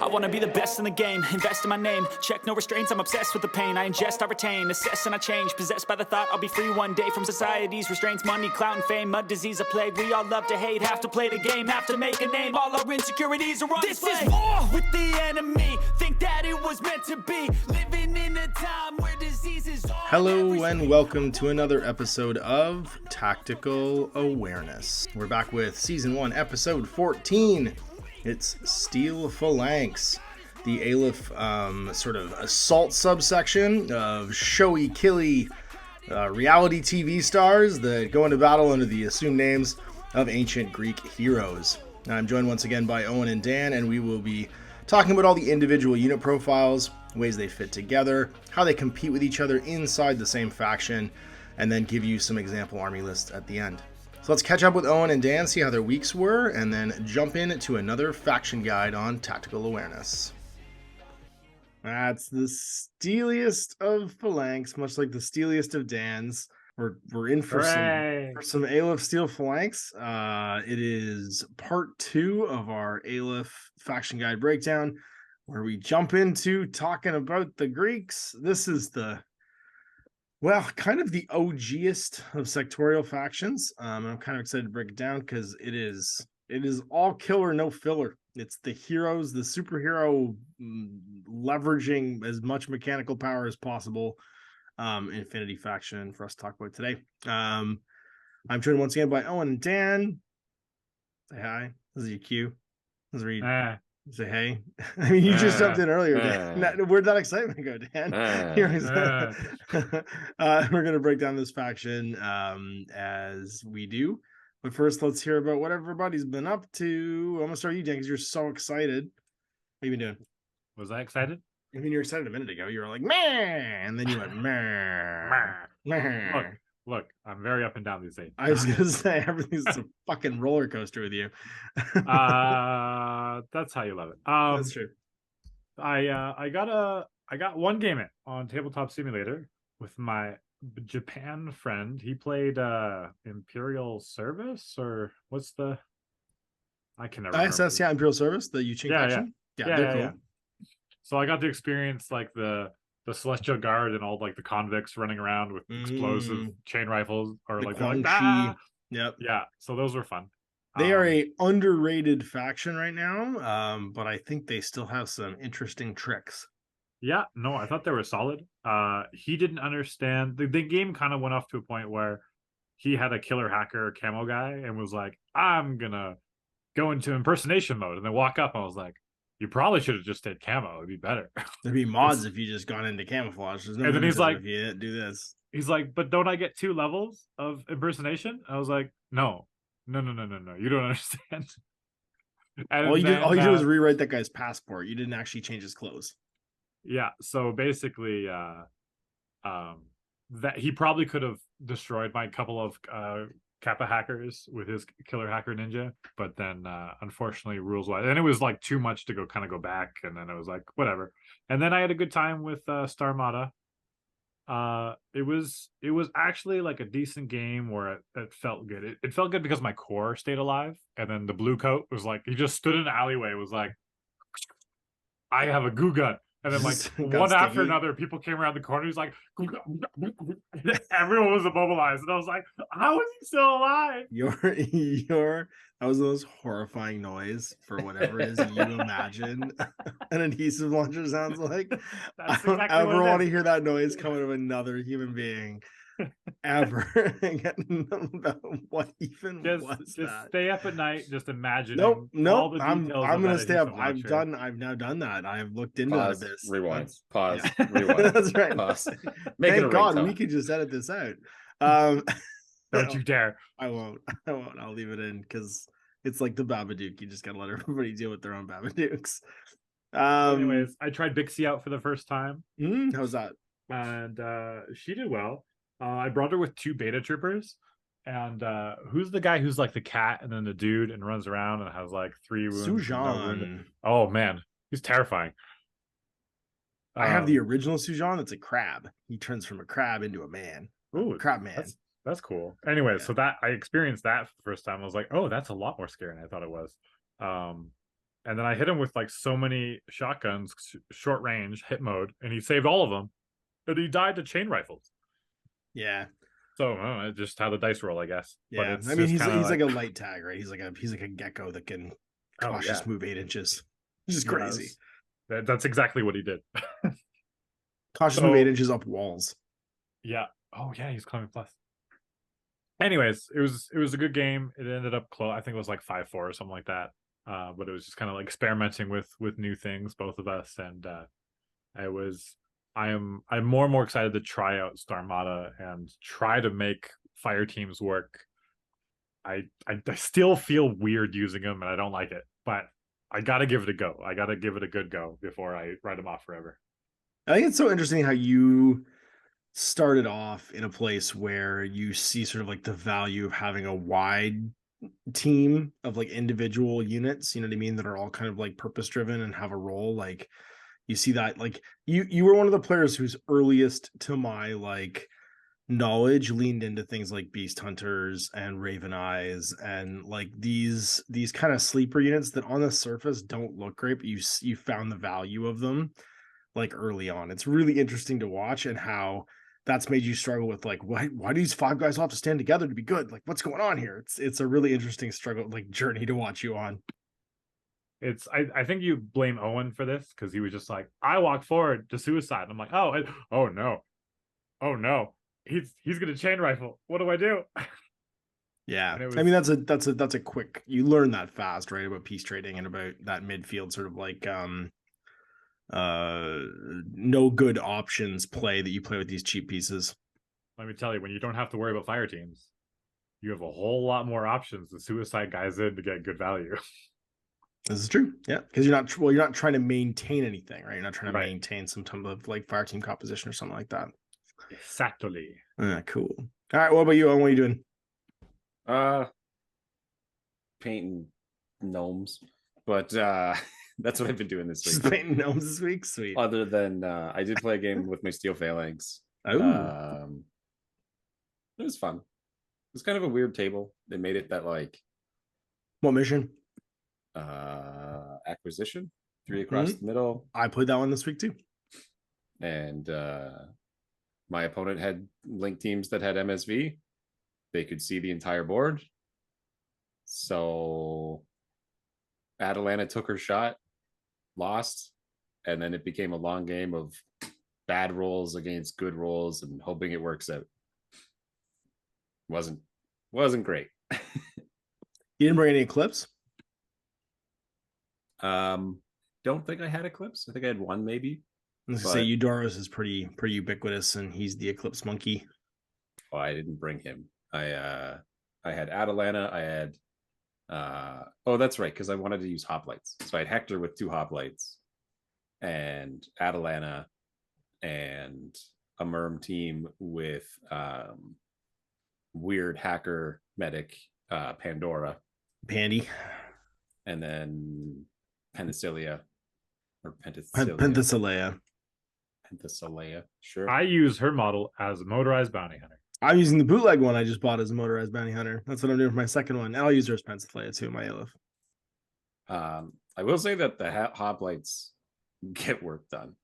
I wanna be the best in the game, invest in my name. Check no restraints, I'm obsessed with the pain. I ingest, I retain, assess and I change. Possessed by the thought I'll be free one day from society's restraints. Money, clout and fame, mud, disease, a plague. We all love to hate, have to play the game, have to make a name. All our insecurities are on display. This is war with the enemy. Think that it was meant to be. Living in a time where disease is all. Hello and welcome to another episode of Tactical Awareness. We're back with Season 1, Episode 14. It's STEEL Phalanx, the Aleph sort of assault subsection of showy, killy reality TV stars that go into battle under the assumed names of ancient Greek heroes. I'm joined once again by Owen and Dan, and we will be talking about all the individual unit profiles, ways they fit together, how they compete with each other inside the same faction, and then give you some example army lists at the end. So let's catch up with Owen and Dan, see how their weeks were, and then jump into another faction guide on tactical awareness. That's the steeliest of Phalanx, much like the steeliest of Dan's. We're in for some Aleph STEEL Phalanx. It is part 2 of our Aleph faction guide breakdown, where we jump into talking about the Greeks. This is kind of the OGest of sectorial factions. I'm kind of excited to break it down because it is all killer, no filler. It's the heroes, the superhero leveraging as much mechanical power as possible. Infinity faction for us to talk about today. I'm joined once again by Owen and Dan. Say hi. This is your cue. Let's read. Say hey. I mean, you just jumped in earlier, Dan. Where'd that excitement go, Dan? We're going to break down this faction as we do. But first, let's hear about what everybody's been up to. I'm going to start you, Dan, because you're so excited. What have you been doing? Was I excited? I mean, you were excited a minute ago. You were like, meh, and then you went, meh. Look, I'm very up and down these days. I was going to say, everything's a fucking roller coaster with you. That's how you love it. That's true. I got one game in on Tabletop Simulator with my Japan friend. He played Imperial Service, or what's the... I can never remember. ISS, yeah, Imperial Service, the Yuching faction. Yeah, they're cool. Yeah. So I got to experience like the Celestial Guard and all like the convicts running around with explosive chain rifles, or the like, Yep. Yeah, so those were fun. They are a underrated faction right now, but I think they still have some interesting tricks. Yeah, no, I thought they were solid. He didn't understand the game. Kind of went off to a point where he had a killer hacker camo guy and was like, I'm gonna go into impersonation mode, and then walk up. I was like, you probably should have just stayed camo. It'd be better. There'd be mods if you just gone into camouflage. There's no and then he's like, if you do this. He's like, but don't I get 2 levels of impersonation? I was like, no. You don't understand. And all you did was rewrite that guy's passport. You didn't actually change his clothes. Yeah. So basically, that he probably could have destroyed my couple of Kappa hackers with his killer hacker ninja, but then unfortunately rules wise, and it was like too much to go back, and then I was like, whatever. And then I had a good time with Starmada. It was actually like a decent game where it felt good. It felt good because my core stayed alive, and then the blue coat was like, he just stood in an alleyway, was like, I have a goo gun. And then, like, one after another, people came around the corner. He's like, everyone was immobilized. And I was like, how is he still alive? That was the most horrifying noise for whatever it is you imagine an adhesive launcher sounds like. I don't ever want to hear that noise coming from another human being. Ever. What even was that? Stay up at night, just imagining. Nope. I'm gonna stay up. I've now done that. I've looked into that abyss. Rewind. Pause. Rewind. That's right. Pause. Thank God we could just edit this out. Don't you dare. I won't. I'll leave it in because it's like the Babadook. You just gotta let everybody deal with their own Babadooks. Anyways, I tried Bixie out for the first time. How's that? And she did well. I brought her with 2 beta troopers, and who's the guy who's like the cat and then the dude and runs around and has like 3 wounds? Sujan. Oh man, he's terrifying. I have the original Sujan. That's a crab. He turns from a crab into a man. Ooh, crab man. That's cool. Anyway, so that I experienced that for the first time. I was like, oh, that's a lot more scary than I thought it was. And then I hit him with like so many shotguns, short range, hit mode, and he saved all of them. And he died to chain rifles. Yeah. So it's just how the dice roll, I guess. But Yeah. it's I mean, just he's kinda like a light tag, right? He's like a gecko that can Oh, cautious yeah. move 8 inches. Which is Yes. crazy. That's exactly what he did. Cautious move 8 inches up walls. Yeah. Oh yeah, he's climbing plus. Anyways, it was a good game. It ended up close. I think it was like 5-4 or something like that. But it was just kind of like experimenting with new things, both of us, and I'm more and more excited to try out Starmada and try to make fire teams work. I still feel weird using them, and I don't like it, but I gotta give it a go. I gotta give it a good go before I write them off forever. I think it's so interesting how you started off in a place where you see sort of like the value of having a wide team of like individual units, you know what I mean, that are all kind of like purpose driven and have a role. Like you see that, like you were one of the players whose earliest to my like knowledge leaned into things like beast hunters and raven eyes and like these kind of sleeper units that on the surface don't look great, but you found the value of them like early on. It's really interesting to watch, and how that's made you struggle with like why do these 5 guys all have to stand together to be good? Like what's going on here? It's a really interesting struggle, like journey to watch you on. It's I think you blame Owen for this because he was just like, I walked forward to suicide. And I'm like, oh no, he's gonna chain rifle. What do I do? Yeah, And it I mean was that's a quick, you learn that fast, right, about piece trading and about that midfield sort of like no good options play that you play with these cheap pieces. let me tell you, when you don't have to worry about fire teams, you have a whole lot more options to suicide guys in to get good value. This is true, yeah, because you're not trying to maintain anything, right? You're not trying to Right. maintain some type of like fire team composition or something like that. Exactly. Cool. All right, what about you? What are you doing? Painting gnomes, but that's what I've been doing this Just week. painting gnomes this week. Sweet. Other than I did play a game with my Steel Phalanx. Oh, It was fun. It was kind of a weird table. They made it that like what mission? acquisition, 3 across the middle, I played that one this week too. and my opponent had link teams that had MSV. They could see the entire board. So Atalanta took her shot, lost, and then it became a long game of bad rolls against good rolls and hoping it works out. Wasn't great. You didn't bring any Eclipse? Don't think I had Eclipse. I think I had one maybe. I was gonna say Eudoros is pretty ubiquitous, and he's the Eclipse monkey. Oh, I didn't bring him. I had Atalanta. I had oh, that's right, because I wanted to use Hoplites. So I had Hector with 2 Hoplites and Atalanta and a Merm team with weird hacker medic Pandora. Pandy. And then Penicilia or Penthesilea. Penthesilea. Sure. I use her model as a motorized bounty hunter. I'm using the bootleg one I just bought as a motorized bounty hunter. That's what I'm doing for my second one. And I'll use her as Penthesilea too, my Aleph. I will say that the Hoplites get work done.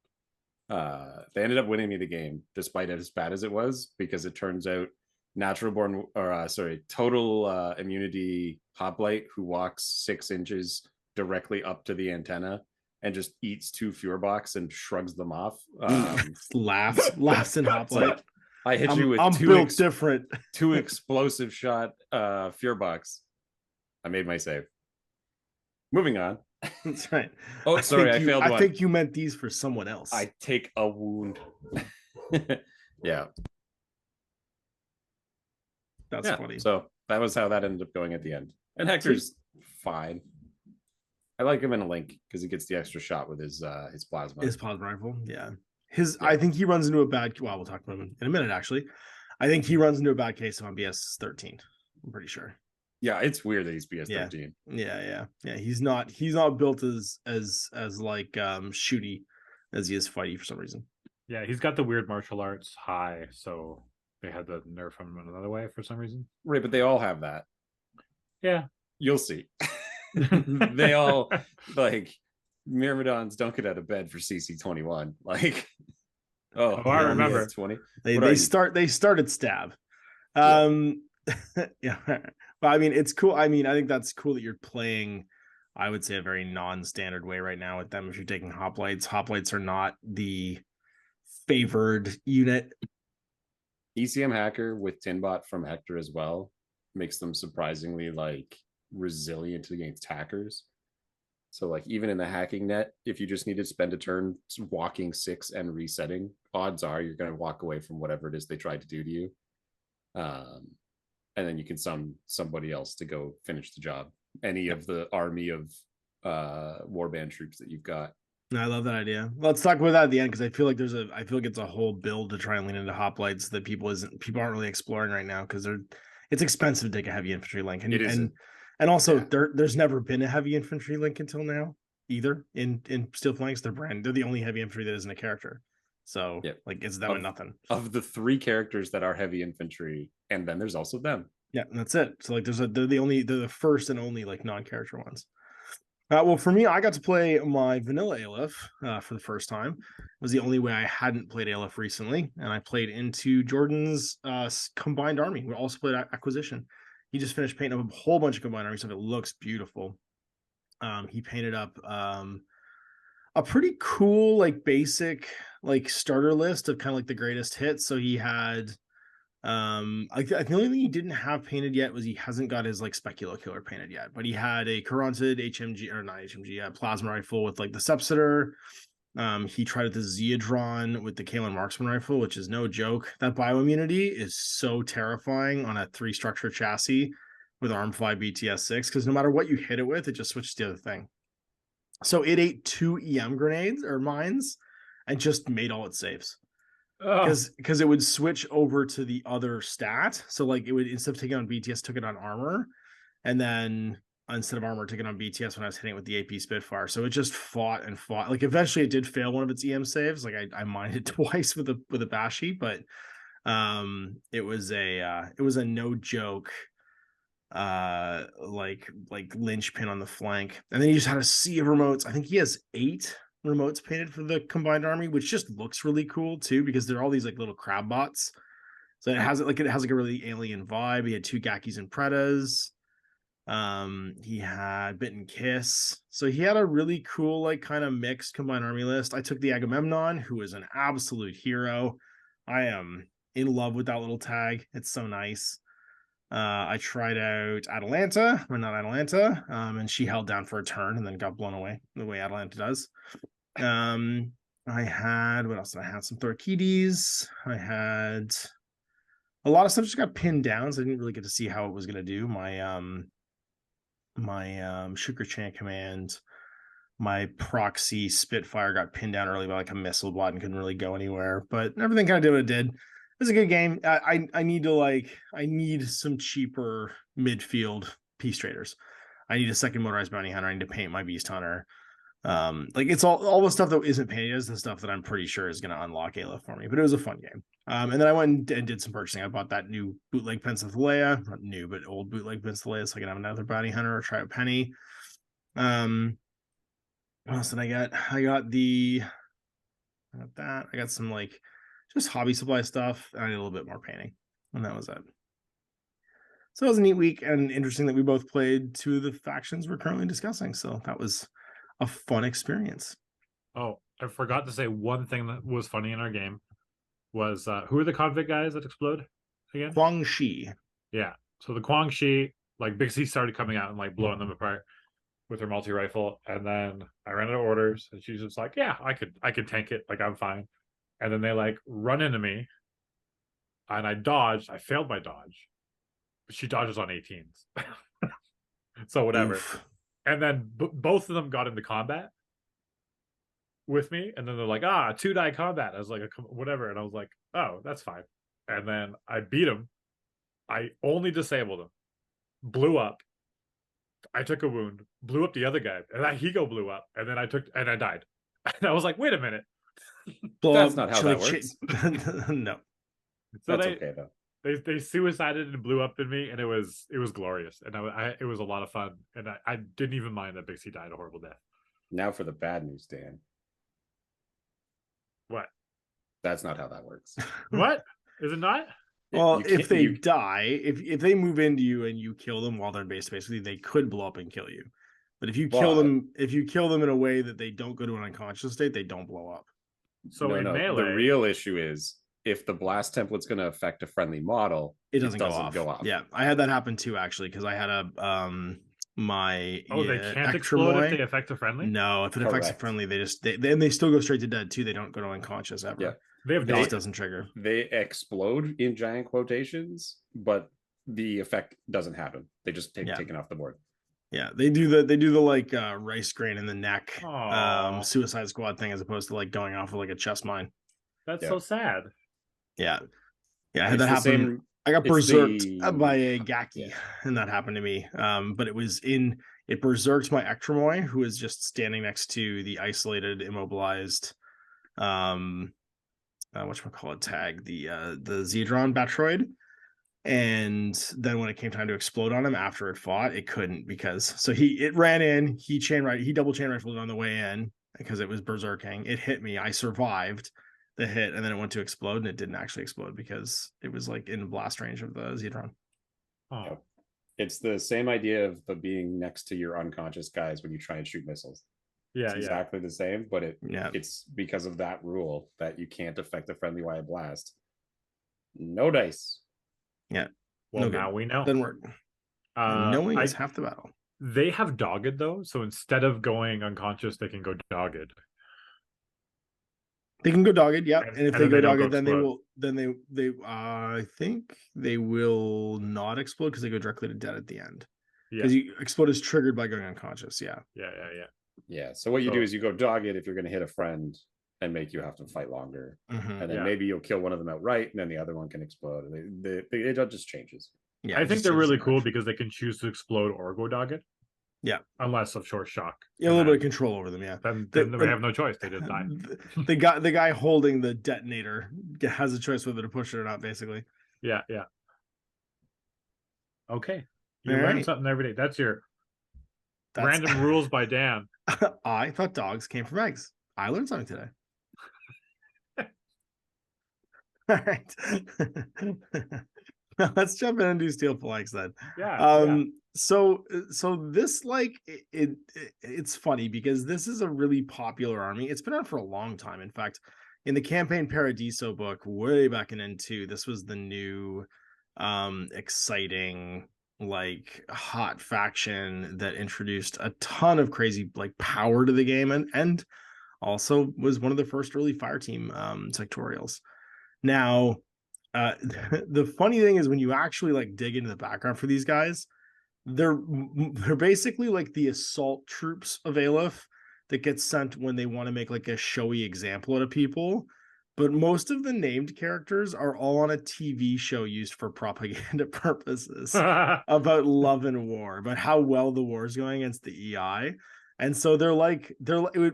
They ended up winning me the game, despite as bad as it was, because it turns out total immunity Hoplite who walks 6 inches directly up to the antenna and just eats 2 Furbox and shrugs them off. laughs in Hoplite. I hit you with I'm built different. 2 explosive shot Furbox. I made my save. Moving on. That's right. Oh, sorry, I failed one. I think you meant these for someone else. I take a wound. Yeah. That's funny. So that was how that ended up going at the end. And Hector's fine. I like him in a link because he gets the extra shot with his plasma. His plasma rifle, yeah. I think he runs into a bad. Well, we'll talk about him in a minute. Actually, I think he runs into a bad case on BS13. I'm pretty sure. Yeah, it's weird that he's BS13. Yeah. He's not built as like shooty as he is fighty for some reason. Yeah, he's got the weird martial arts high, so they had to nerf him another way for some reason. Right, but they all have that. Yeah, You'll see. They all like Myrmidons don't get out of bed for CC21. Like, oh, I you're only remember. at 20. They started stab. Yeah. Yeah. But I mean, it's cool. I mean, I think that's cool that you're playing, I would say, a very non-standard way right now with them. If you're taking hoplites, hoplites are not the favored unit. ECM hacker with Tinbot from Hector as well makes them surprisingly like resilient against hackers. So like even in the hacking net, if you just need to spend a turn walking 6 and resetting, odds are you're going to walk away from whatever it is they tried to do to you. And then you can summon somebody else to go finish the job. Any of the army of warband troops that you've got. I love that idea. Let's talk about that at the end because I feel like it's a whole build to try and lean into hoplites that people aren't really exploring right now because it's expensive to take a heavy infantry link, and also there's never been a heavy infantry link until now either in Steel Phalanx. They're the only heavy infantry that isn't a character. So like it's them and nothing. Of the 3 characters that are heavy infantry, and then there's also them. Yeah, and that's it. So like they're the first and only like non-character ones. Well, for me, I got to play my vanilla Aleph for the first time. It was the only way I hadn't played Aleph recently, and I played into Jordan's combined army. We also played Acquisition. He just finished painting up a whole bunch of combined army stuff. It looks beautiful. He painted up a pretty cool, like basic, like starter list of kind of like the greatest hits. So he had the only thing he didn't have painted yet was he hasn't got his like Speculo Killer painted yet, but he had a Caronted HMG or not HMG, plasma rifle with like the Sepsitor. He tried the Zeodron with the Kalen Marksman rifle, which is no joke. That bioimmunity is so terrifying on a 3-structure chassis with Arm 5 BTS6 because no matter what you hit it with, it just switches to the other thing. So it ate 2 EM grenades or mines and just made all its saves. Because it would switch over to the other stat. So like it would, instead of taking on BTS, took it on armor, and then instead of armor, took it on BTS when I was hitting it with the AP Spitfire. So it just fought and fought. Like eventually it did fail one of its EM saves. Like I mined it twice with a Bashi, but it was a no joke like linchpin on the flank. And then he just had a sea of remotes. I think he has 8 remotes painted for the combined army, which just looks really cool too because they're all these like little crab bots. So it has like a really alien vibe. He had 2 Gakis and Pretas. He had Bit and Kiss. So he had a really cool like kind of mixed combined army list. I took the Agamemnon, who is an absolute hero. I am in love with that little tag. It's so nice. I tried out Atalanta, or not Atalanta, and she held down for a turn and then got blown away the way Atalanta does. I had, what else did I have? Some Thorkides. I had a lot of stuff just got pinned down, so I didn't really get to see how it was going to do. My Shukrachan command, my proxy Spitfire got pinned down early by like a missile bot and couldn't really go anywhere, but everything kind of did what it did. It was a good game. I need some cheaper midfield peace traders. I need a second motorized bounty hunter. I need to paint my beast hunter. Like it's all the stuff that isn't painted is the stuff that I'm pretty sure is going to unlock Aleph for me. But it was a fun game. And then I went and did some purchasing. I bought that new bootleg Pennsylvania, not new, but old bootleg Pennsylvania, so I can have another bounty hunter or try a penny. What else did I get? I got that. I got some like just hobby supply stuff. I need a little bit more painting, and that was it. So it was a neat week and interesting that we both played 2 of the factions we're currently discussing. So that was a fun experience. Oh, I forgot to say one thing that was funny in our game was who are the convict guys that explode again? Huang Shi. Yeah. So the Quang Shi, like Big C started coming out and like blowing them apart with her multi-rifle. And then I ran out of orders and she's just like, yeah, I could tank it. Like I'm fine. And then they like run into me and I dodged. I failed my dodge. But she dodges on 18s. So whatever. Oof. And then both of them got into combat with me. And then they're like, 2-die combat. I was like, whatever. And I was like, oh, that's fine. And then I beat him. I only disabled him. Blew up. I took a wound. Blew up the other guy. And that Higo blew up. And then I died. And I was like, wait a minute. That's not how that works. No. So that's okay though. They suicided and blew up in me, and it was glorious, and it was a lot of fun, and I didn't even mind that Bixie died a horrible death. Now for the bad news, Dan. What? That's not how that works. What? Is it not? Well, You if can't- they you- die, if they move into you and you kill them while they're in base space with you, they could blow up and kill you. But if you kill them in a way that they don't go to an unconscious state, they don't blow up. So in melee, the real issue is if the blast template's going to affect a friendly model, It doesn't go off. Yeah, I had that happen too, actually, because I had a my they can't explode if they affect a friendly. No, if it affects a friendly, they still go straight to dead too. They don't go to unconscious ever. Yeah, it just doesn't trigger. They explode in giant quotations, but the effect doesn't happen. They just taken off the board. Yeah, they do the like rice grain in the neck Suicide Squad thing as opposed to like going off with like a chest mine. That's so sad. Yeah, I had that happen. I got berserked by a Gaki, and that happened to me. But it berserked my Ectremoy, who was just standing next to the isolated, immobilized, whatchamacallit tag, the Zedron Batroid. And then when it came time to explode on him after it fought, it couldn't because it ran in, he double chain rifled on the way in because it was berserking. It hit me. I survived the hit, and then it went to explode, and it didn't actually explode because it was like in blast range of the Zedron. Oh, it's the same idea of being next to your unconscious guys when you try and shoot missiles. Yeah, it's exactly the same, but it's because of that rule that you can't affect a friendly while blast. No dice. Yeah. Well, now we know. Doesn't work. Knowing is half the battle. They have dogged though, so instead of going unconscious, they can go dogged. They can go dogged, yeah. And if they go dogged, then explode. they I think they will not explode because they go directly to dead at the end. Because explode is triggered by going unconscious. Yeah. Yeah. So what you do is you go dogged if you're going to hit a friend and make you have to fight longer, and then maybe you'll kill one of them outright, and then the other one can explode. It just changes. Yeah, I think they're really cool because they can choose to explode or go dogged. Yeah, unless of short shock. Yeah, a little bit of control over them. Yeah, then we have no choice. They just die. The guy holding the detonator has a choice whether to push it or not. Basically. Yeah. Okay, you learn something every day. That's random rules by Dan. I thought dogs came from eggs. I learned something today. All right. Now let's jump in and do Steel Phalanx then. Yeah. So this it's funny because this is a really popular army. It's been out for a long time. In fact, in the campaign Paradiso book, way back in N2, this was the new exciting hot faction that introduced a ton of crazy power to the game and also was one of the first early fire team sectorials. Now, the funny thing is when you actually dig into the background for these guys, they're basically like the assault troops of Aleph that get sent when they want to make a showy example out of people. But most of the named characters are all on a TV show used for propaganda purposes about love and war, about how well the war is going against the EI. And so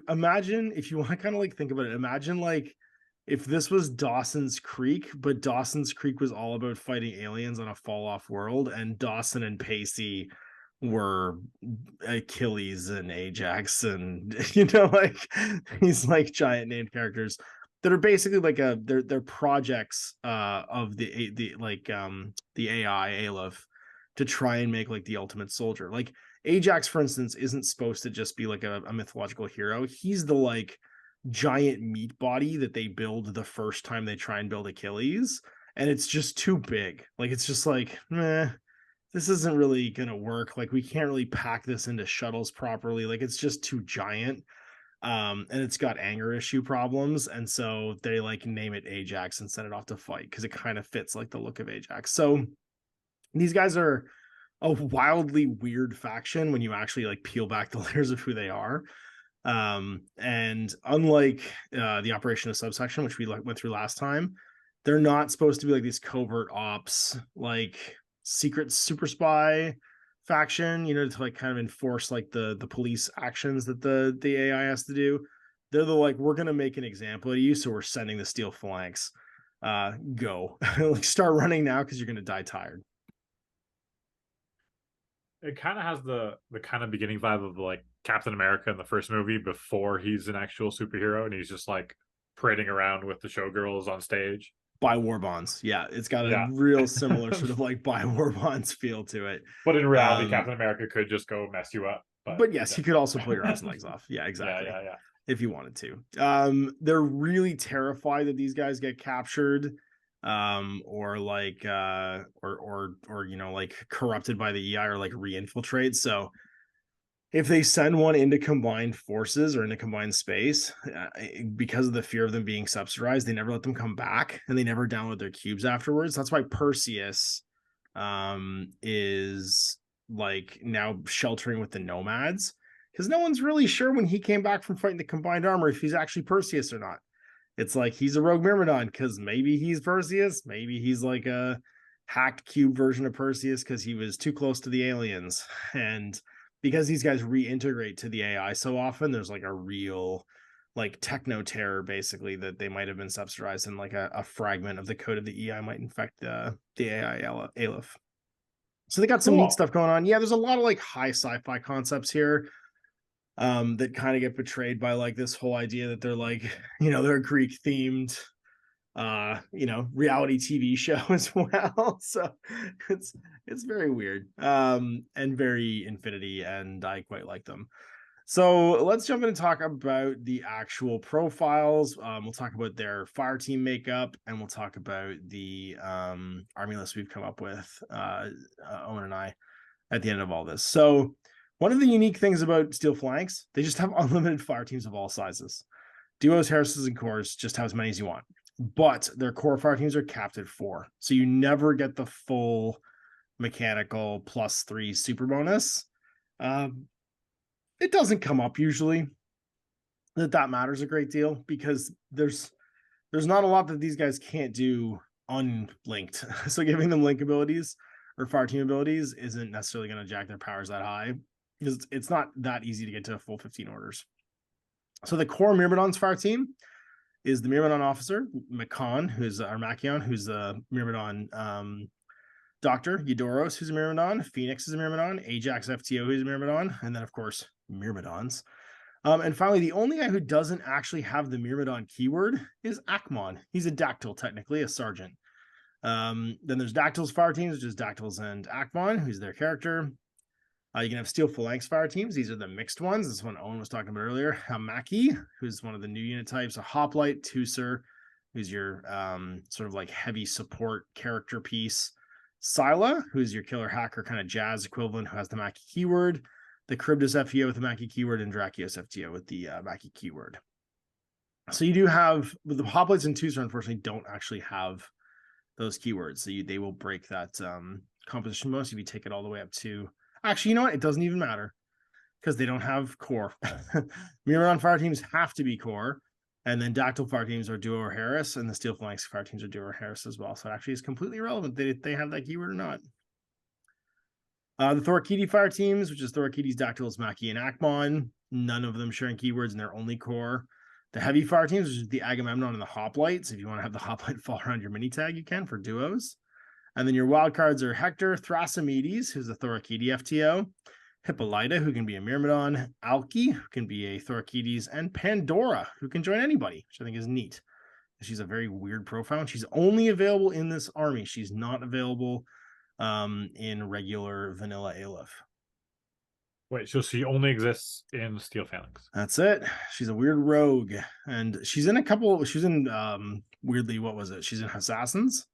imagine if you want to kind of think about it, imagine if this was Dawson's Creek, but Dawson's Creek was all about fighting aliens on a fall off world, and Dawson and Pacey were Achilles and Ajax and these giant named characters that are basically they're projects of the AI Aleph to try and make the ultimate soldier. Ajax, for instance, isn't supposed to just be a mythological hero. He's the giant meat body that they build the first time they try and build Achilles, and it's just too big. It's just meh, this isn't really gonna work. We can't really pack this into shuttles properly. It's just too giant. And it's got anger issue problems, and so they name it Ajax and send it off to fight because it kind of fits the look of Ajax. So these guys are a wildly weird faction when you actually peel back the layers of who they are. And unlike the operation of subsection, which we went through last time, they're not supposed to be these covert ops secret super spy faction, to kind of enforce the police actions that the AI has to do. They're we're gonna make an example of you, so we're sending the Steel Phalanx. go. Like, start running now because you're going to die tired. It kind of has the kind of beginning vibe of like Captain America in the first movie before he's an actual superhero and he's just like parading around with the showgirls on stage. Buy war bonds. Yeah, it's got a Yeah. real similar sort of like buy war bonds feel to it. But in reality, Captain America could just go mess you up. But yes, he could also pull your arms and legs off. Yeah, exactly. Yeah. If you wanted to. They're really terrified that these guys get captured, or like or you know, like corrupted by the EI or like re-infiltrate. So if they send one into combined forces or into combined space, because of the fear of them being subsidized, they never let them come back, and they never download their cubes afterwards. That's why Perseus is like now sheltering with the nomads, because no one's really sure when he came back from fighting the combined armor if he's actually Perseus or not. It's like he's a rogue Myrmidon because maybe he's Perseus, maybe he's like a hacked cube version of Perseus because he was too close to the aliens. And because these guys reintegrate to the AI so often, there's like a real like techno terror basically that they might have been subsidized, and like a fragment of the code of the EI might infect the AI Aleph. So they got some neat stuff going on. Yeah, there's a lot of like high sci-fi concepts here that kind of get betrayed by like this whole idea that they're like, you know, they're a Greek themed you know, reality TV show as well. So it's very weird and very Infinity, and I quite like them. So let's jump in and talk about the actual profiles. We'll talk about their fire team makeup, and we'll talk about the army list we've come up with, Owen and I, at the end of all this. So one of the unique things about Steel Phalanx, they just have unlimited fire teams of all sizes. Duos, Harrises, and Cores, just have as many as you want. But their core fire teams are capped at 4. So you never get the full mechanical +3 super bonus. It doesn't come up usually that matters a great deal, because there's not a lot that these guys can't do unlinked. So giving them link abilities or fire team abilities isn't necessarily going to jack their powers that high, because it's not that easy to get to a full 15 orders. So the core Myrmidon's fire team is the Myrmidon officer, Macon, who's Armachion, who's the Myrmidon doctor, Eudoros, who's a Myrmidon, Phoenix is a Myrmidon, Ajax FTO, who's a Myrmidon, and then, of course, Myrmidons. And finally, the only guy who doesn't actually have the Myrmidon keyword is Akmon. He's a Dactyl, technically, a sergeant. Then there's Dactyl's fire teams, which is Dactyls and Akmon, who's their character. You can have Steel Phalanx fire teams. These are the mixed ones. This is one Owen was talking about earlier. Hamaki, who's one of the new unit types. A Hoplite, Tusser, who's your sort of like heavy support character piece. Scylla, who's your killer hacker kind of jazz equivalent, who has the Mackie keyword. The Charybdis FTO with the Mackie keyword, and Drakios FTO with the Mackie keyword. So you do have, with the Hoplites and Tusser, unfortunately, don't actually have those keywords. So they will break that composition bonus if you take it all the way up to... Actually, you know what? It doesn't even matter, because they don't have core. Myrmidon fire teams have to be core, and then Dactyl fire teams are Duo or Harris, and the Steel Phalanx fire teams are Duo or Harris as well. So it actually is completely irrelevant they have that keyword or not. The Thorakides fire teams, which is Thorakides, Dactyls, Mackie, and Akmon, none of them sharing keywords, and they're only core. The heavy fire teams, which is the Agamemnon and the Hoplite. So if you want to have the Hoplite fall around your mini tag, you can for duos. And then your wild cards are Hector, Thrasymedes, who's a Thorakides FTO, Hippolyta, who can be a Myrmidon, Alki, who can be a Thorakides, and Pandora, who can join anybody, which I think is neat. She's a very weird profile, and she's only available in this army. She's not available in regular vanilla Aleph. Wait, so she only exists in Steel Phalanx? That's it. She's a weird rogue, and she's in a couple. She's in weirdly, what was it? She's in Assassins.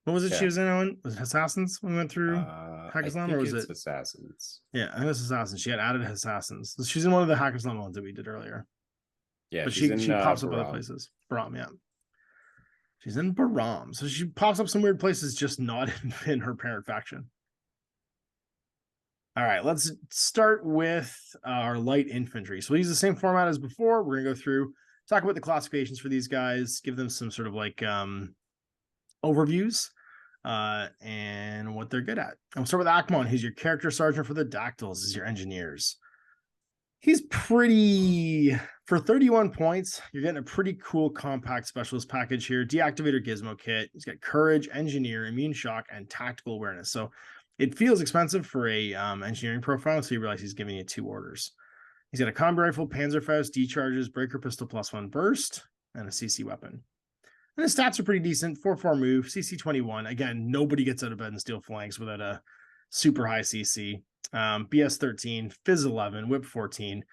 What was it she was in, Owen? Was it Assassins when we went through Hackaslam, or was it Assassins? Yeah, I think it was Assassins. She had added Assassins. So she's in one of the Hackaslam ones that we did earlier. Yeah, but she pops up other places. Baram, yeah. She's in Baram. So she pops up some weird places, just not in her parent faction. All right, let's start with our light infantry. So we use the same format as before. We're going to go through, talk about the classifications for these guys, give them some sort of like overviews and what they're good at. I'll start with Akmon, who's your character sergeant for the Dactyls, is your engineers. He's pretty, for 31 points, you're getting a pretty cool compact specialist package here. Deactivator Gizmo Kit. He's got Courage, Engineer, Immune Shock, and Tactical Awareness. So it feels expensive for a engineering profile, so you realize he's giving you 2 orders. He's got a combi rifle, Panzerfaust, D-charges, breaker pistol +1 burst, and a CC weapon. And his stats are pretty decent. 4/4 move, CC 21. Again, nobody gets out of bed in Steel Phalanx without a super high CC. BS 13, Fizz 11, Whip 14,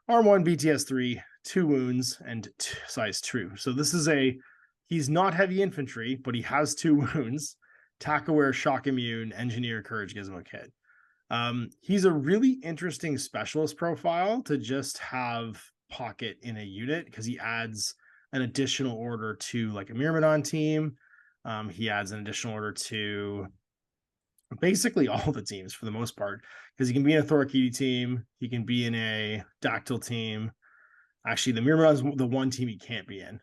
Arm 1, BTS 3, 2 wounds, and size 2. So this is he's not heavy infantry, but he has 2 wounds. Tac aware, shock immune, engineer, courage, gizmo kit. He's a really interesting specialist profile to just have pocket in a unit because he adds an additional order to like a Myrmidon team. He adds an additional order to basically all the teams for the most part, because he can be in a Thorakiti team, he can be in a Dactyl team. Actually, the Myrmidon's the one team he can't be in.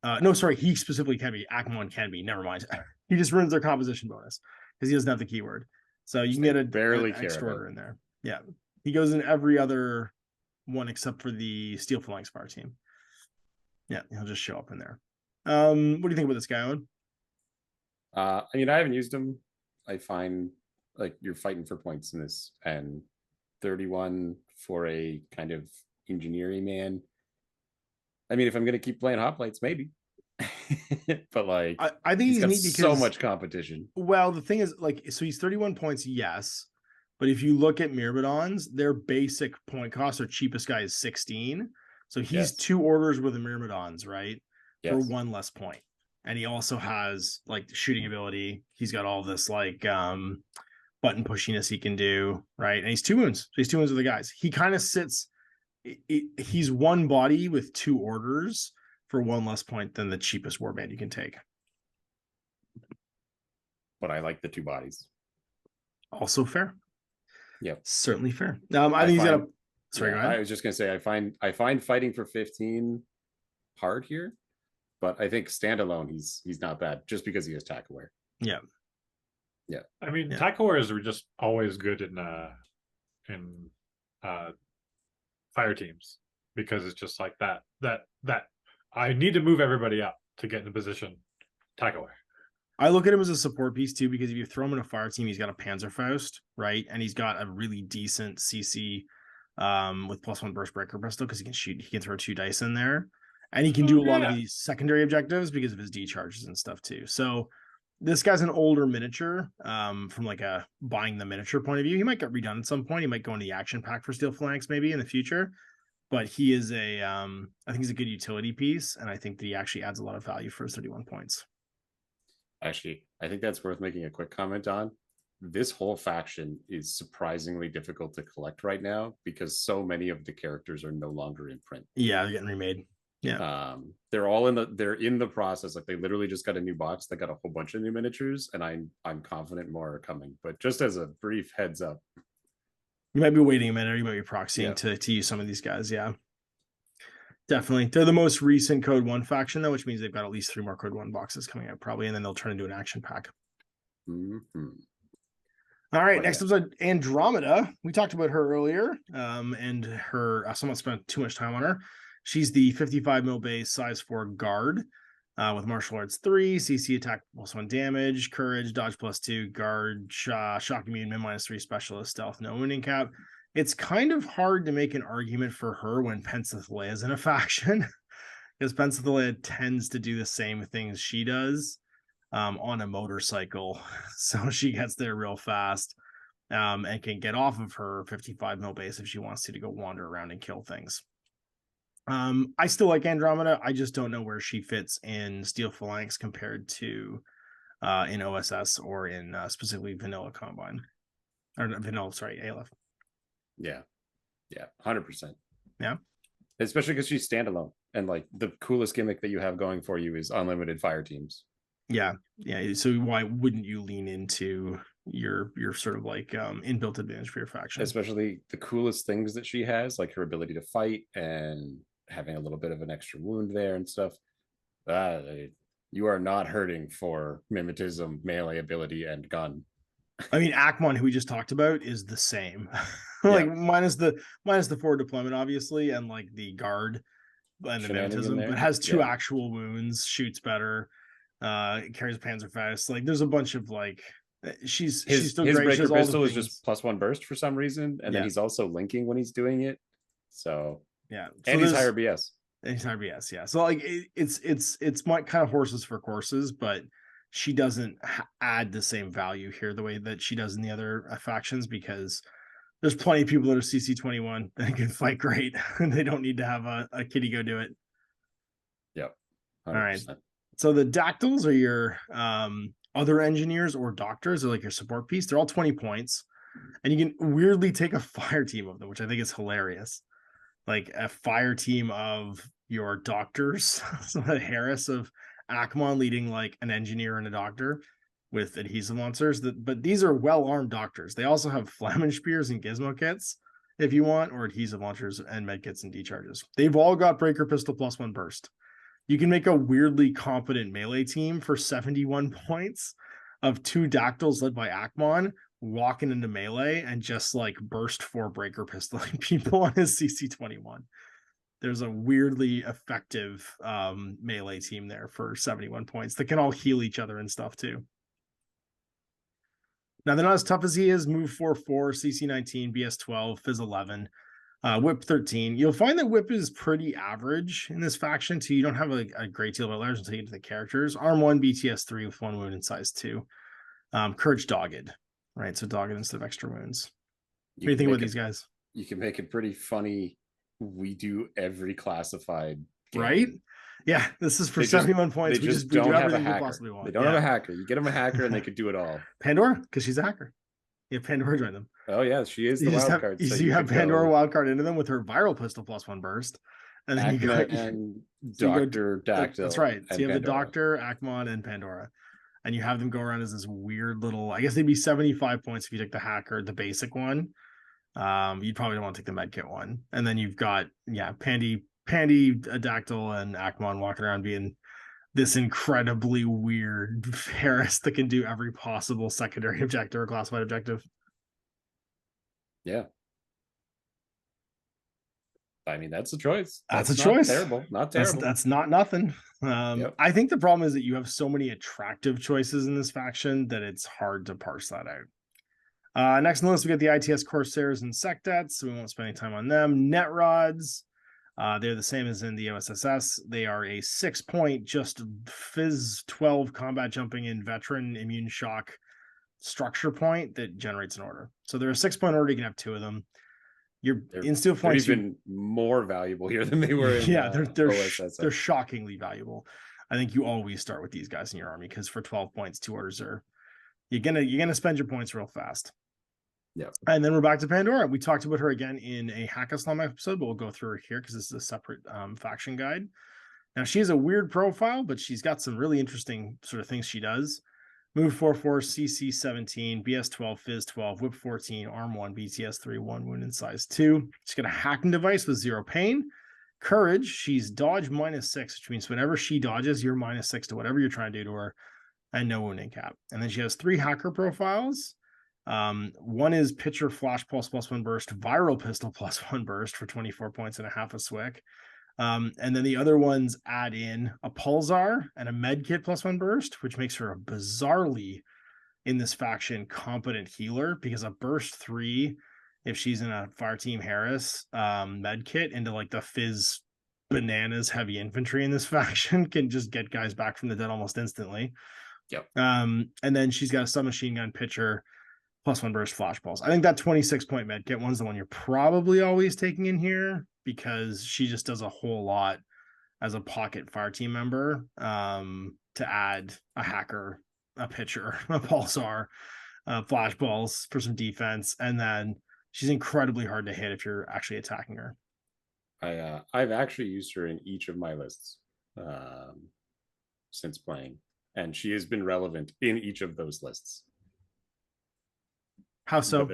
No, sorry, he specifically can be. Akmon can be. Never mind. He just ruins their composition bonus because he doesn't have the keyword. So you can get an extra order in there. Yeah, he goes in every other one except for the Steel Phalanx Fire team. Yeah, he'll just show up in there. What do you think about this guy, Owen? I mean, I haven't used him. I find like you're fighting for points in this, and 31 for a kind of engineering man. I mean, if I'm gonna keep playing Hoplites, maybe. But like, I think he's got neat because so much competition. Well, the thing is, like, so he's 31 points, yes. But if you look at Myrmidons, their basic point cost, their cheapest guy is 16. So he's 2 orders with the Myrmidons, right? For 1 less point. And he also has like the shooting ability. He's got all this like button pushiness he can do, right? And he's 2 wounds. So he's 2 wounds with the guys. He kind of sits, he's 1 body with 2 orders for 1 less point than the cheapest warband you can take. But I like the 2 bodies. Also fair. Yep. Certainly fair. I think he's got a sorry, go ahead. I was just gonna say I find fighting for 15 hard here, but I think standalone he's not bad just because he has tack aware. Yeah. Yeah. I mean, tack awares are just always good in fire teams because it's just like that I need to move everybody up to get in a position. Tack aware. I look at him as a support piece too, because if you throw him in a fire team, he's got a Panzerfaust, right? And he's got a really decent CC with +1 burst breaker pistol because he can throw 2 dice in there. And he can do a lot of these secondary objectives because of his D charges and stuff too. So this guy's an older miniature from like a buying the miniature point of view. He might get redone at some point. He might go into the action pack for Steel Phalanx maybe in the future. But he is I think he's a good utility piece. And I think that he actually adds a lot of value for his 31 points. Actually, I think that's worth making a quick comment on. This whole faction is surprisingly difficult to collect right now because so many of the characters are no longer in print. Yeah, they're getting remade. Yeah. They're all they're in the process. Like they literally just got a new box that got a whole bunch of new miniatures, and I'm confident more are coming. But just as a brief heads up. You might be waiting a minute, you might be proxying to use some of these guys, yeah. Definitely. They're the most recent Code 1 faction, though, which means they've got at least 3 more Code 1 boxes coming out, probably, and then they'll turn into an action pack. Mm-hmm. All right, next up is Andromeda. We talked about her earlier, and her, someone spent too much time on her. She's the 55 mil base, size 4 guard, with martial arts 3, CC attack +1 damage, courage, dodge +2, guard, shock immune, min -3, specialist, stealth, no wounding cap. It's kind of hard to make an argument for her when Penthilea is in a faction because Penthilea tends to do the same things she does on a motorcycle. So she gets there real fast and can get off of her 55 mil base if she wants to go wander around and kill things. I still like Andromeda. I just don't know where she fits in Steel Phalanx compared to in OSS or in specifically Vanilla Combine. Or Vanilla, sorry, Aleph. Yeah. 100%. Yeah. Especially because she's standalone. And like the coolest gimmick that you have going for you is unlimited fire teams. Yeah. So why wouldn't you lean into your sort of like inbuilt advantage for your faction? Especially the coolest things that she has, like her ability to fight and having a little bit of an extra wound there and stuff. You are not hurting for mimetism, melee ability, and gun. I mean, Akmon, who we just talked about, is the same. Yeah. minus the forward deployment, obviously, and like the guard and the Shenanigan mimetism, there. but has 2 Yeah. actual wounds, shoots better, carries Panzerfaust. Like, there's a bunch of like, she's still His great. She breaker has all the pistol is things. just +1 burst for some reason, and then Yeah. he's also linking when he's doing it. So Yeah, and he's higher BS. And he's higher BS. Yeah, so like it's my kind of horses for courses, but she doesn't add the same value here the way that she does in the other factions, because there's plenty of people that are CC21 that can fight great and they don't need to have a kitty go do it. Yep. 100%. All right. So the dactyls are your other engineers or doctors, or like your support piece. They're all 20 points, and you can weirdly take a fire team of them, which I think is hilarious. Like a fire team of your doctors, so Harris of Akmon leading like an engineer and a doctor with adhesive lancers. But these are well-armed doctors. They also have flamen spears and gizmo kits if you want, or adhesive launchers and med kits and decharges. They've all got breaker pistol +1 burst. You can make a weirdly competent melee team for 71 points of 2 dactyls led by Akmon walking into melee and just like burst 4 breaker pistoling people on his CC21. There's a weirdly effective melee team there for 71 points that can all heal each other and stuff too. Now, they're not as tough as he is. Move 4-4, CC19, BS12, Fizz 11, Whip 13. You'll find that Whip is pretty average in this faction too. You don't have a great deal of alerts until you get to the characters. Arm 1, BTS3 with 1 wound and size 2. Courage Dogged, right? So Dogged instead of extra wounds. What do you think about these guys? You can make it pretty funny. We do every classified game. Right? Yeah, this is for 71 points. They just don't have a hacker. They don't have a hacker. You get them a hacker and they could do it all. Pandora, because she's a hacker. You have Pandora join them. Oh yeah, she is the wild card. So you have Pandora wildcard into them with her viral pistol +1 burst. And then you got Doctor Dactyl. That's right. So you have Pandora. the Doctor, Akmon, and Pandora. And you have them go around as this weird little, I guess they'd be 75 points if you take the hacker, the basic one. You'd probably don't want to take the medkit one. And then you've got, Pandy, Dactyl, and Akmon walking around being this incredibly weird Harris that can do every possible secondary objective or classified objective. Yeah. I mean, that's a choice. That's a choice. Not terrible. That's not nothing. I think the problem is that you have so many attractive choices in this faction that it's hard to parse that out. Next on the list, we got the ITS Corsairs and Sectats, so we won't spend any time on them. Net Rods, they're the same as in the OSSS. They are a 6-point, just Fizz 12 combat jumping in veteran immune shock structure point that generates an order. So they're a 6-point order. You can have 2 of them. You're in steel points. They're even more valuable here than they were in they're shockingly valuable. I think you always start with these guys in your army because for 12 points, 2 orders are you're gonna spend your points real fast. Yeah. And then we're back to Pandora. We talked about her again in a Hackaslam episode, but we'll go through her here because this is a separate faction guide. Now, she has a weird profile, but she's got some really interesting sort of things she does. Move 4-4, CC 17, BS 12, Fizz 12, Whip 14, Arm 1, BTS 3, 1 wound and size 2. She's got a hacking device with 0 pain. Courage, she's dodge -6, which means whenever she dodges, you're -6 to whatever you're trying to do to her, and no wounding cap. And then she has 3 hacker profiles. One is pitcher flash pulse +1 burst, viral pistol +1 burst for 24 points and a half a SWIC. And then the other ones add in a pulsar and a med kit +1 burst, which makes her a bizarrely in this faction competent healer, because a burst 3, if she's in a fire team Harris med kit into like the Fizz bananas heavy infantry in this faction, can just get guys back from the dead almost instantly. Yep. And then she's got a submachine gun pitcher +1 burst flash balls. I think that 26-point med kit one's the one you're probably always taking in here, because she just does a whole lot as a pocket fire team member to add a hacker, a pitcher, a pulsar, flash balls for some defense, and then she's incredibly hard to hit if you're actually attacking her. I've actually used her in each of my lists since playing, and she has been relevant in each of those lists. How so?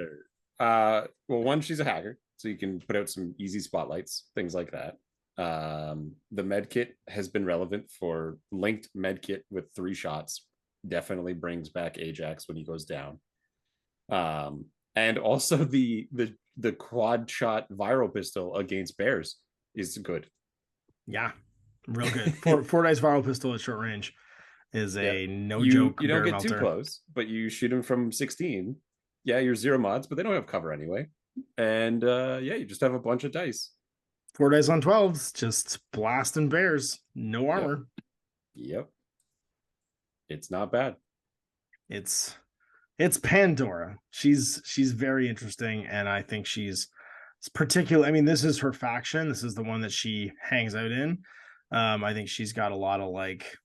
Well, one, she's a hacker, so you can put out some easy spotlights, things like that. The med kit has been relevant for linked med kit with 3 shots. Definitely brings back Ajax when he goes down. And also the quad shot viral pistol against bears is good. Yeah, real good. Four dice viral pistol at short range is a no joke. You don't bear get too melter. close, but you shoot them from 16. Yeah, you're 0 mods, but they don't have cover anyway. And yeah, you just have a bunch of dice. 4 dice on 12s, just blasting bears. No armor. Yep. It's not bad. It's Pandora. She's very interesting, and I think she's particularly. I mean, this is her faction. This is the one that she hangs out in. I think she's got a lot of like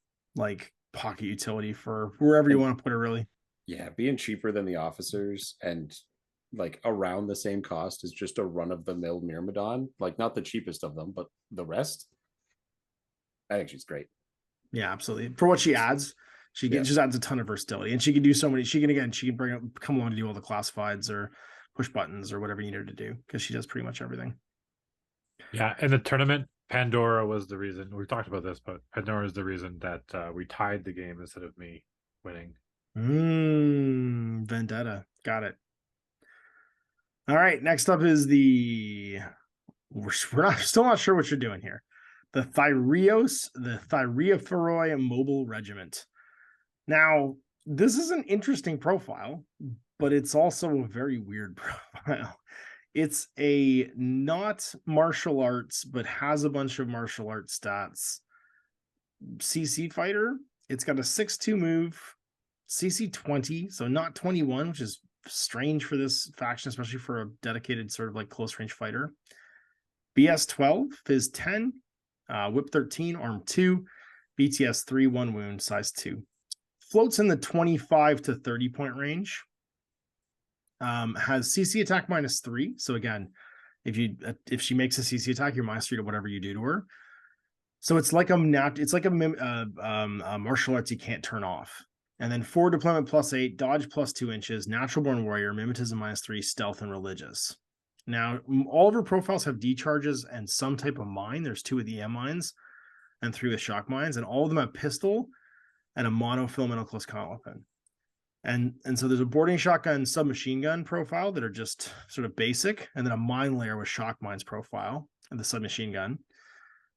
pocket utility for wherever you want to put her, really. Yeah, being cheaper than the officers and like around the same cost is just a run-of-the-mill Myrmidon. Like, not the cheapest of them, but the rest. I think she's great. Yeah, absolutely. For what she adds, she just adds a ton of versatility, and she can do so many. She can come along to do all the classifieds or push buttons or whatever you need her to do, because she does pretty much everything. Yeah, in the tournament, Pandora was the reason. We talked about this, but Pandora is the reason that we tied the game instead of me winning. Vendetta. Got it. All right. Next up is we're still not sure what you're doing here. The Thyreophoroi Mobile Regiment. Now, this is an interesting profile, but it's also a very weird profile. It's a not martial arts, but has a bunch of martial arts stats. CC fighter. It's got a 6-2 move, CC 20, so not 21, which is strange for this faction, especially for a dedicated sort of like close range fighter. BS 12, Fizz 10, Whip 13, Arm 2, BTS 3, 1 wound, size 2. Floats in the 25 to 30 point range. Has CC attack -3. So again, if she makes a CC attack, you're -3 to whatever you do to her. So it's like a martial arts you can't turn off. And then 4 deployment +8, dodge +2 inches, natural born warrior, mimetism -3, stealth, and religious. Now, all of her profiles have D charges and some type of mine. There's 2 with EM mines and 3 with shock mines, and all of them have pistol and a monofilamental close combat weapon. And so there's a boarding shotgun submachine gun profile that are just sort of basic, and then a mine layer with shock mines profile and the submachine gun.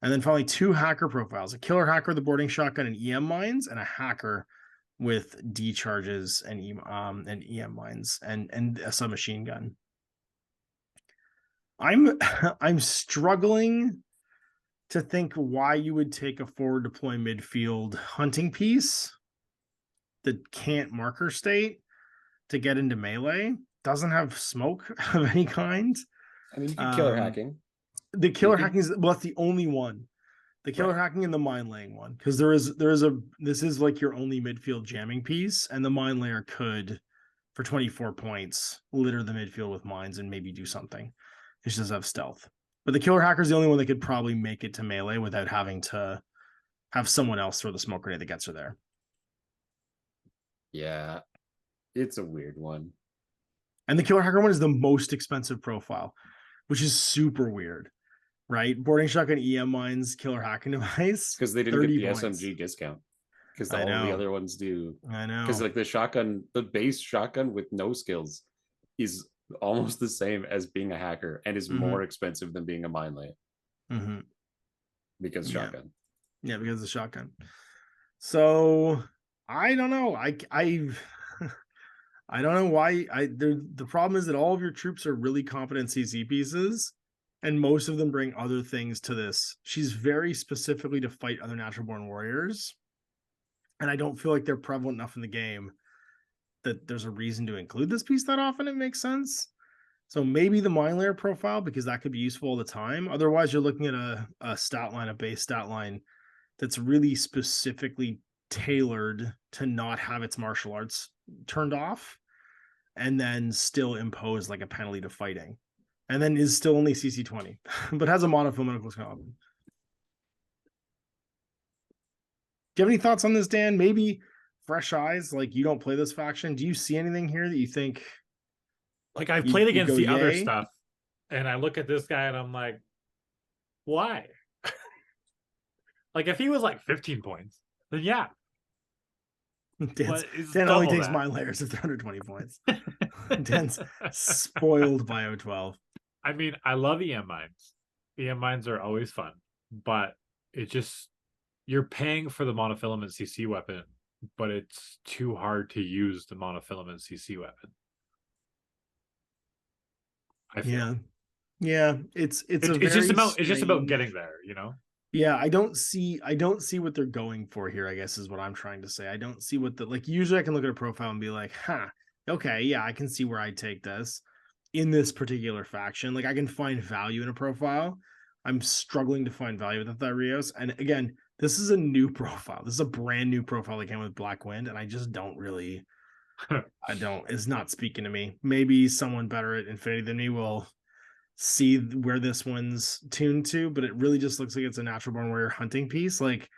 And then finally 2 hacker profiles, a killer hacker with the boarding shotgun and EM mines, and a hacker with D charges and EM mines and a submachine gun. I'm struggling to think why you would take a forward deploy midfield hunting piece that can't marker state to get into melee, doesn't have smoke of any kind. I mean, you can killer hacking. The killer hacking is, well, that's the only one. The killer hacking and the mine laying one, because this is like your only midfield jamming piece, and the mine layer could, for 24 points, litter the midfield with mines and maybe do something. It does have stealth. But the killer hacker is the only one that could probably make it to melee without having to have someone else throw the smoke grenade that gets her there. Yeah, it's a weird one. And the killer hacker one is the most expensive profile, which is super weird, right? Boarding shotgun, EM mines, killer hacking device. Because they didn't get the points. SMG discount. Because all the other ones do. I know. Because like the base shotgun with no skills is almost the same as being a hacker and is more expensive than being a mine layer. Because shotgun. Yeah, because of the shotgun. So I don't know. I don't know why. The problem is that all of your troops are really competent CC pieces, and most of them bring other things to this. She's very specifically to fight other natural born warriors, and I don't feel like they're prevalent enough in the game that there's a reason to include this piece that often. It makes sense. So maybe the mine layer profile, because that could be useful all the time. Otherwise, you're looking at a stat line, a base stat line that's really specifically tailored to not have its martial arts turned off, and then still impose like a penalty to fighting, and then is still only CC 20, but has a monofilamental close combat. Do you have any thoughts on this, Dan? Maybe fresh eyes, like you don't play this faction. Do you see anything here that you think? Like I've played against the other stuff, and I look at this guy and I'm like, why? Like if he was like 15 points, then yeah. it's Dan only double takes that. mine layers if they're under 20 points. Dan's spoiled by O12. I mean, I love EM mines. EM mines are always fun, but it just, you're paying for the monofilament CC weapon, but it's too hard to use the monofilament CC weapon. I feel. Yeah. It's just about getting there, you know? Yeah, I don't see what they're going for here, I guess is what I'm trying to say. I don't see what like usually I can look at a profile and be like, okay, yeah, I can see where I take this in this particular faction. Like I can find value in a profile. I'm struggling to find value with the Rios. And again, this is a new profile. This is a brand new profile that came with Black Wind, and I just don't really it's not speaking to me. Maybe someone better at Infinity than me will see where this one's tuned to, but it really just looks like it's a natural born warrior hunting piece. Like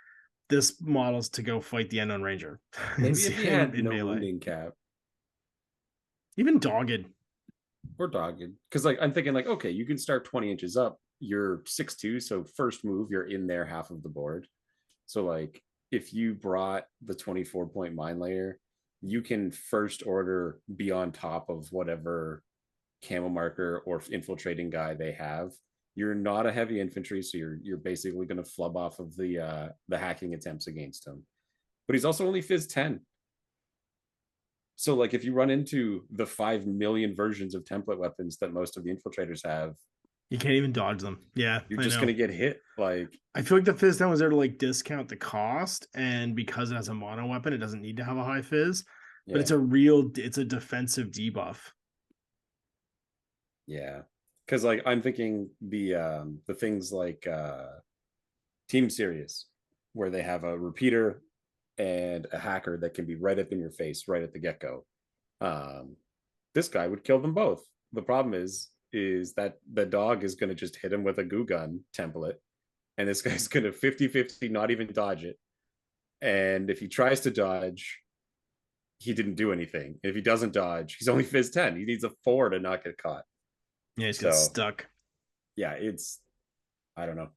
this model's to go fight the unknown ranger. Maybe if he had no melee. wounding cap Even dogged or dogged, because like I'm thinking like, okay, you can start 20 inches up. You're 6'2", so first move you're in there half of the board. So like if you brought the 24-point mine layer, you can first order be on top of whatever camo marker or infiltrating guy they have. You're not a heavy infantry, so you're basically going to flub off of the hacking attempts against him. But he's also only Fizz 10. So like if you run into the 5 million versions of template weapons that most of the infiltrators have, you can't even dodge them. Yeah, you're just going to get hit. Like I feel like the Fizz 10 was there to like discount the cost, and because it has a mono weapon, it doesn't need to have a high Fizz. yeah. But it's a defensive debuff. Yeah, because like I'm thinking the things like Team Serious, where they have a repeater and a hacker that can be right up in your face right at the get-go. This guy would kill them both. The problem is that the dog is going to just hit him with a goo gun template, and this guy's going to 50-50 not even dodge it. And if he tries to dodge, he didn't do anything. If he doesn't dodge, he's only Fizz 10. He needs a 4 to not get caught. Yeah, he's got stuck. Yeah, I don't know.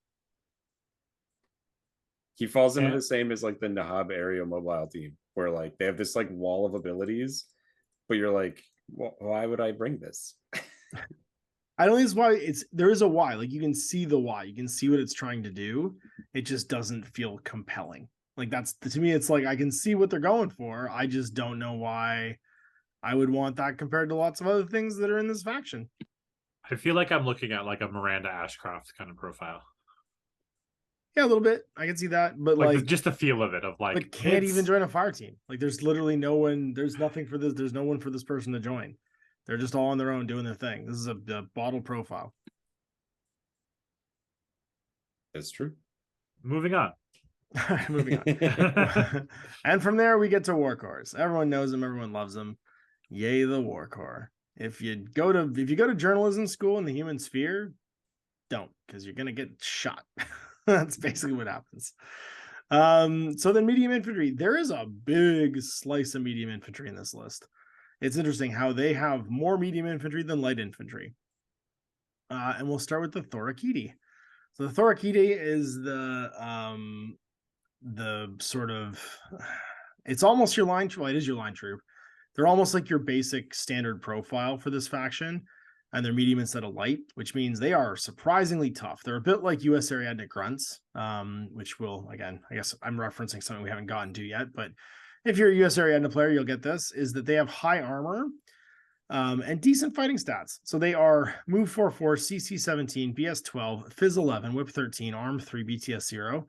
He falls into the same as like the Nahab area mobile team, where like they have this like wall of abilities, but you're like, why would I bring this? I don't think it's why there is a why. Like you can see the why. You can see what it's trying to do. It just doesn't feel compelling. Like that's to me, it's like I can see what they're going for. I just don't know why I would want that compared to lots of other things that are in this faction. I feel like I'm looking at like a Miranda Ashcroft kind of profile. Yeah, a little bit. I can see that, but like just the feel of it, of like, but can't even join a fire team. Like there's literally no one. There's nothing for this. There's no one for this person to join. They're just all on their own doing their thing. This is a bottle profile. That's true. Moving on. Moving on. And from there we get to War Cores. Everyone knows them. Everyone loves them. Yay, the War Core. If you go to journalism school in the human sphere, don't, because you're gonna get shot. That's basically what happens. So then medium infantry. There is a big slice of medium infantry in this list. It's interesting how they have more medium infantry than light infantry. And we'll start with the Thorakiti. So the Thorakiti is the sort of, it's almost your line. Well, it is your line troop. They're almost like your basic standard profile for this faction, and they're medium instead of light, which means they are surprisingly tough. They're a bit like U.S. Ariadne Grunts, which will, again, I guess I'm referencing something we haven't gotten to yet, but if you're a U.S. Ariadne player, you'll get this, is that they have high armor and decent fighting stats. So they are Move 4-4, CC 17, BS 12, Fizz 11, Whip 13, Arm 3, BTS 0,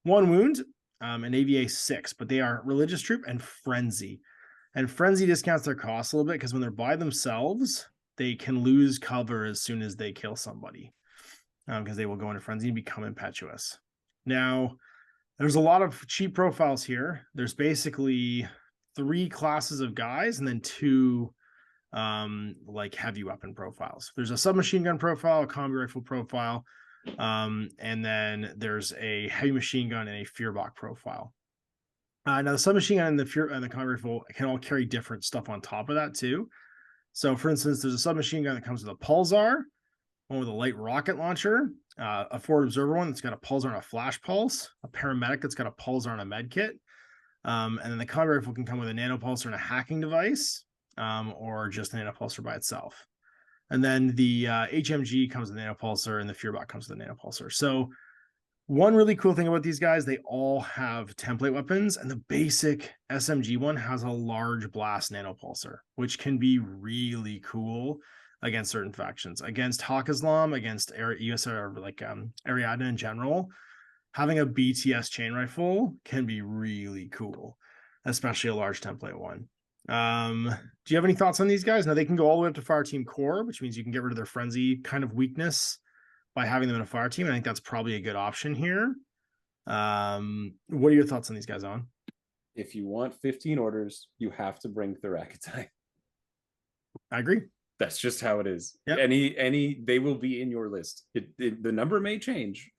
1 wound, and AVA 6, but they are Religious Troop and Frenzy. And Frenzy discounts their costs a little bit because when they're by themselves, they can lose cover as soon as they kill somebody, because they will go into Frenzy and become impetuous. Now, there's a lot of cheap profiles here. There's basically 3 classes of guys and then 2 like heavy weapon profiles. There's a submachine gun profile, a combi rifle profile, and then there's a heavy machine gun and a Fearbach profile. Now the submachine gun and the combi rifle can all carry different stuff on top of that too. So for instance, there's a submachine gun that comes with a pulsar, one with a light rocket launcher, a forward observer one that's got a pulsar and a flash pulse, a paramedic that's got a pulsar and a med kit, And then the combat rifle can come with a nanopulsar and a hacking device, or just a nanopulsar by itself. And then the HMG comes with a nanopulsar, and the Fearbot comes with a nanopulsar. So one really cool thing about these guys, they all have template weapons, and the basic SMG one has a large blast nanopulsar, which can be really cool against certain factions. Against Hawk Islam, against US or like Ariadne in general, having a BTS chain rifle can be really cool, especially a large template one. Do you have any thoughts on these guys? Now they can go all the way up to fire team core, which means you can get rid of their frenzy kind of weakness by having them in a fire team. I think that's probably a good option here. What are your thoughts on these guys, Owen? If you want 15 orders, you have to bring Thorakitai. I agree. That's just how it is. Yep. They will be in your list. The number may change,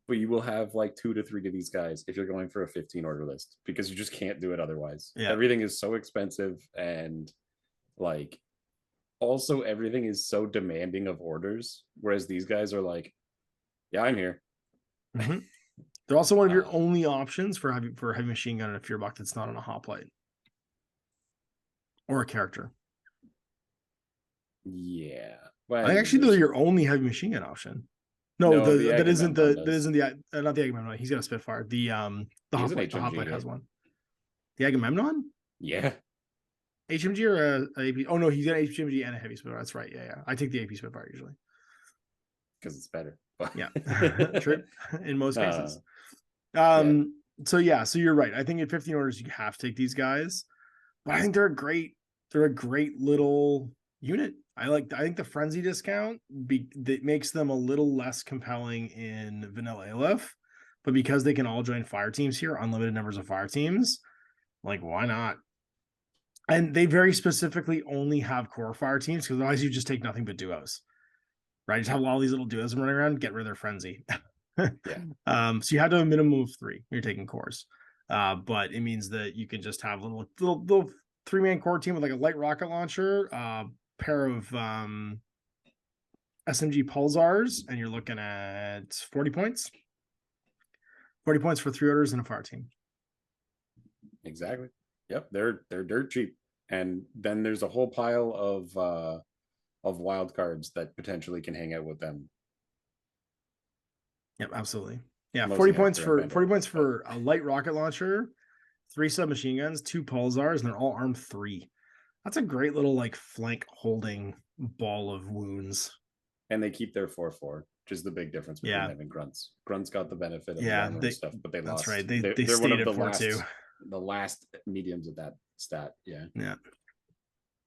but you will have like 2 to 3 of these guys if you're going for a 15 order list, because you just can't do it otherwise. Yeah. Everything is so expensive, and like also everything is so demanding of orders, whereas these guys are like, yeah, I'm here. Mm-hmm. They're also one of your only options for heavy machine gun and a Fearbot that's not on a hoplite or a character. Yeah, well, I think actually they're your only heavy machine gun option. No, that isn't the not the Agamemnon. He's got a Spitfire. The hoplite has one. The Agamemnon? Yeah. HMG or a AP? Oh no, he's got an HMG and a heavy Spitfire. That's right. Yeah. I take the AP Spitfire usually because it's better. Yeah, true. In most cases. So you're right. I think at 15 orders you have to take these guys, but I think they're a great little unit. I think the frenzy discount that makes them a little less compelling in vanilla Aleph, but because they can all join fire teams here, unlimited numbers of fire teams, like why not? And they very specifically only have core fire teams, because otherwise you just take nothing but duos, right? You just have all these little duos running around, get rid of their frenzy. Yeah. So you have to have a minimum of 3. You're taking cores, but it means that you can just have little 3-man core team with like a light rocket launcher, pair of SMG pulsars, and you're looking at 40 points. 40 points for 3 orders and a fire team. Exactly. Yep, they're dirt cheap. And then there's a whole pile of wild cards that potentially can hang out with them. Yep, absolutely. Yeah, Mostly 40 points for a light rocket launcher, 3 submachine guns, 2 pulsars, and they're all armed 3. That's a great little like flank holding ball of wounds. And they keep their 4/4, which is the big difference between them and Grunts. Grunts got the benefit of the armor and stuff, but they lost. That's right. They're stayed one of at the last mediums of that stat. Yeah. Yeah.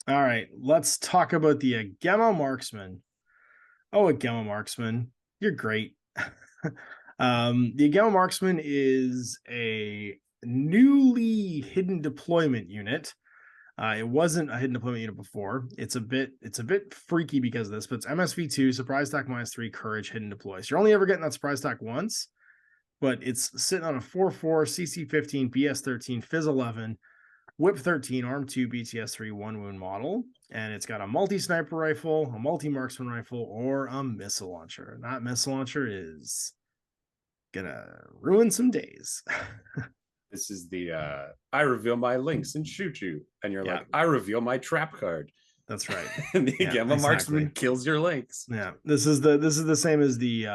All right. Let's talk about the Agema Marksman. Oh, Agema Marksman. You're great. The Agema Marksman is a newly hidden deployment unit. It wasn't a hidden deployment unit before. It's a bit freaky because of this, but it's MSV2, surprise attack -3, courage, hidden deploy. So you're only ever getting that surprise attack once, but it's sitting on a 4/4, CC15, BS13, Phys 11, Whip 13, Arm 2, BTS3, 1 wound model, and it's got a multi-sniper rifle, a multi-marksman rifle, or a missile launcher. And that missile launcher is gonna ruin some days. This is the I reveal my links and shoot you, and you're like, I reveal my trap card. That's right. And the Agema Marksman kills your links. Yeah, this is the same as the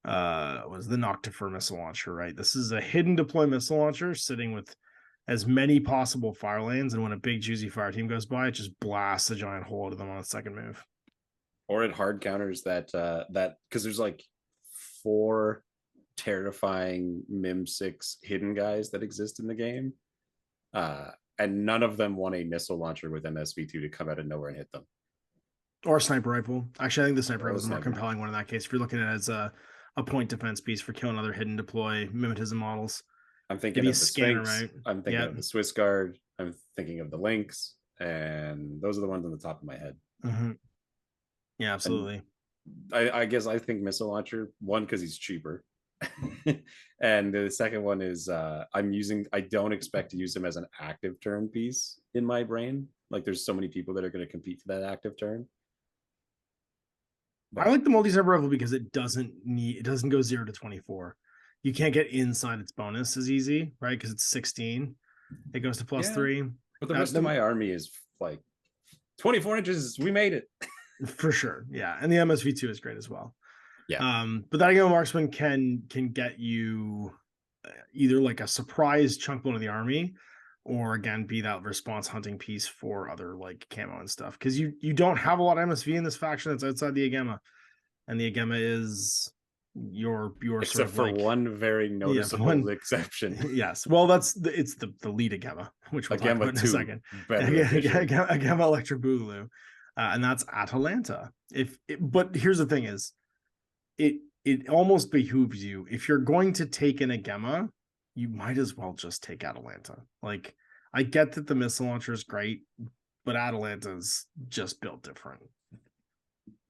was the Noctifer missile launcher, right? This is a hidden deploy missile launcher sitting with as many possible fire lanes, and when a big juicy fire team goes by, it just blasts a giant hole out of them on its second move. Or it hard counters that because there's like 4 terrifying MIM6 hidden guys that exist in the game, and none of them want a missile launcher with MSV2 to come out of nowhere and hit them. Or a sniper rifle. Actually, I think the sniper rifle is a more compelling one in that case. If you're looking at it as a point defense piece for killing other hidden deploy mimetism models. I'm thinking of the Sphinx, right? I'm thinking of the Swiss Guard. I'm thinking of the Lynx, and those are the ones on the top of my head. Mm-hmm. Yeah, absolutely. I guess I think missile launcher, one, because he's cheaper. And the second one is I don't expect to use him as an active turn piece in my brain. Like there's so many people that are going to compete for that active turn. But I like the multi-sniper rifle because it doesn't go 0 to 24. You can't get inside its bonus as easy, right? Because it's 16. It goes to +3. But the rest of my army is like 24 inches. We made it. For sure. Yeah. And the MSV2 is great as well. Yeah. But that again, marksman can get you either like a surprise chunk blow to the army, or again be that response hunting piece for other like camo and stuff. Because you don't have a lot of MSV in this faction that's outside the Agema. And the Agema is your Except sort of for like, one very noticeable exception. Yes. Well, it's the lead Agema, which we'll talk about in a second. Agema Electra Boogaloo. And that's Atalanta. But here's the thing is, it almost behooves you, if you're going to take an Agema, you might as well just take Atalanta. Like, I get that the missile launcher is great, but Atalanta's just built different.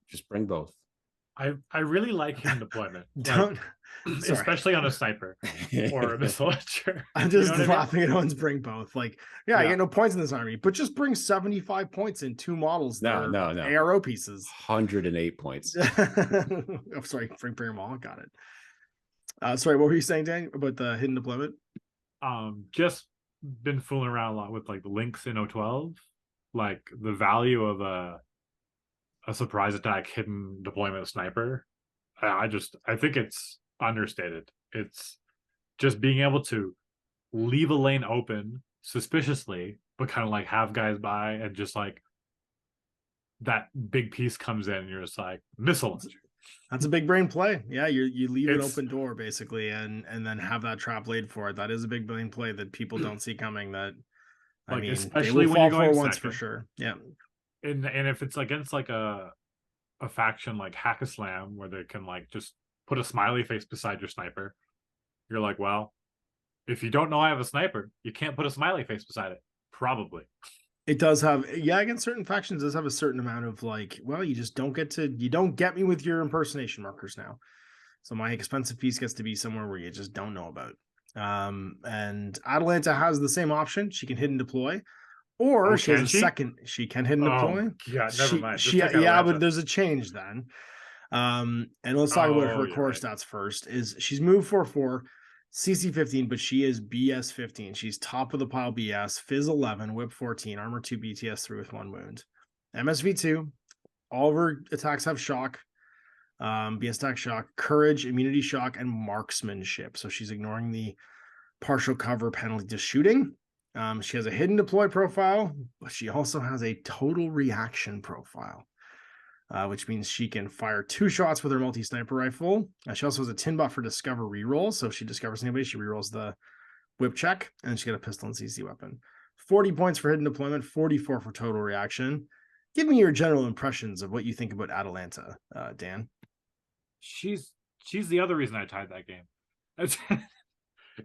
Just bring both. I really like hidden deployment. Don't, especially on a sniper or a missile launcher. I'm just laughing at Owen's bring both. Like, yeah, I get no points in this army, but just bring 75 points in 2 models. No. ARO pieces. 108 points. I'm sorry, bring them all. Got it. Sorry, what were you saying, Dan, about the hidden deployment? Just been fooling around a lot with like the links in 012. Like the value of a surprise attack hidden deployment sniper. I think it's understated. It's just being able to leave a lane open suspiciously, but kind of like have guys by, and just like that big piece comes in and you're just like, missile launcher. That's a big brain play. Yeah, you leave an open door basically, and then have that trap laid for it. That is a big brain play that people don't see coming. That I mean, especially they will when fall you're going once for sure. Yeah. And if it's against like a faction like Hack a Slam, where they can like just put a smiley face beside your sniper, you're like, well, if you don't know I have a sniper, you can't put a smiley face beside it. Probably. It does have, against certain factions, it does have a certain amount of like, well, you don't get me with your impersonation markers now. So my expensive piece gets to be somewhere where you just don't know about. And Atalanta has the same option. She can hidden deploy. Or she has a second. She can hidden deploy. Yeah, never mind. But there's a change then. And let's talk about her core stats first. Is she's moved 4/4, CC 15, but she is BS 15. She's top of the pile BS, Fizz 11, Whip 14, Armor 2, BTS 3 with 1 wound. MSV 2. All of her attacks have shock, BS attack shock, courage, immunity shock, and marksmanship. So she's ignoring the partial cover penalty to shooting. She has a hidden deploy profile, but she also has a total reaction profile, which means she can fire 2 shots with her multi-sniper rifle. She also has a tin bot for discover reroll. So if she discovers anybody, she rerolls the whip check, and then she got a pistol and CC weapon. 40 points for hidden deployment, 44 for total reaction. Give me your general impressions of what you think about Atalanta, Dan. She's the other reason I tied that game.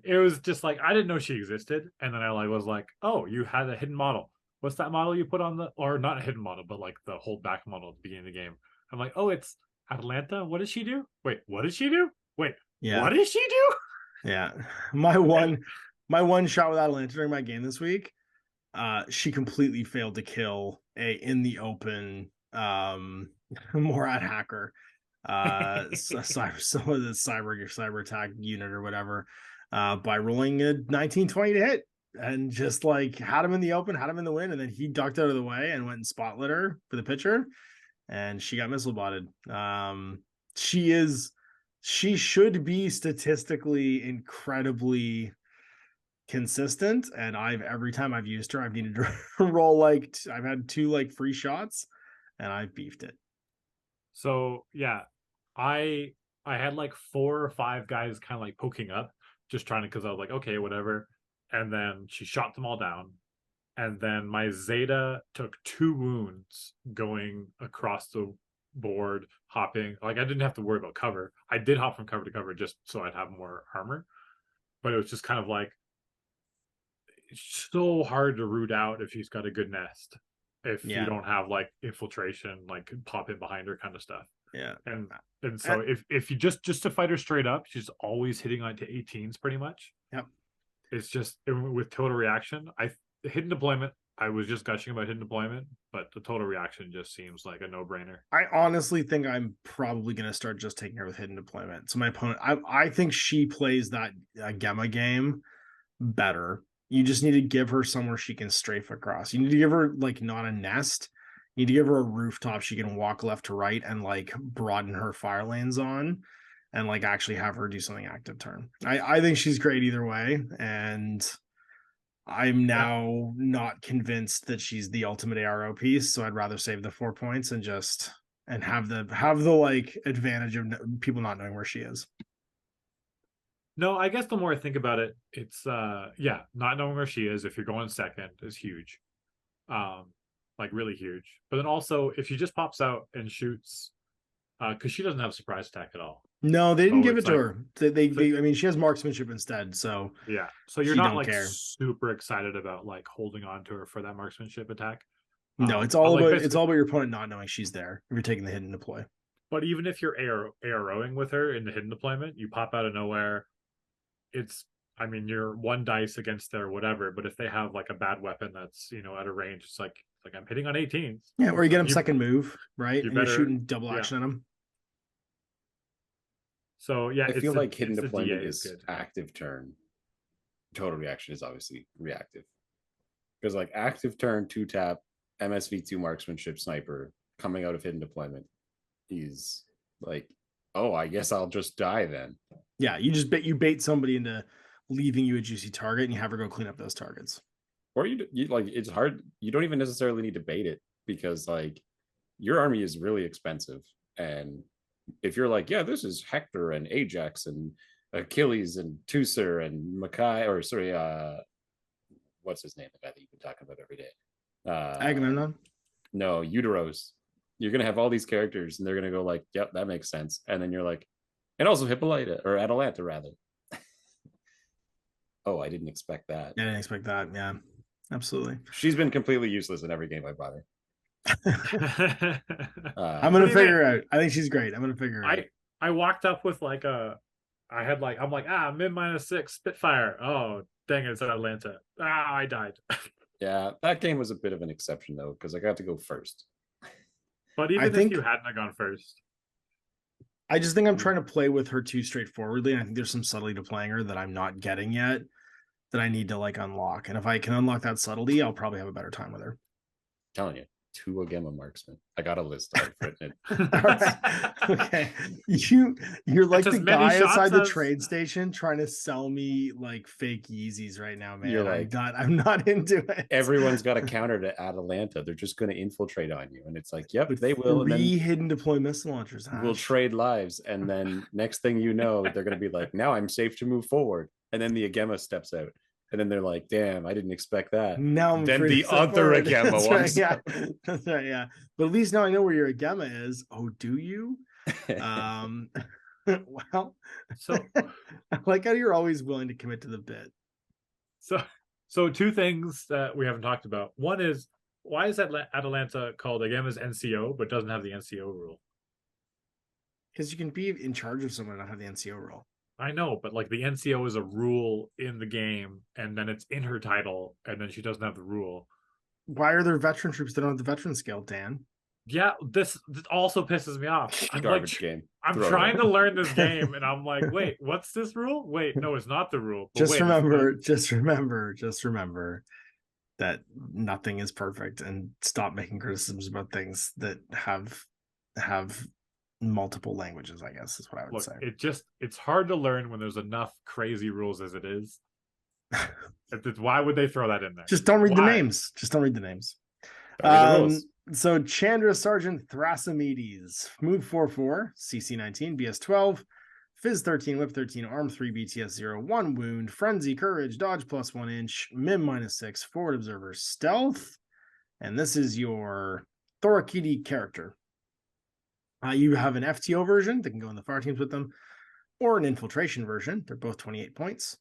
It was just like, I didn't know she existed, and then I was like, oh, you had a hidden model. What's that model you put on or not a hidden model, but like the hold back model at the beginning of the game? I'm like, oh, it's Atalanta. What does she do? Wait, what does she do? Wait, what does she do? Yeah, my one shot with Atalanta during my game this week, she completely failed to kill a in the open Morad hacker, cyber attack unit or whatever. By rolling a 1920 to hit, and just like had him in the open, had him in the wind, and then he ducked out of the way and went and spotlit her for the pitcher, and she got missile botted. She should be statistically incredibly consistent, and every time I've used her, I've needed to roll I've had 2 free shots, and I've beefed it. So yeah, I had 4 or 5 guys kind of poking up, just trying to, because I was like, okay, whatever. And then she shot them all down. And then my Zeta took 2 wounds going across the board, hopping. I didn't have to worry about cover. I did hop from cover to cover just so I'd have more armor. But it was just kind of it's so hard to root out if she's got a good nest. If you don't have infiltration, pop in behind her kind of stuff. Yeah. And so if you just to fight her straight up, she's always hitting to 18s pretty much. Yep. It's just with total reaction. Hidden deployment, I was just gushing about hidden deployment, but the total reaction just seems like a no-brainer. I honestly think I'm probably going to start just taking her with hidden deployment. So my opponent, I think she plays that Gemma game better. You just need to give her somewhere she can strafe across. You need to give her like not a nest. You need to give her a rooftop she can walk left to right and like broaden her fire lanes on and like actually have her do something active turn. I think she's great either way. And I'm now not convinced that she's the ultimate ARO piece, so I'd rather save the 4 points and just have the like advantage of people not knowing where she is. No, I guess the more I think about it, it's not knowing where she is if you're going second is huge. Like really huge. But then also if she just pops out and shoots, because she doesn't have surprise attack at all. No, they didn't give it to her. They I mean, she has marksmanship instead, so yeah. So you're not like super excited about like holding on to her for that marksmanship attack. No, it's all about your opponent not knowing she's there if you're taking the hidden deploy. But even if you're AROing with her in the hidden deployment, you pop out of nowhere. You're 1 dice against their whatever, but if they have like a bad weapon that's at a range, it's like I'm hitting on 18s. Yeah, or you get them second move, right? You're shooting double action at them. So yeah, I feel like hidden deployment is active turn. Total reaction is obviously reactive. Because like active turn 2-tap MSV2 marksmanship sniper coming out of hidden deployment is like, oh, I guess I'll just die then. Yeah, you bait somebody into leaving you a juicy target and you have her go clean up those targets. Or you like it's hard. You don't even necessarily need to bait it because like your army is really expensive. And if you're like, yeah, this is Hector and Ajax and Achilles and Teucer and what's his name? The guy that you've been talking about every day. Agamemnon? No, Uteros. You're gonna have all these characters and they're gonna go like, yep, that makes sense. And then you're like, and also Hippolyta or Atalanta rather. Oh, I didn't expect that. I didn't expect that. Yeah, absolutely. She's been completely useless in every game I bought her. I'm gonna figure her out. I think she's great. I'm gonna figure her out. I walked up with like I'm like mid -6 Spitfire. Oh dang it, it's Atlanta. I died. Yeah, that game was a bit of an exception though, because I got to go first. But even if you hadn't gone first. I just think I'm trying to play with her too straightforwardly. And I think there's some subtlety to playing her that I'm not getting yet that I need to like unlock. And if I can unlock that subtlety, I'll probably have a better time with her. I'm telling you, 2 Agema marksman. I got a list. I've written it. Right. Okay. You're like the guy outside the train station trying to sell me like fake Yeezys right now, man. You're like, I'm not into it. Everyone's got a counter to Atalanta. They're just going to infiltrate on you. And it's like, yep, but they will. 3 hidden deploy missile launchers. We'll trade lives. And then next thing you know, they're going to be like, now I'm safe to move forward. And then the Agema steps out. And then they're like, damn, I didn't expect that. Now then the other Agema walks. Yeah. That's right, yeah. But at least now I know where your Agema is. Oh, do you? Well, so I like how you're always willing to commit to the bit. So 2 things that we haven't talked about. One is, why is Atalanta called Agema's NCO, but doesn't have the NCO rule? Because you can be in charge of someone and not have the NCO rule. I know, but like the NCO is a rule in the game, and then it's in her title, and then she doesn't have the rule. Why are there veteran troops that don't have the veteran scale, Dan? Yeah, this also pisses me off. I'm garbage game. I'm trying to learn this game, and I'm like, wait, what's this rule? Wait, no, it's not the rule. But just remember that nothing is perfect, and stop making criticisms about things that have multiple languages, I guess is what I would say. It's hard to learn when there's enough crazy rules as it is. Why would they throw that in there? Just don't read the names. So Chandra Sergeant Thrasymedes, move 4/4, CC 19, BS 12, Phys 13, Whip 13, Arm 3, BTS 0, 1 wound, Frenzy, Courage, Dodge +1 inch, Mim -6, Forward Observer, Stealth, and this is your Thorakidi character. You have an FTO version that can go in the fire teams with them, or an infiltration version. They're both 28 points.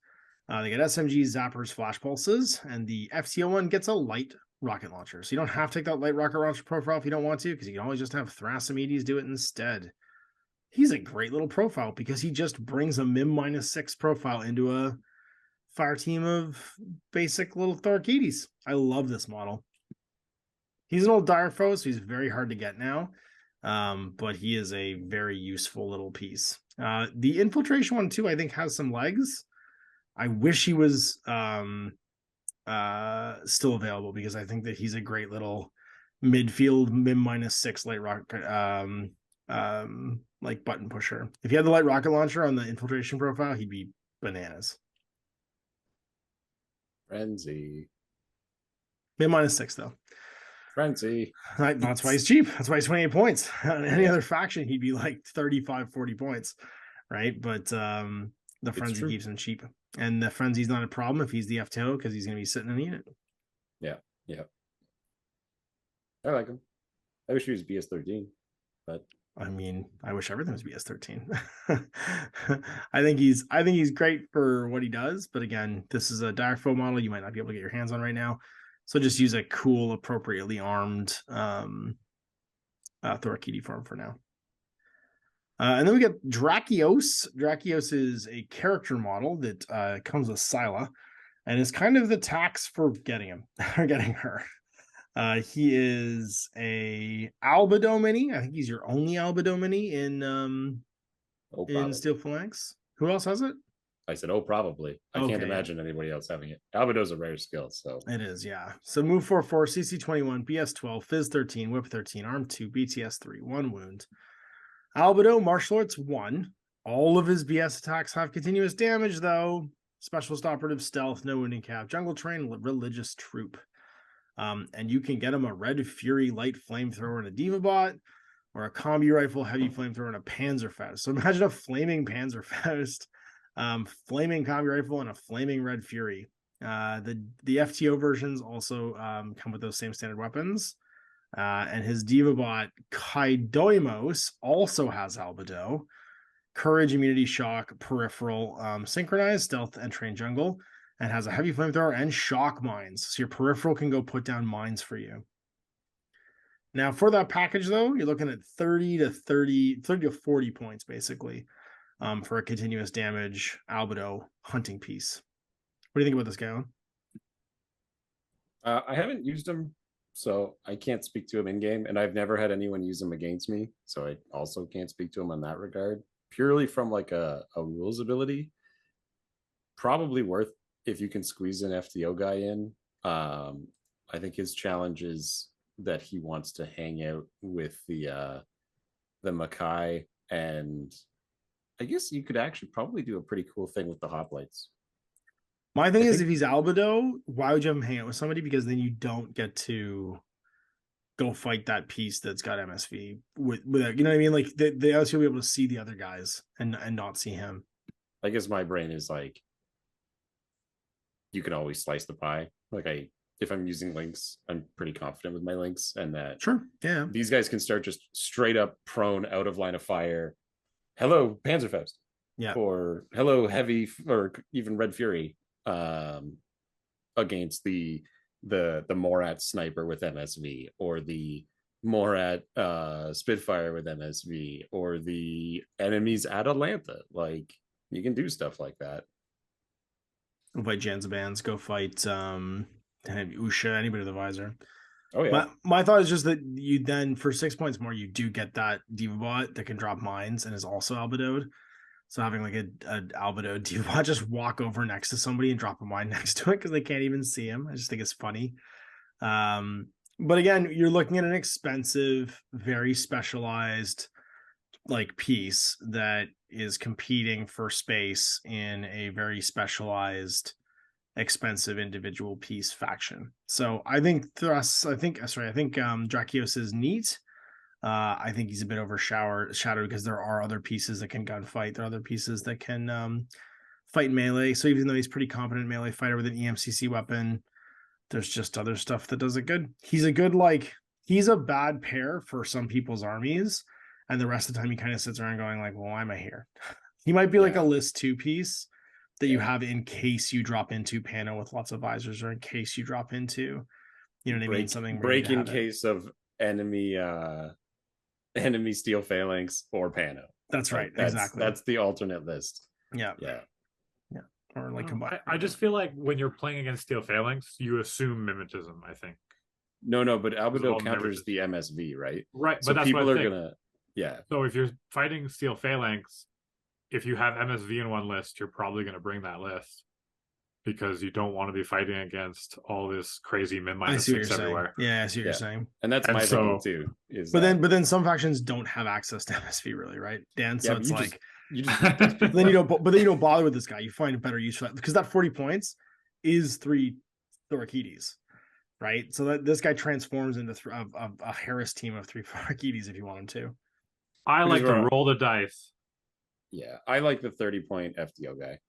They get SMGs, zappers, flash pulses, and the FTO one gets a light rocket launcher. So you don't have to take that light rocket launcher profile if you don't want to, because you can always just have Thrasymedes do it instead. He's a great little profile because he just brings a Mim -6 profile into a fire team of basic little Thorakides. I love this model. He's an old dire foe, so he's very hard to get now. But he is a very useful little piece. The infiltration one too, I think, has some legs. I wish he was still available, because I think that he's a great little midfield -6 light rocket like button pusher. If he had the light rocket launcher on the infiltration profile, he'd be bananas. Frenzy. -6 though. Frenzy. That's why he's cheap. That's why he's 28 points. On any other faction, he'd be like 35, 40 points, right? But the frenzy keeps him cheap. And the frenzy's not a problem if he's the FTO, because he's going to be sitting in the unit. Yeah. I like him. I wish he was BS13, but I mean, I wish everything was BS13. I think he's great for what he does, but again, this is a dire foe model you might not be able to get your hands on right now. So just use a cool, appropriately armed Thorakiti form for now. And then we get Drakios. Drakios is a character model that comes with Scylla, and is kind of the tax for getting him or getting her. He is a Albedo mini. I think he's your only Albedo mini in Steel Phalanx. Who else has it? I said, probably. I can't imagine anybody else having it. Albedo's a rare skill, so it is, yeah. So move 4/4, CC 21, BS 12, Fizz 13, Whip 13, Arm 2, BTS 3, 1 wound. Albedo, Martial Arts 1. All of his BS attacks have continuous damage, though. Specialist Operative, Stealth, no wounding cap, Jungle Train, Religious Troop. And you can get him a Red Fury Light Flamethrower and a Diva Bot, or a Combi Rifle Heavy Flamethrower and a Panzerfaust. So imagine a flaming Panzerfaust, flaming Combi Rifle, and a flaming Red Fury. The FTO versions also come with those same standard weapons. And his Diva Bot, Kaidoimos, also has Albedo. Courage, Immunity, Shock, Peripheral, Synchronized, Stealth, and Train Jungle, and has a Heavy Flamethrower and Shock Mines. So your Peripheral can go put down mines for you. Now, for that package, though, you're looking at 30 to 40 points, basically, for a continuous damage Albedo hunting piece. What do you think about this guy, Owen? I haven't used him, so I can't speak to him in game, and I've never had anyone use him against me, so I also can't speak to him on that regard. Purely from like a rules ability, probably worth if you can squeeze an FTO guy in. I think his challenge is that he wants to hang out with the Makai, and I guess you could actually probably do a pretty cool thing with the Hoplites. My thing is, if he's Albedo, why would you have him hang out with somebody? Because then you don't get to go fight that piece that's got MSV with you know what I mean? Like they also will be able to see the other guys and not see him. I guess my brain is like, you can always slice the pie. Like if I'm using links, I'm pretty confident with my links, and that yeah, these guys can start just straight up prone out of line of fire. Hello, Panzerfaust. Yeah. Or hello, Heavy, or even Red Fury, against the Morat Sniper with MSV, or the Morat Spitfire with MSV, or the enemies at Atlanta. Like, you can do stuff like that. Go fight Janzabans, go fight Usha, anybody with a visor. Oh yeah. My thought is just that you then, for 6 points more, you do get that Diva Bot that can drop mines and is also Albedoed. So having like a Albedo Diva Bot just walk over next to somebody and drop a mine next to it because they can't even see him. I just think it's funny. But again, you're looking at an expensive, very specialized like piece that is competing for space in a very specialized, expensive individual piece faction. So I think Drakios is neat. I think he's a bit overshadowed because there are other pieces that can gunfight. There are other pieces that can fight melee. So even though he's pretty competent melee fighter with an EMCC weapon, there's just other stuff that does it good. He's a bad pair for some people's armies, and the rest of the time he kind of sits around going like, well, why am I here? He might be like a list 2 piece that you have in case you drop into Pano with lots of visors, or in case you drop into, you know what I mean? Something break in case of enemy Steel Phalanx or Pano. That's right. Exactly. That's the alternate list. Yeah. Or like I just feel like when you're playing against Steel Phalanx, you assume mimetism, I think. No, but all albedo the counters beverages. the MSV, right? Right, So but that's people what are I think. gonna, yeah, So if you're fighting Steel Phalanx, if you have MSV in one list, you're probably going to bring that list because you don't want to be fighting against all this crazy min I see what you're -6 saying. everywhere. Yeah, I see what you're yeah, saying. and that's And my thinking so, too. Is But that then some factions don't have access to MSV, really, right, Dan? So yeah, but it's like you just beat those people. then you up. don't. But then you don't bother with this guy. You find a better use for that because that 40 points is 3 Achilles, right? So that this guy transforms into a Harris team of 3 Achilles if you want him to. I Which is like to where- roll the dice. Yeah, I like the 30-point FTO guy,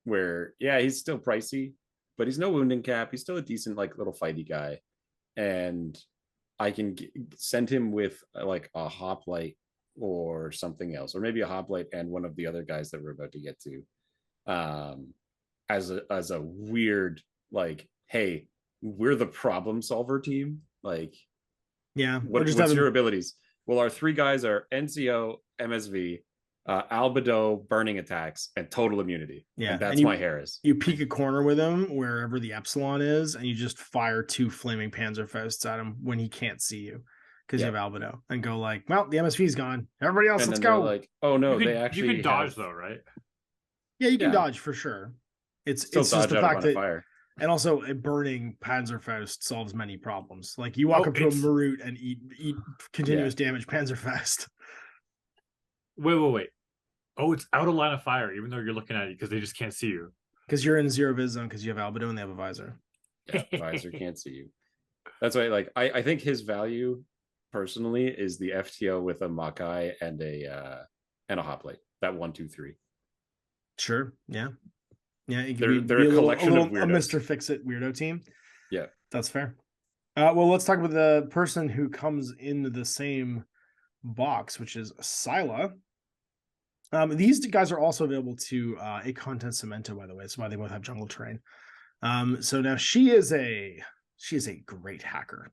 where yeah, he's still pricey, but he's no wounding cap. He's still a decent like little fighty guy, and I can send him with like a hoplite or something else, or maybe a hoplite and one of the other guys that we're about to get to, as a weird like, hey, we're the problem solver team. Like, Yeah. what's your abilities? Well, our 3 guys are NCO, MSV, albedo, burning attacks, and total immunity. Yeah, and that's and my Harris. You peek a corner with him wherever the epsilon is, and you just fire 2 flaming Panzerfausts at him when he can't see you because you have albedo, and go like, "Well, the MSV's gone. Everybody else, And let's then they're go!" like, oh no, you they can, actually you can dodge have... though, right? Yeah, you can Yeah. dodge for sure. It's Still just dodge the out of fact line of that, fire. and also a burning Panzerfaust solves many problems. Like you walk up to a Marut and eat continuous damage Panzerfaust. Wait. Oh, it's out of line of fire, even though you're looking at it because they just can't see you. Because you're in zero vis zone because you have albedo and they have a visor. Yeah, visor can't see you. That's why, like, I think his value personally is the FTO with a Makai and a hoplite. That 1, 2, 3. Sure. Yeah. Yeah. It They're could be a collection of a weirdos. Mr. Fix-It weirdo team. Yeah. That's fair. Well, let's talk about the person who comes in the same box, which is Scylla. These guys are also available to a content Cemento, by the way. That's why they both have jungle terrain. So now she is a great hacker.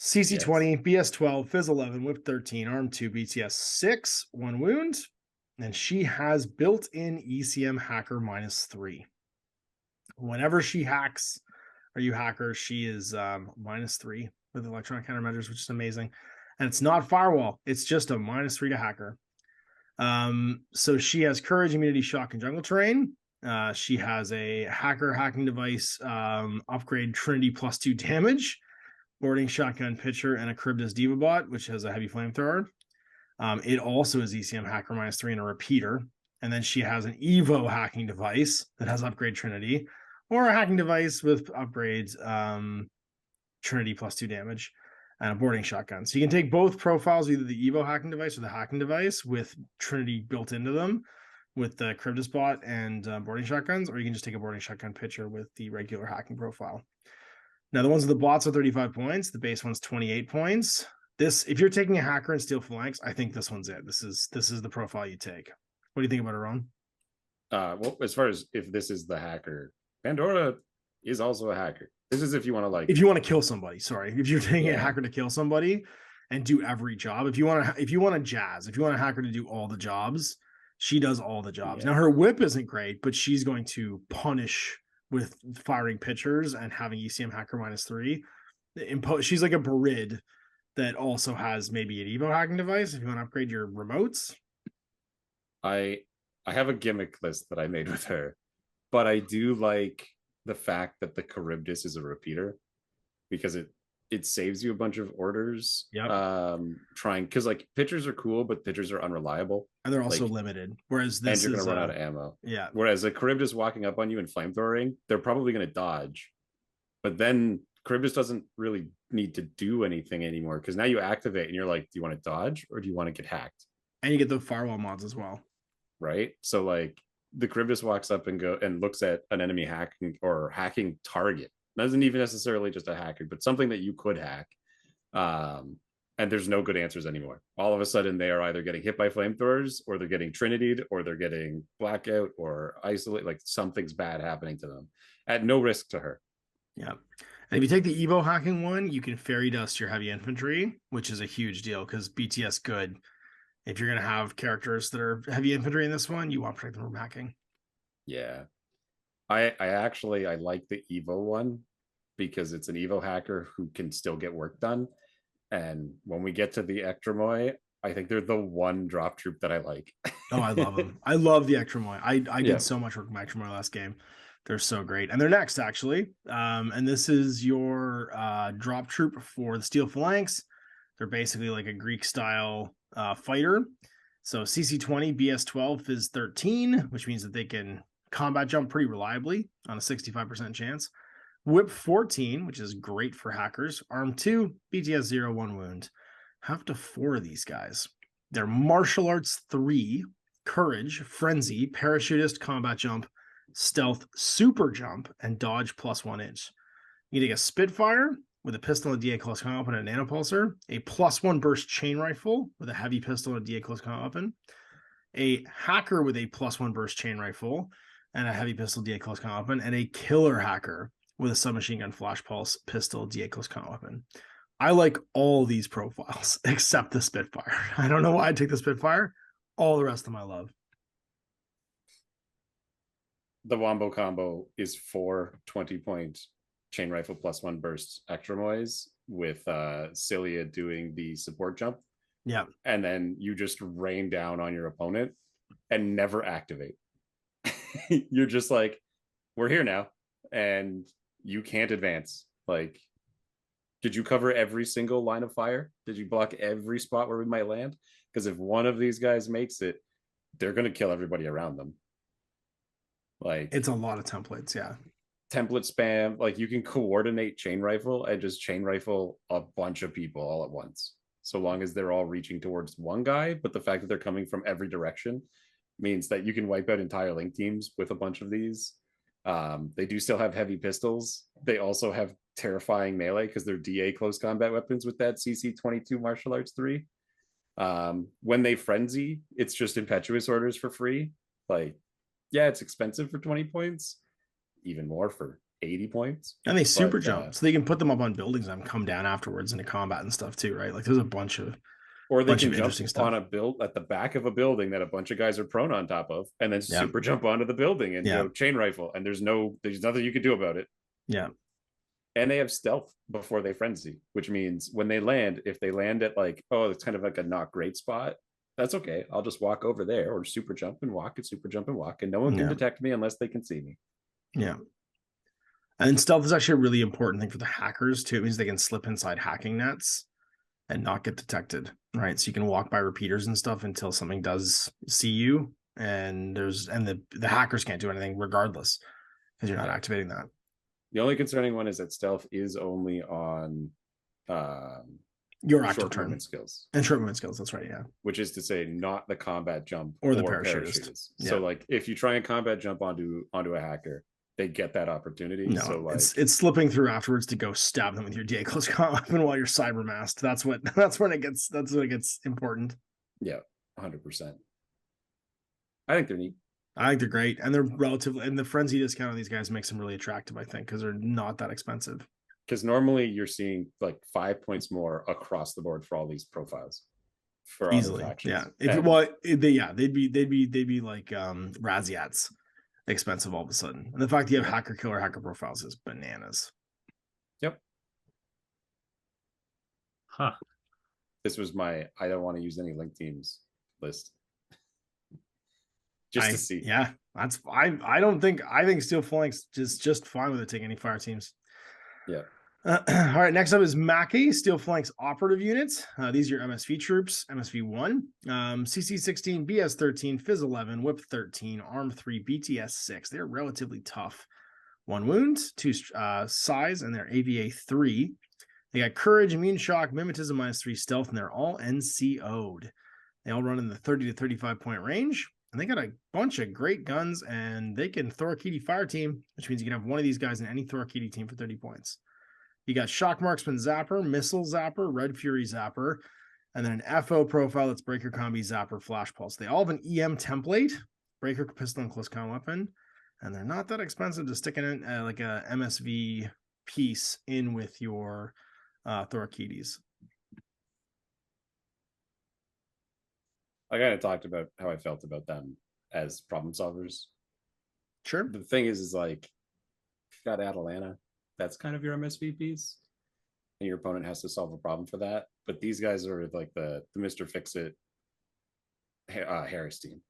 CC 20, BS 12, Fizz 11, Whip 13, Arm 2, BTS 6, 1 wound, and she has built-in ECM hacker -3. Whenever she hacks, or you hacker, she is -3 with electronic countermeasures, which is amazing. And it's not firewall; it's just a -3 to hacker. So she has courage, immunity, shock, and jungle terrain. She has a hacking device upgrade Trinity +2 damage, boarding shotgun pitcher, and a Charybdis Diva bot, which has a heavy flamethrower. It also is ECM hacker -3 and a repeater. And then she has an Evo hacking device that has upgrade Trinity, or a hacking device with upgrades Trinity +2 damage. And a boarding shotgun. So you can take both profiles, either the Evo hacking device or the hacking device with Trinity built into them with the Charybdis bot and boarding shotguns, or you can just take a boarding shotgun pitcher with the regular hacking profile. Now, the ones with the bots are 35 points. The base one's 28 points. If you're taking a hacker in Steel Phalanx, I think this one's it. This is the profile you take. What do you think about it, Ron? Well, as far as if this is the hacker, Pandora is also a hacker. This is if you want to if you want to kill somebody. Sorry, if you're taking a hacker to kill somebody and do every job. If you want a hacker to do all the jobs, she does all the jobs. Now her whip isn't great, but she's going to punish with firing pitchers and having ECM hacker -3. She's like a Barid that also has maybe an Evo hacking device if you want to upgrade your remotes. I have a gimmick list that I made with her, but I do like the fact that the Charybdis is a repeater because it saves you a bunch of orders. Because like pitchers are cool, but pitchers are unreliable and they're also limited. Whereas this and you're gonna run out of ammo. Yeah. Whereas a Charybdis walking up on you and flamethrowing, they're probably gonna dodge, but then Charybdis doesn't really need to do anything anymore because now you activate and you're like, do you want to dodge or do you want to get hacked? And you get the firewall mods as well, right? So like the Charybdis walks up and looks at an enemy hacking target. Doesn't even necessarily just a hacker, but something that you could hack. And there's no good answers anymore. All of a sudden, they are either getting hit by flamethrowers, or they're getting Trinitied, or they're getting blackout, or isolate. Like something's bad happening to them at no risk to her. Yeah. And if you take the Evo hacking one, you can fairy dust your heavy infantry, which is a huge deal because BTS good. If you're going to have characters that are heavy infantry in this one, you want to protect them from hacking. Yeah. I like the Evo one because it's an Evo hacker who can still get work done. And when we get to the Ectremoy, I think they're the one drop troop that I like. Oh, I love them. I love the Ectremoy. I Yeah. did so much work with my Ectremoy last game. They're so great. And they're next, actually. And this is your drop troop for the Steel Phalanx. They're basically like a Greek style fighter. So CC20 BS12 is 13, which means that they can combat jump pretty reliably on a 65% chance. Whip 14, which is great for hackers. Arm 2, BTS 0, 1 wound. Have to 4 of these guys. They're martial arts 3, courage, frenzy, parachutist, combat jump, stealth, super jump, and dodge +1 inch. You take a Spitfire with a pistol and a DA close combat weapon and a nanopulsar, a +1 burst chain rifle with a heavy pistol and a DA close combat weapon, a hacker with a +1 burst chain rifle and a heavy pistol DA close combat weapon, and a killer hacker with a submachine gun flash pulse pistol DA close combat weapon. I like all these profiles except the Spitfire. I don't know why I take the Spitfire. All the rest of them I love. The Wombo combo is 4 20-point chain rifle +1 burst Ectremoys with Cilia doing the support jump. Yeah. And then you just rain down on your opponent and never activate. You're just like, we're here now, and you can't advance. Like, did you cover every single line of fire? Did you block every spot where we might land? Because if one of these guys makes it, they're going to kill everybody around them. Like, it's a lot of templates. Yeah. Template spam. Like, you can coordinate chain rifle and just chain rifle a bunch of people all at once, so long as they're all reaching towards one guy. But the fact that they're coming from every direction means that you can wipe out entire link teams with a bunch of these. They do still have heavy pistols. They also have terrifying melee because they're DA close combat weapons with that CC22 martial arts 3. When they frenzy, it's just impetuous orders for free. Like, yeah, it's expensive for 20 points, even more for 80 points. And they super jump, so they can put them up on buildings and come down afterwards into combat and stuff too, right? Like, there's a bunch of they can jump on a build at the back of a building that a bunch of guys are prone on top of, and then super jump onto the building and go chain rifle, and there's nothing you can do about it. Yeah. And they have stealth before they frenzy, which means when they land, if they land at like, oh, it's kind of like a not great spot, that's okay. I'll just walk over there, or super jump and walk, and super jump and walk, and no one can detect me unless they can see me. Yeah. And stealth is actually a really important thing for the hackers too. It means they can slip inside hacking nets and not get detected, right? So you can walk by repeaters and stuff until something does see you, and the hackers can't do anything regardless because you're not activating that. The only concerning one is that stealth is only on your active turn movement skills and short movement skills. That's right. Yeah. Which is to say, not the combat jump or the parachutist. Yeah. So like, if you try and combat jump onto a hacker, they get that opportunity. No, so like, it's slipping through afterwards to go stab them with your DA close combat weapon while you're cyber masked. That's when it gets important. Yeah, 100%. I think they're neat. I think they're great, and they're relatively, and the frenzy discount on these guys makes them really attractive, I think, because they're not that expensive. Because normally you're seeing like 5 points more across the board for all these profiles. For easily, yeah. They'd be like Raziats expensive all of a sudden. And the fact that you have hacker killer hacker profiles is bananas. Yep. Huh. This was my I don't want to use any link teams list. Just to see. Yeah, that's I think Steel Phalanx is just fine with it taking any fire teams. Yeah. All right, next up is Mackey, Steel Phalanx operative units. These are your MSV troops, MSV 1, CC 16, BS 13, Fizz 11, Whip 13, Arm 3, BTS 6. They're relatively tough. 1 wound, 2 size, and they're AVA 3. They got courage, immune shock, mimetism -3, stealth, and they're all NCO'd. They all run in the 30 to 35 point range. And they got a bunch of great guns, and they can Thorakiti fire team, which means you can have one of these guys in any Thorakiti team for 30 points. You got Shock Marksman Zapper, Missile Zapper, Red Fury Zapper, and then an FO profile that's Breaker Combi Zapper, Flash Pulse. They all have an EM template, Breaker Pistol and Close Combat Weapon, and they're not that expensive to stick in like a MSV piece in with your Thorakitis. I kind of talked about how I felt about them as problem solvers. Sure. The thing is like, you've got Atalanta, that's kind of your MSV piece, and your opponent has to solve a problem for that. But these guys are like the Mr. Fix-It Harris team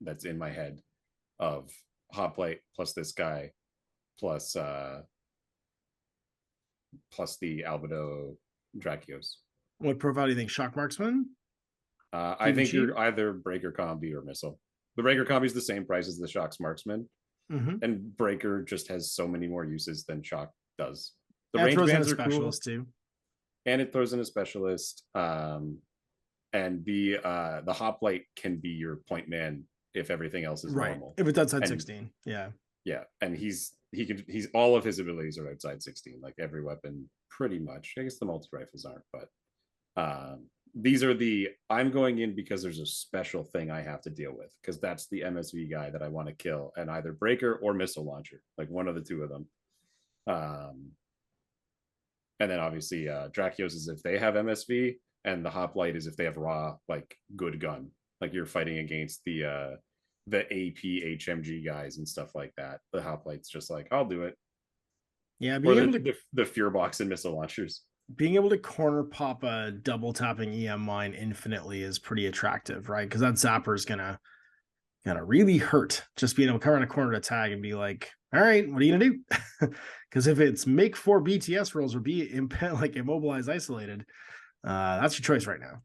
that's in my head of Hoplite plus this guy plus the Albedo Drakios. What profile do you think? Shock Marksman? I think you're either Breaker Combi or Missile. The Breaker Combi is the same price as the Shock's Marksman, and Breaker just has so many more uses than Shock does. The range bands are cool too, and it throws in a specialist. And the Hoplite can be your point man if everything else is normal. If it's outside 16, yeah, and he's all of his abilities are outside 16, like every weapon pretty much. I guess the multi rifles aren't, but these are I'm going in because there's a special thing I have to deal with, because that's the MSV guy that I want to kill, and either Breaker or Missile Launcher, like one of the two of them. And then obviously Drakios is if they have MSV, and the Hoplite is if they have raw, like good gun, like you're fighting against the AP HMG guys and stuff like that. The Hoplite's just like, I'll do it. Yeah, the Fear Box and Missile Launchers. Being able to corner pop a double tapping EM mine infinitely is pretty attractive, right? Because that zapper is gonna really hurt. Just being able to come around a corner to tag and be like, all right, what are you gonna do? Because if it's make 4 BTS rolls or be like immobilized, isolated, that's your choice right now.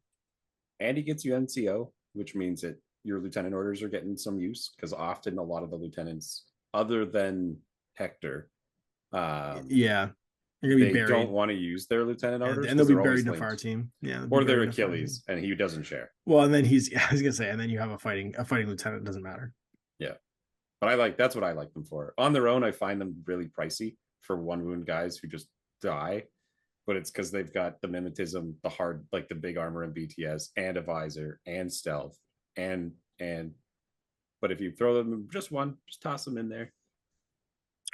And he gets you NCO, which means that your lieutenant orders are getting some use, because often a lot of the lieutenants, other than Hector, they don't want to use their lieutenant orders, and they'll be buried in the fire team, or their Achilles, and he doesn't share. Well, and then I was gonna say, and then you have a fighting lieutenant. Doesn't matter. Yeah, but that's what I like them for. On their own, I find them really pricey for 1 wound guys who just die. But it's because they've got the mimetism, the hard, like the big armor and BTS, and a visor and stealth, and but if you throw them just toss them in there.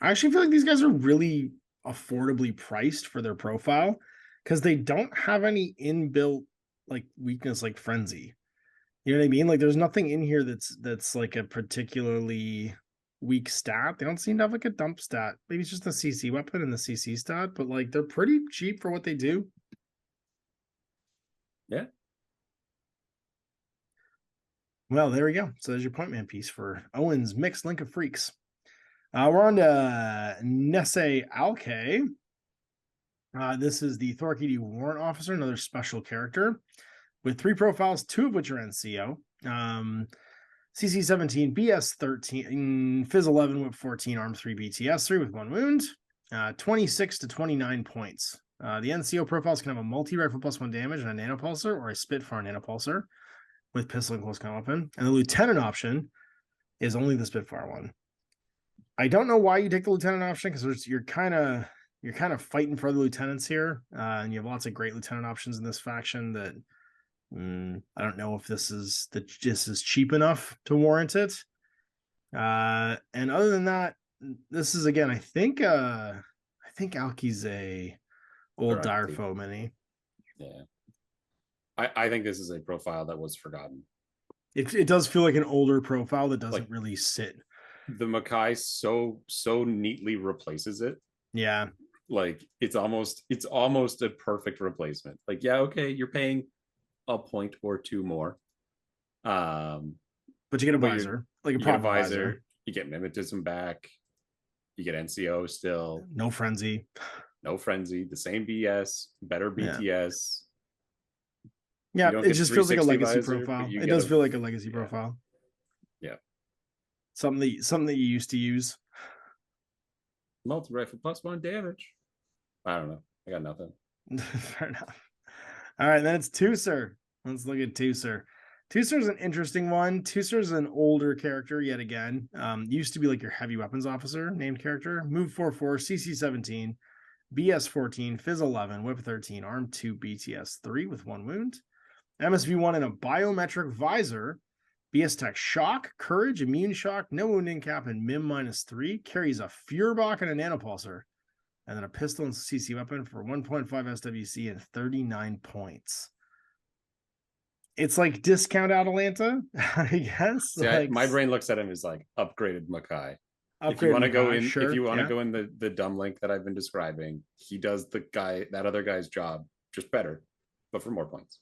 I actually feel like these guys are really affordably priced for their profile, because they don't have any inbuilt like weakness like frenzy. You know what I mean? Like there's nothing in here that's like a particularly weak stat. They don't seem to have like a dump stat. Maybe it's just the CC weapon and the CC stat, but like they're pretty cheap for what they do. Yeah. Well, there we go. So there's your point man piece for Owen's mixed link of freaks. We're on to Nesse Alke. This is the Thorkidi Warrant Officer, another special character with 3 profiles, 2 of which are NCO. CC17, BS13, Fizz 11, Whip 14, Arm 3, BTS 3 with 1 wound, 26 to 29 points. The NCO profiles can have a multi-rifle plus 1 damage and a nanopulsar, or a Spitfire nanopulsar with pistol and close combat weapon. And the lieutenant option is only the Spitfire one. I don't know why you take the lieutenant option, because you're kind of fighting for the lieutenants here, and you have lots of great lieutenant options in this faction that I don't know if this is cheap enough to warrant it. And other than that, this is again, I think Alki's a old dire foe mini. Yeah, I think this is a profile that was forgotten. It does feel like an older profile that doesn't really sit. The Makai so neatly replaces it. Yeah, like it's almost a perfect replacement. Like, yeah, okay, you're paying a point or 2 more, but you get a visor, like a proper visor. You get mimetism back. You get NCO still. No frenzy. The same BS, better BTS. Yeah, it just feels like a legacy profile. It does feel like a legacy profile. Yeah. Something that you used to use. Multi-rifle plus 1 damage. I don't know. I got nothing. Fair enough. All right, then it's Tusser. Let's look at Tusser. Tusser's an interesting one. Tusser's an older character yet again. Used to be like your heavy weapons officer named character. Move 4/4, CC 17, BS 14, Fizz 11, Whip 13, Arm 2, BTS 3 with 1 wound. MSV 1 in a biometric visor. BS Tech Shock, Courage, Immune Shock, no wounding cap, and MIM -3. Carries a Fuhrbach and a nanopulsar. And then a pistol and CC weapon for 1.5 SWC and 39 points. It's like discount Atalanta, I guess. See, my brain looks at him as like upgraded Makai. If you want to go in, sure, if you want to yeah. go in the dumb link that I've been describing, he does that other guy's job just better, but for more points.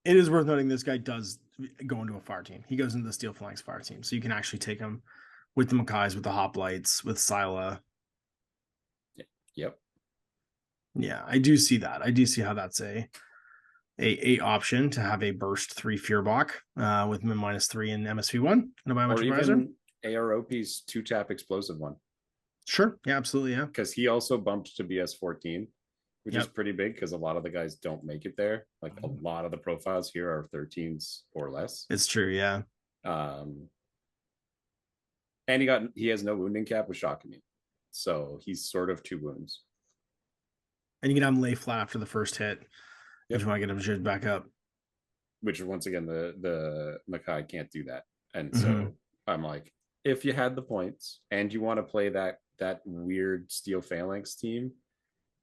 It is worth noting this guy does go into a fire team. He goes into the Steel Phalanx fire team, so you can actually take him with the Mackays, with the Hoplites, with Scylla. Yep. Yeah, I do see that. I do see how that's a option to have a burst 3 Fearbach with min -3 and MSV1 and a biometric Or visor. even AROP's 2-tap explosive one. Sure. Yeah, absolutely. Yeah. Because he also bumped to BS14, which is Yep. pretty big because a lot of the guys don't make it there. Like a lot of the profiles here are 13s or less. It's true. Yeah. And he has no wounding cap with shock immune. So he's sort of 2 wounds. And you can have him lay flat after the first hit Yep. if you want to get him jigged back up. Which once again, the Mackay can't do that. And so I'm like, if you had the points and you want to play that weird Steel Phalanx team,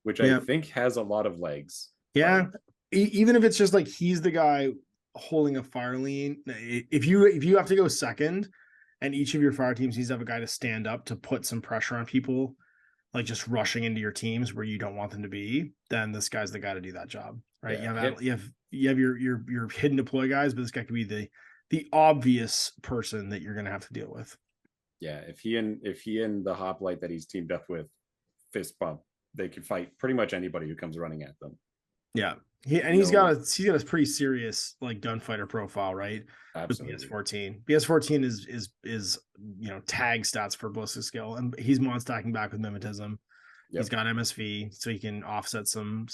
which I think has a lot of legs. Yeah. Even if it's just like he's the guy holding a fire lean, if you have to go second and each of your fire teams needs to have a guy to stand up to put some pressure on people, like just rushing into your teams where you don't want them to be, then this guy's the guy to do that job, right? Yeah. You have your hidden deploy guys, but this guy could be the obvious person that you're going to have to deal with. Yeah, if he and the Hoplite that he's teamed up with fist bump, they could fight pretty much anybody who comes running at them. Yeah. He's got a pretty serious like gunfighter profile, right? Absolutely. With BS14. BS14 is tag stats for ballistic skill, and he's mod stacking back with mimetism. Yep. He's got MSV, so he can offset some.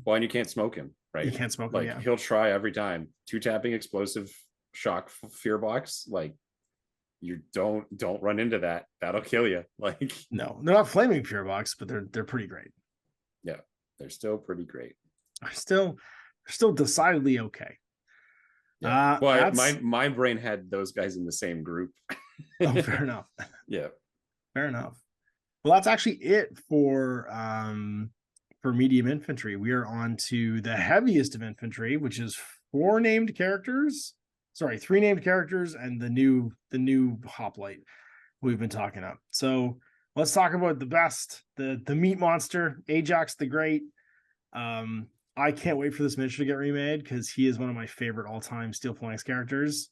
Well, and you can't smoke him, right? You can't smoke him. Yeah. He'll try every time. 2-tapping explosive shock fear box. Like you don't run into that. That'll kill you. Like no, they're not flaming fear box, but they're pretty great. Yeah, they're still pretty great. They're still decidedly okay. Yeah. Well, my brain had those guys in the same group. Oh, fair enough. Yeah, fair enough. Well, that's actually it for medium infantry. We are on to the heaviest of infantry, which is 3 named characters, and the new Hoplite we've been talking about. So let's talk about the best, the meat monster, Ajax the Great. I can't wait for this miniature to get remade because he is one of my favorite all-time Steel Phalanx characters.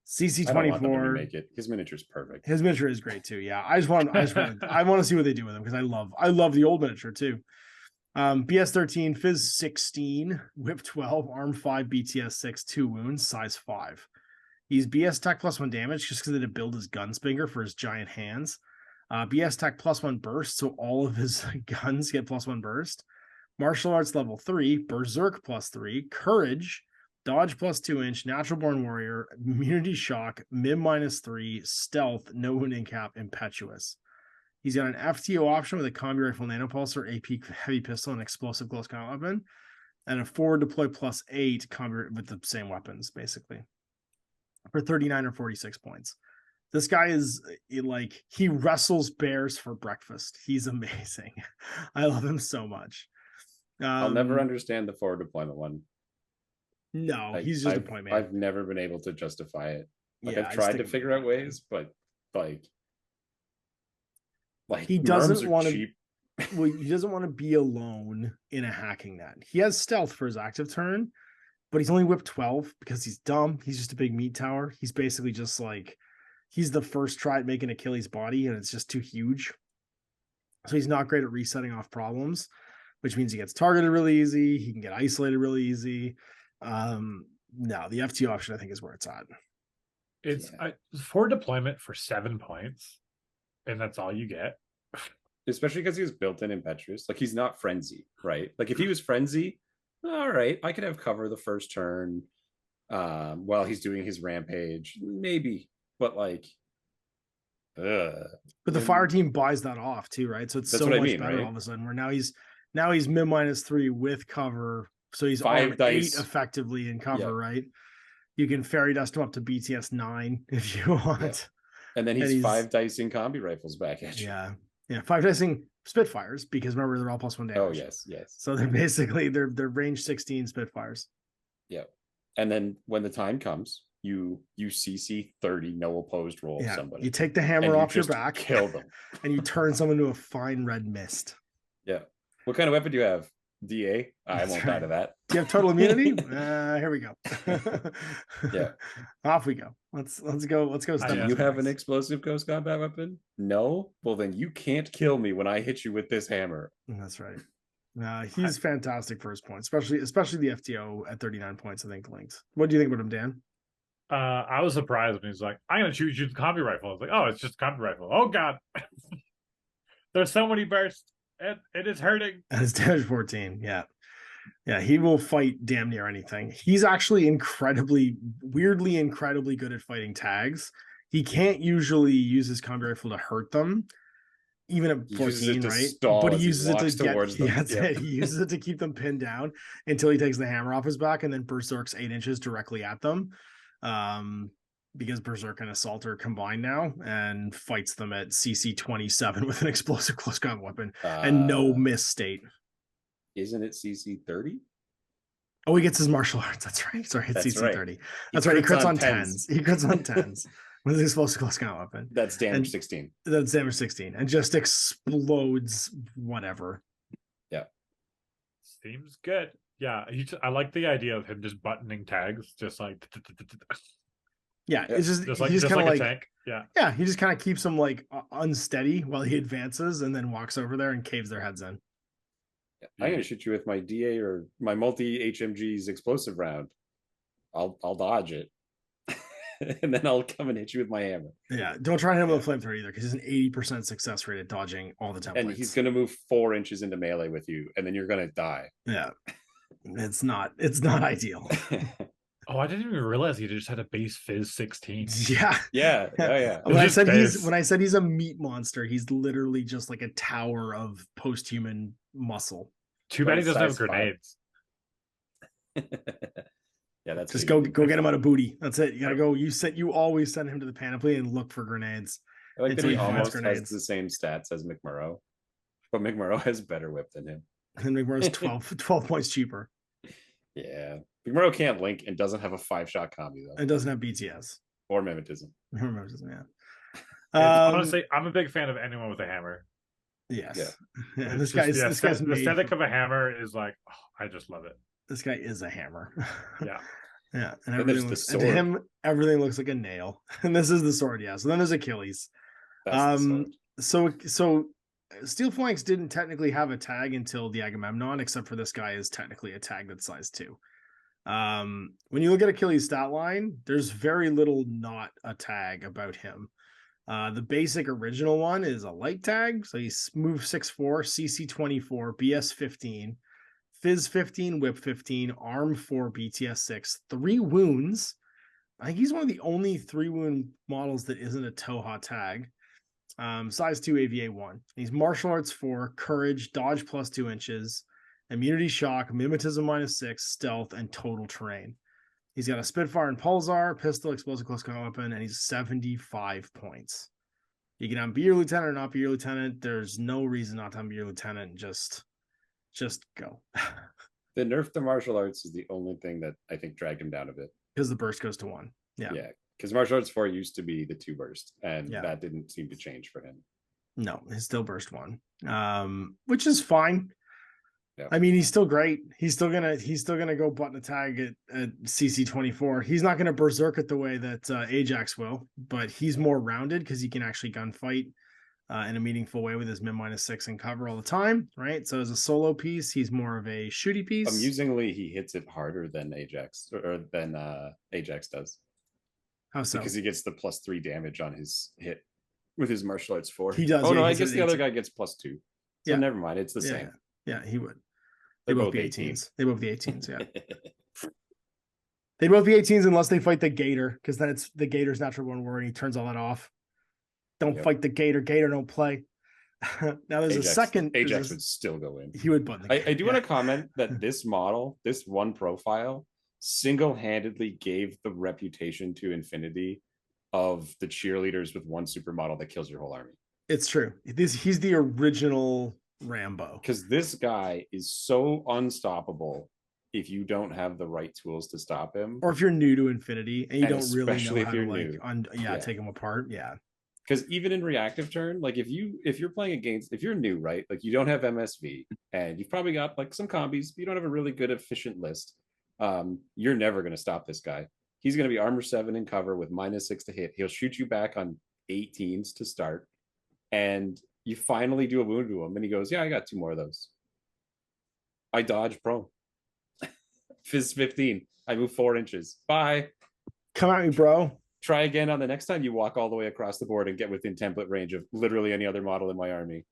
CC24. I don't want them to remake it. His miniature's perfect. His miniature is great too. Yeah, I want to see what they do with him because I love the old miniature too. BS13, Phys 16, Whip 12, Arm 5, BTS 6, 2 wounds, size 5. He's BS Tech +1 damage just because they had to build his Gunslinger for his giant hands. BS Tech +1 burst, so all of his guns get +1 burst. Martial Arts level 3, Berserk +3, Courage, Dodge +2 inch, Natural Born Warrior, Immunity Shock, Mim -3, Stealth, no wounding cap, Impetuous. He's got an FTO option with a combi rifle, nanopulsar, AP heavy pistol, and explosive close combat weapon, and a forward deploy +8 combi with the same weapons, basically, for 39 or 46 points. This guy is like, he wrestles bears for breakfast. He's amazing. I love him so much. I'll never understand the forward deployment one. No, he's just a point man. I've never been able to justify it. I've tried to figure out ways, but like he doesn't want to. Well, he doesn't want to be alone in a hacking net. He has stealth for his active turn, but he's only whipped 12 because he's dumb. He's just a big meat tower. He's basically just like, he's the first try at making Achilles' body, and it's just too huge. So he's not great at resetting off problems, which means he gets targeted really easy. He can get isolated really easy. No, the FT option I think is where it's at. It's for deployment for 7 points, and that's all you get. Especially because he was built in Impetuous. Like he's not Frenzy, right? Like if he was Frenzy, all right, I could have cover the first turn while he's doing his rampage, maybe. But like, but the fire team buys that off too, right? So it's so much better, right? All of a sudden. Where now he's min -3 with cover, so he's 5 dice 8 effectively in cover, right? You can fairy dust him up to BTS 9 if you want, and then he's 5 dicing combi rifles back at you. Yeah, 5 dicing Spitfires because remember they're all +1 damage. Oh yes. So they're basically they're range 16 Spitfires. Yeah, and then when the time comes, you CC 30 no opposed roll Yeah, somebody. you take the and hammer you off your just back, kill them. and you turn someone into a fine red mist. Yeah. What kind of weapon do you have? DA? I That's won't right. die to that. Do you have total immunity? Here we go. Yeah. Off we go. Let's go. Let's go. Do Do Step you by have step. an explosive ghost combat weapon? No? Well, then you can't kill me when I hit you with this hammer. That's right. He's fantastic for his points, especially the FTO at 39 points. I think linked. What do you think about him, Dan? I was surprised when he's like, I'm gonna shoot you with a combi rifle. I was like, oh, it's just a combi rifle. Oh god. There's so many bursts. It is hurting. And his damage 14. Yeah, he will fight damn near anything. He's actually weirdly incredibly good at fighting tags. He can't usually use his combi rifle to hurt them, even at 14, right? But he uses it to get, he uses it to keep them pinned down until he takes the hammer off his back and then berserks 8 inches directly at them. Because Berserk and Assault are combined now and fights them at CC 27 with an explosive close combat weapon and no miss state. Isn't it CC 30? Oh, he gets his martial arts. That's right. Sorry, it's CC right. 30. That's right. He crits on 10s. He crits on 10s with his explosive close combat weapon. That's damage 16. That's damage 16 and just explodes whatever. Yeah. Seems good. Yeah, I like the idea of him just buttoning tags, just like Yeah, it's just like he's kind of like a tank. Yeah. Yeah, he just kind of keeps them like unsteady while he advances and then walks over there and caves their heads in. Yeah. I'm gonna shoot you with my DA or my multi HMG's explosive round. I'll dodge it. And then I'll come and hit you with my hammer. Yeah, don't try to hit him with a flamethrower either, because he's an 80% success rate at dodging all the templates. And he's gonna move 4 inches into melee with you, and then you're gonna die. Yeah. It's not ideal. Oh, I didn't even realize he just had a base Fizz 16. Yeah. Yeah. Oh, yeah. When I said he's a meat monster, he's literally just like a tower of post-human muscle. Too bad he doesn't have grenades. Yeah, that's just go get him out of booty. That's it. You gotta go. You always send him to the panoply and look for grenades. I like that he almost has grenades. the same stats as McMurrow, but McMurrow has better whip than him. And McMurrow's 12 points cheaper. Yeah. McMurrow can't link and doesn't have a 5-shot combi though. It doesn't have BTS. Or mimetism. Yeah. Honestly, I'm a big fan of anyone with a hammer. Yes. Yeah. This guy's the aesthetic of a hammer is like, oh, I just love it. This guy is a hammer. Yeah. Yeah. And everything looks, and to him, everything looks like a nail. And this is the sword, yeah. So then there's Achilles. So Steel Phalanx didn't technically have a tag until the Agamemnon, except for this guy is technically a tag that's size 2. When you look at Achilles' stat line, there's very little not a tag about him. The basic original one is a light tag, so he's move 6'4", CC 24, BS 15, Fizz 15, Whip 15, Arm 4, BTS 6, 3 wounds. I think he's one of the only 3 wound models that isn't a Toha tag. Size 2 AVA 1. He's martial arts 4, courage, dodge plus 2 inches, immunity shock, mimetism -6, stealth, and total terrain. He's got a Spitfire and Pulsar, pistol, explosive close combat weapon, and he's 75 points. You can be your lieutenant or not be your lieutenant. There's no reason not to be your lieutenant. Just go. The nerf to martial arts is the only thing that I think dragged him down a bit. Because the burst goes to 1. Yeah. Yeah. Because martial arts 4 used to be the 2 burst, and that didn't seem to change for him. No, he's still burst 1. Which is fine. Yeah. I mean, he's still great. He's still gonna go button a tag at CC 24. He's not gonna berserk it the way that Ajax will, but he's more rounded because he can actually gunfight in a meaningful way with his min -6 and cover all the time, right? So as a solo piece, he's more of a shooty piece. Amusingly, he hits it harder than Ajax or than Ajax does. How so? Because he gets the +3 damage on his hit with his martial arts 4. He does. Oh no, I guess the other guy gets +2. So yeah, never mind. It's the same. Yeah, he would. They're both be 18s. They both be 18s. Yeah. They both be 18s unless they fight the Gator, because then it's the Gator's natural born war and he turns all that off. Don't fight the Gator. Gator don't play. Now there's Ajax, a second. Ajax would still go in. He would button the Gator. I do want to comment that this model, this one profile, single-handedly gave the reputation to Infinity of the cheerleaders with one supermodel that kills your whole army. It's true. He's the original Rambo. Because this guy is so unstoppable if you don't have the right tools to stop him, Or if you're new to Infinity and you And don't really know especially how if to you're like new. Yeah. take them apart. Yeah. because even in reactive turn, like if you're playing against, if you're new, right, like you don't have MSV and you've probably got like some combis, but you don't have a really good efficient list, you're never going to stop this guy. He's going to be armor 7 in cover with -6 to hit. He'll shoot you back on 18s to start, and you finally do a wound to him and he goes, yeah, I got 2 more of those. I dodge prone. Fizz 15. I move 4 inches. Bye. Come at me, bro. Try again on the next time you walk all the way across the board and get within template range of literally any other model in my army.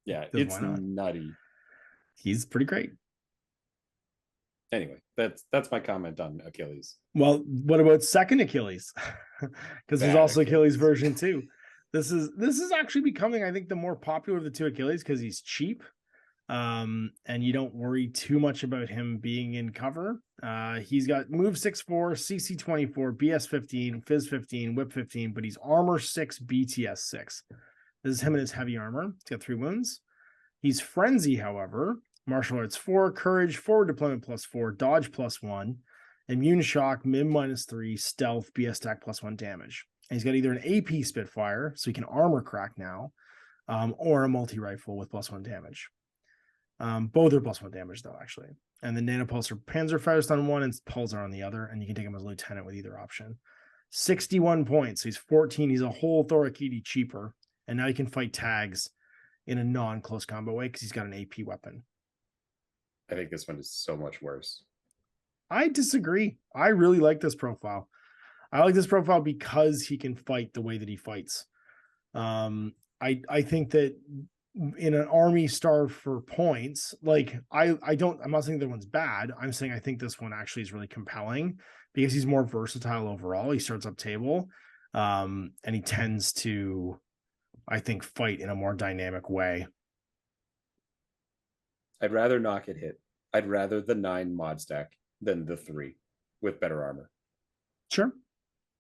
Yeah, it's nutty. He's pretty great. Anyway, that's my comment on Achilles. Well, what about second Achilles? Because there's also Achilles version 2. This is actually becoming, I think, the more popular of the 2 Achilles because he's cheap. And you don't worry too much about him being in cover. He's got move 6-4, CC 24, BS 15, Fizz 15, Whip 15, but he's armor 6, BTS 6. This is him in his heavy armor. He's got 3 wounds. He's frenzy, however, martial arts 4, courage, forward deployment +4, dodge +1, immune shock, mim -3, stealth, BS stack +1 damage. And he's got either an AP Spitfire, so he can armor crack now, or a multi-rifle with +1 damage. Both are +1 damage though, actually. And then Nanopulsar Panzerfaust on one and Pulsar on the other, and you can take him as a lieutenant with either option. 61 points. So he's 14. He's a whole Thorakiti cheaper, and now he can fight tags in a non-close combo way because he's got an AP weapon. I think this one is so much worse. I disagree. I really like this profile. I like this profile because he can fight the way that he fights. I think that in an army starved for points, like I'm not saying that one's bad. I'm saying I think this one actually is really compelling because he's more versatile overall. He starts up table, and he tends to, I think, fight in a more dynamic way. I'd rather not get hit. I'd rather the 9 mod stack than the 3 with better armor. Sure.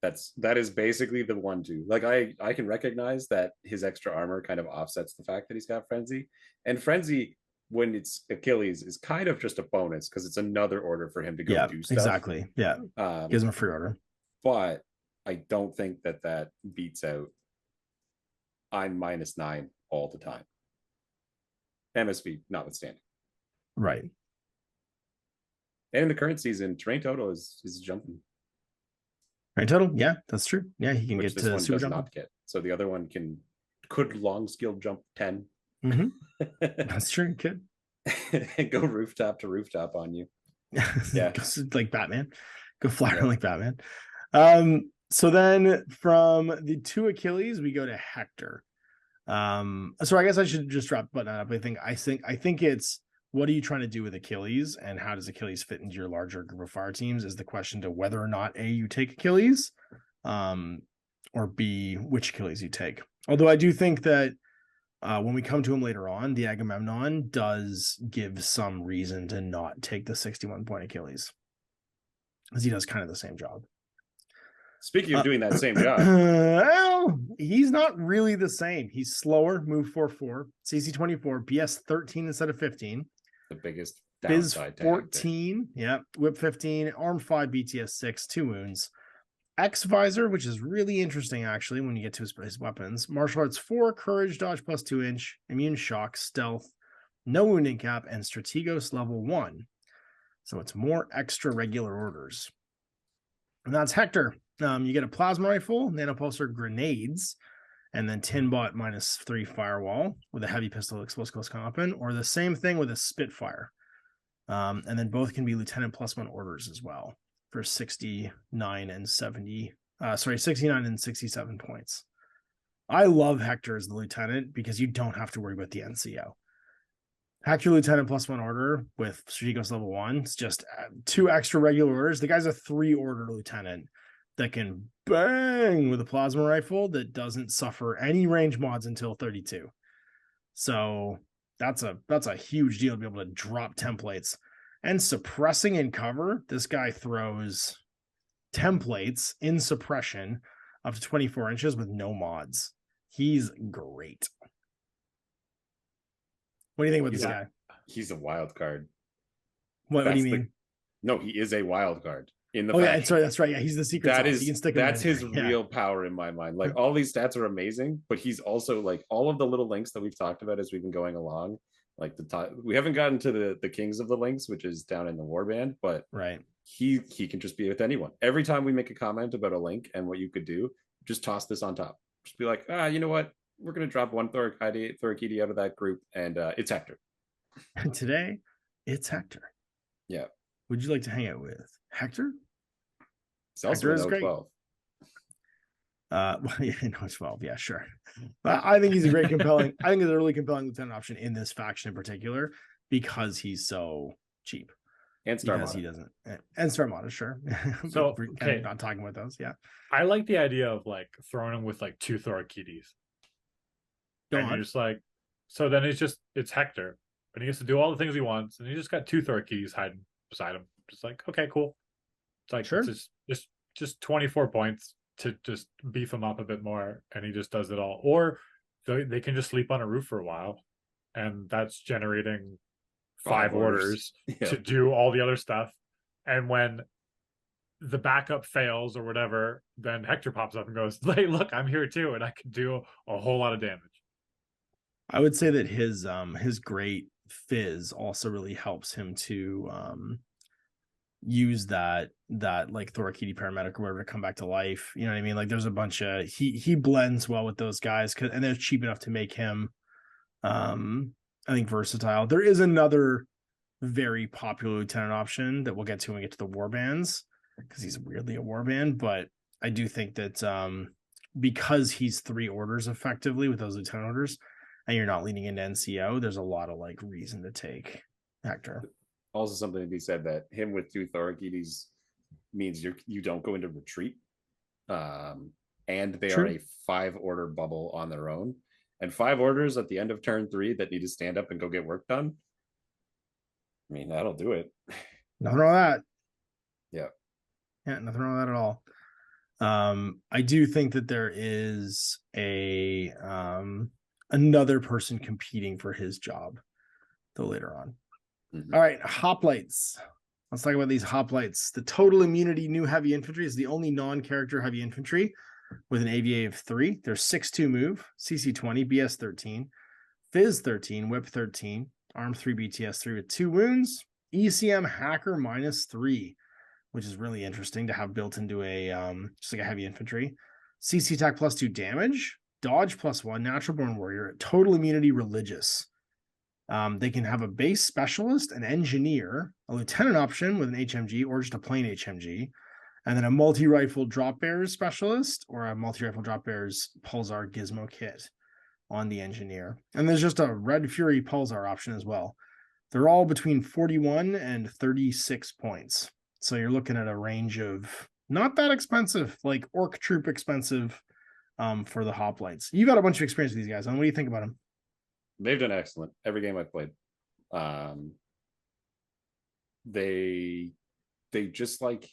That is basically the 1-2. Like I can recognize that his extra armor kind of offsets the fact that he's got frenzy. And frenzy, when it's Achilles, is kind of just a bonus because it's another order for him to go do stuff. Exactly. Yeah. Gives him a free order. But I don't think that beats out I'm -9 all the time. MSV notwithstanding. Right. And in the current season, terrain total is jumping. Right total, yeah, that's true. Yeah, he can Which get this to one super does jump. not get. So the other one could long skill jump 10. Mm-hmm. That's true. He could go rooftop to rooftop on you. Yeah, like Batman. Go fly around like Batman. So then from the 2 Achilles, we go to Hector. So I guess I should just drop button up. I think it's, what are you trying to do with Achilles, and how does Achilles fit into your larger group of fire teams is the question to whether or not A, you take Achilles, or B, which Achilles you take. Although I do think that when we come to him later on, the Agamemnon does give some reason to not take the 61-point Achilles, because he does kind of the same job. Speaking of doing that same job, well, he's not really the same. He's slower, move 4-4, CC 24, BS 13 instead of 15. The biggest downside. 14, yeah, whip 15, arm 5, BTS 6, 2 wounds. X visor, which is really interesting actually when you get to his weapons. Martial arts 4, courage, dodge +2 inch, immune shock, stealth, no wounding cap, and strategos level 1. So it's more extra regular orders. And that's Hector. You get a plasma rifle, nanopulsar grenades, and then Tinbot -3 firewall with a heavy pistol explosive close combat, or the same thing with a Spitfire. And then both can be lieutenant +1 orders as well for 69 and 67 points. I love Hector as the lieutenant because you don't have to worry about the NCO. Hector lieutenant +1 order with strategos level 1. It's just 2 extra regular orders. The guy's a 3-order lieutenant that can bang with a plasma rifle that doesn't suffer any range mods until 32. So that's a huge deal to be able to drop templates. And suppressing in cover, this guy throws templates in suppression up to 24 inches with no mods. He's great. What do you think about this guy? He's a wild card. What do you That's mean? No, he is a wild card in the Oh yeah, faction. sorry, that's right. Yeah, he's the secret That sauce. is He can stick that's him in his there. real power in my mind. Like all these stats are amazing, but he's also like all of the little links that we've talked about as we've been going along. Like the top, we haven't gotten to the kings of the links, which is down in the warband, but Right. he can just be with anyone. Every time we make a comment about a link and what you could do, just toss this on top. Just be like, you know what? We're gonna drop one Thorakidi out of that group, and it's Hector. And today, it's Hector. Yeah. Would you like to hang out with Hector? It's also Hector is an great. 012. Well, yeah, no, 12. Yeah, sure. But I think he's a great compelling. I think he's a really compelling lieutenant option in this faction in particular because he's so cheap. And Star Because Monitor. he doesn't. And Star Monitor, sure. So, we're kind of not talking about those. Yeah. I like the idea of like throwing him with like 2 Thorakidis. Go and on. you're just like, so then it's Hector, and he gets to do all the things he wants, and he just got 2 Thorakidis hiding beside him. Just like, okay, cool. It's like Sure. it's just 24 points to just beef him up a bit more, and he just does it all. Or they can just sleep on a roof for a while, and that's generating 5 orders to do all the other stuff. And when the backup fails or whatever, then Hector pops up and goes, hey, look, I'm here too, and I can do a whole lot of damage. I would say that his great fizz also really helps him to use that like Thorakidi paramedic or whatever to come back to life. You know what I mean? Like there's a bunch of he blends well with those guys, and they're cheap enough to make him I think versatile. There is another very popular lieutenant option that we'll get to when we get to the warbands, because he's weirdly a warband, but I do think that because he's 3 orders effectively with those lieutenant orders, and you're not leaning into NCO, there's a lot of like reason to take Hector. Also, something to be said that him with 2 Thorakidis means you don't go into retreat, and they are a 5 order bubble on their own, and 5 orders at the end of turn 3 that need to stand up and go get work done. I mean, that'll do it. Nothing wrong with that. Yeah, nothing wrong with that at all. I do think that there is a another person competing for his job though later on. All right, hoplites. Let's talk about these hoplites. The total immunity new heavy infantry is the only non-character heavy infantry with an AVA of 3. They're 6-2 move, CC 20, BS 13, Fizz 13, Whip 13, Arm 3, BTS 3 with 2 wounds, ECM hacker -3, which is really interesting to have built into a just like a heavy infantry. CC attack +2 damage, dodge +1, natural born warrior, total immunity religious. They can have a base specialist, an engineer, a lieutenant option with an HMG or just a plain HMG, and then a multi-rifle drop bearers specialist or a multi-rifle drop bearers pulsar gizmo kit on the engineer. And there's just a Red Fury pulsar option as well. They're all between 41 and 36 points. So you're looking at a range of not that expensive, like Orc Troop expensive for the hoplites. You got a bunch of experience with these guys. What do you think about them? they've done excellent every game I've played. They just like,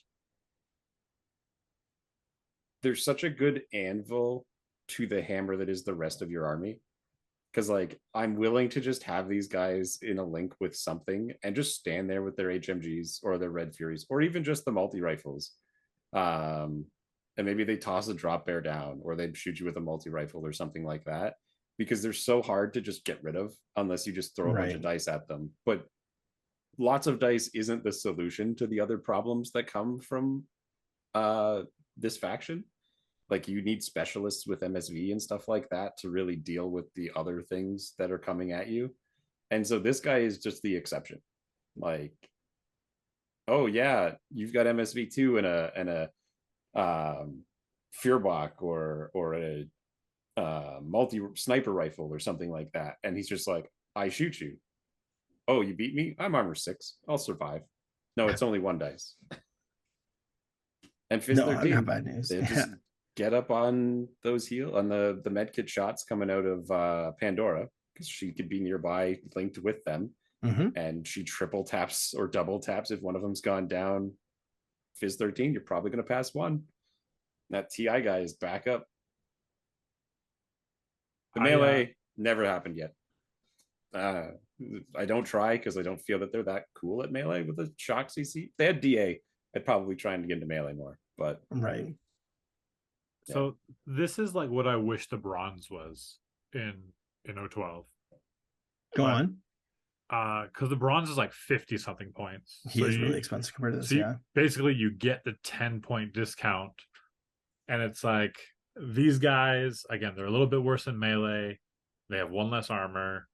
there's such a good anvil to the hammer that is the rest of your army. Because like I'm willing to just have these guys in a link with something and just stand there with their HMGs or their Red Furies or even just the multi-rifles. And maybe they toss a drop bear down or they shoot you with a multi-rifle or something like that, because they're so hard to just get rid of unless you just throw a bunch of dice at them. But lots of dice isn't the solution to the other problems that come from this faction. Like you need specialists with MSV and stuff like that to really deal with the other things that are coming at you. And so this guy is just the exception. Like, oh yeah, you've got MSV too and a Fearbach or a multi sniper rifle or something like that. And he's just like, I shoot you. Oh, you beat me? I'm armor 6. I'll survive. No, it's only 1 dice. And Fizz 13. Not bad news. Just get up on those on the medkit shots coming out of Pandora, because she could be nearby linked with them. And she triple taps or double taps if one of them's gone down. Fizz 13, you're probably going to pass 1. That TI guy is back up. The melee never happened yet. I don't try because I don't feel that they're that cool at melee with the shock CC. If they had DA, I'd probably try and get into melee more. But Right. So this is like what I wish the bronze was in 012. Go But, on. Because the bronze is like 50 something points. He is really expensive compared to this. So Yeah. basically, you get the 10-point discount, and it's like these guys again. They're a little bit worse in melee. They have one less armor.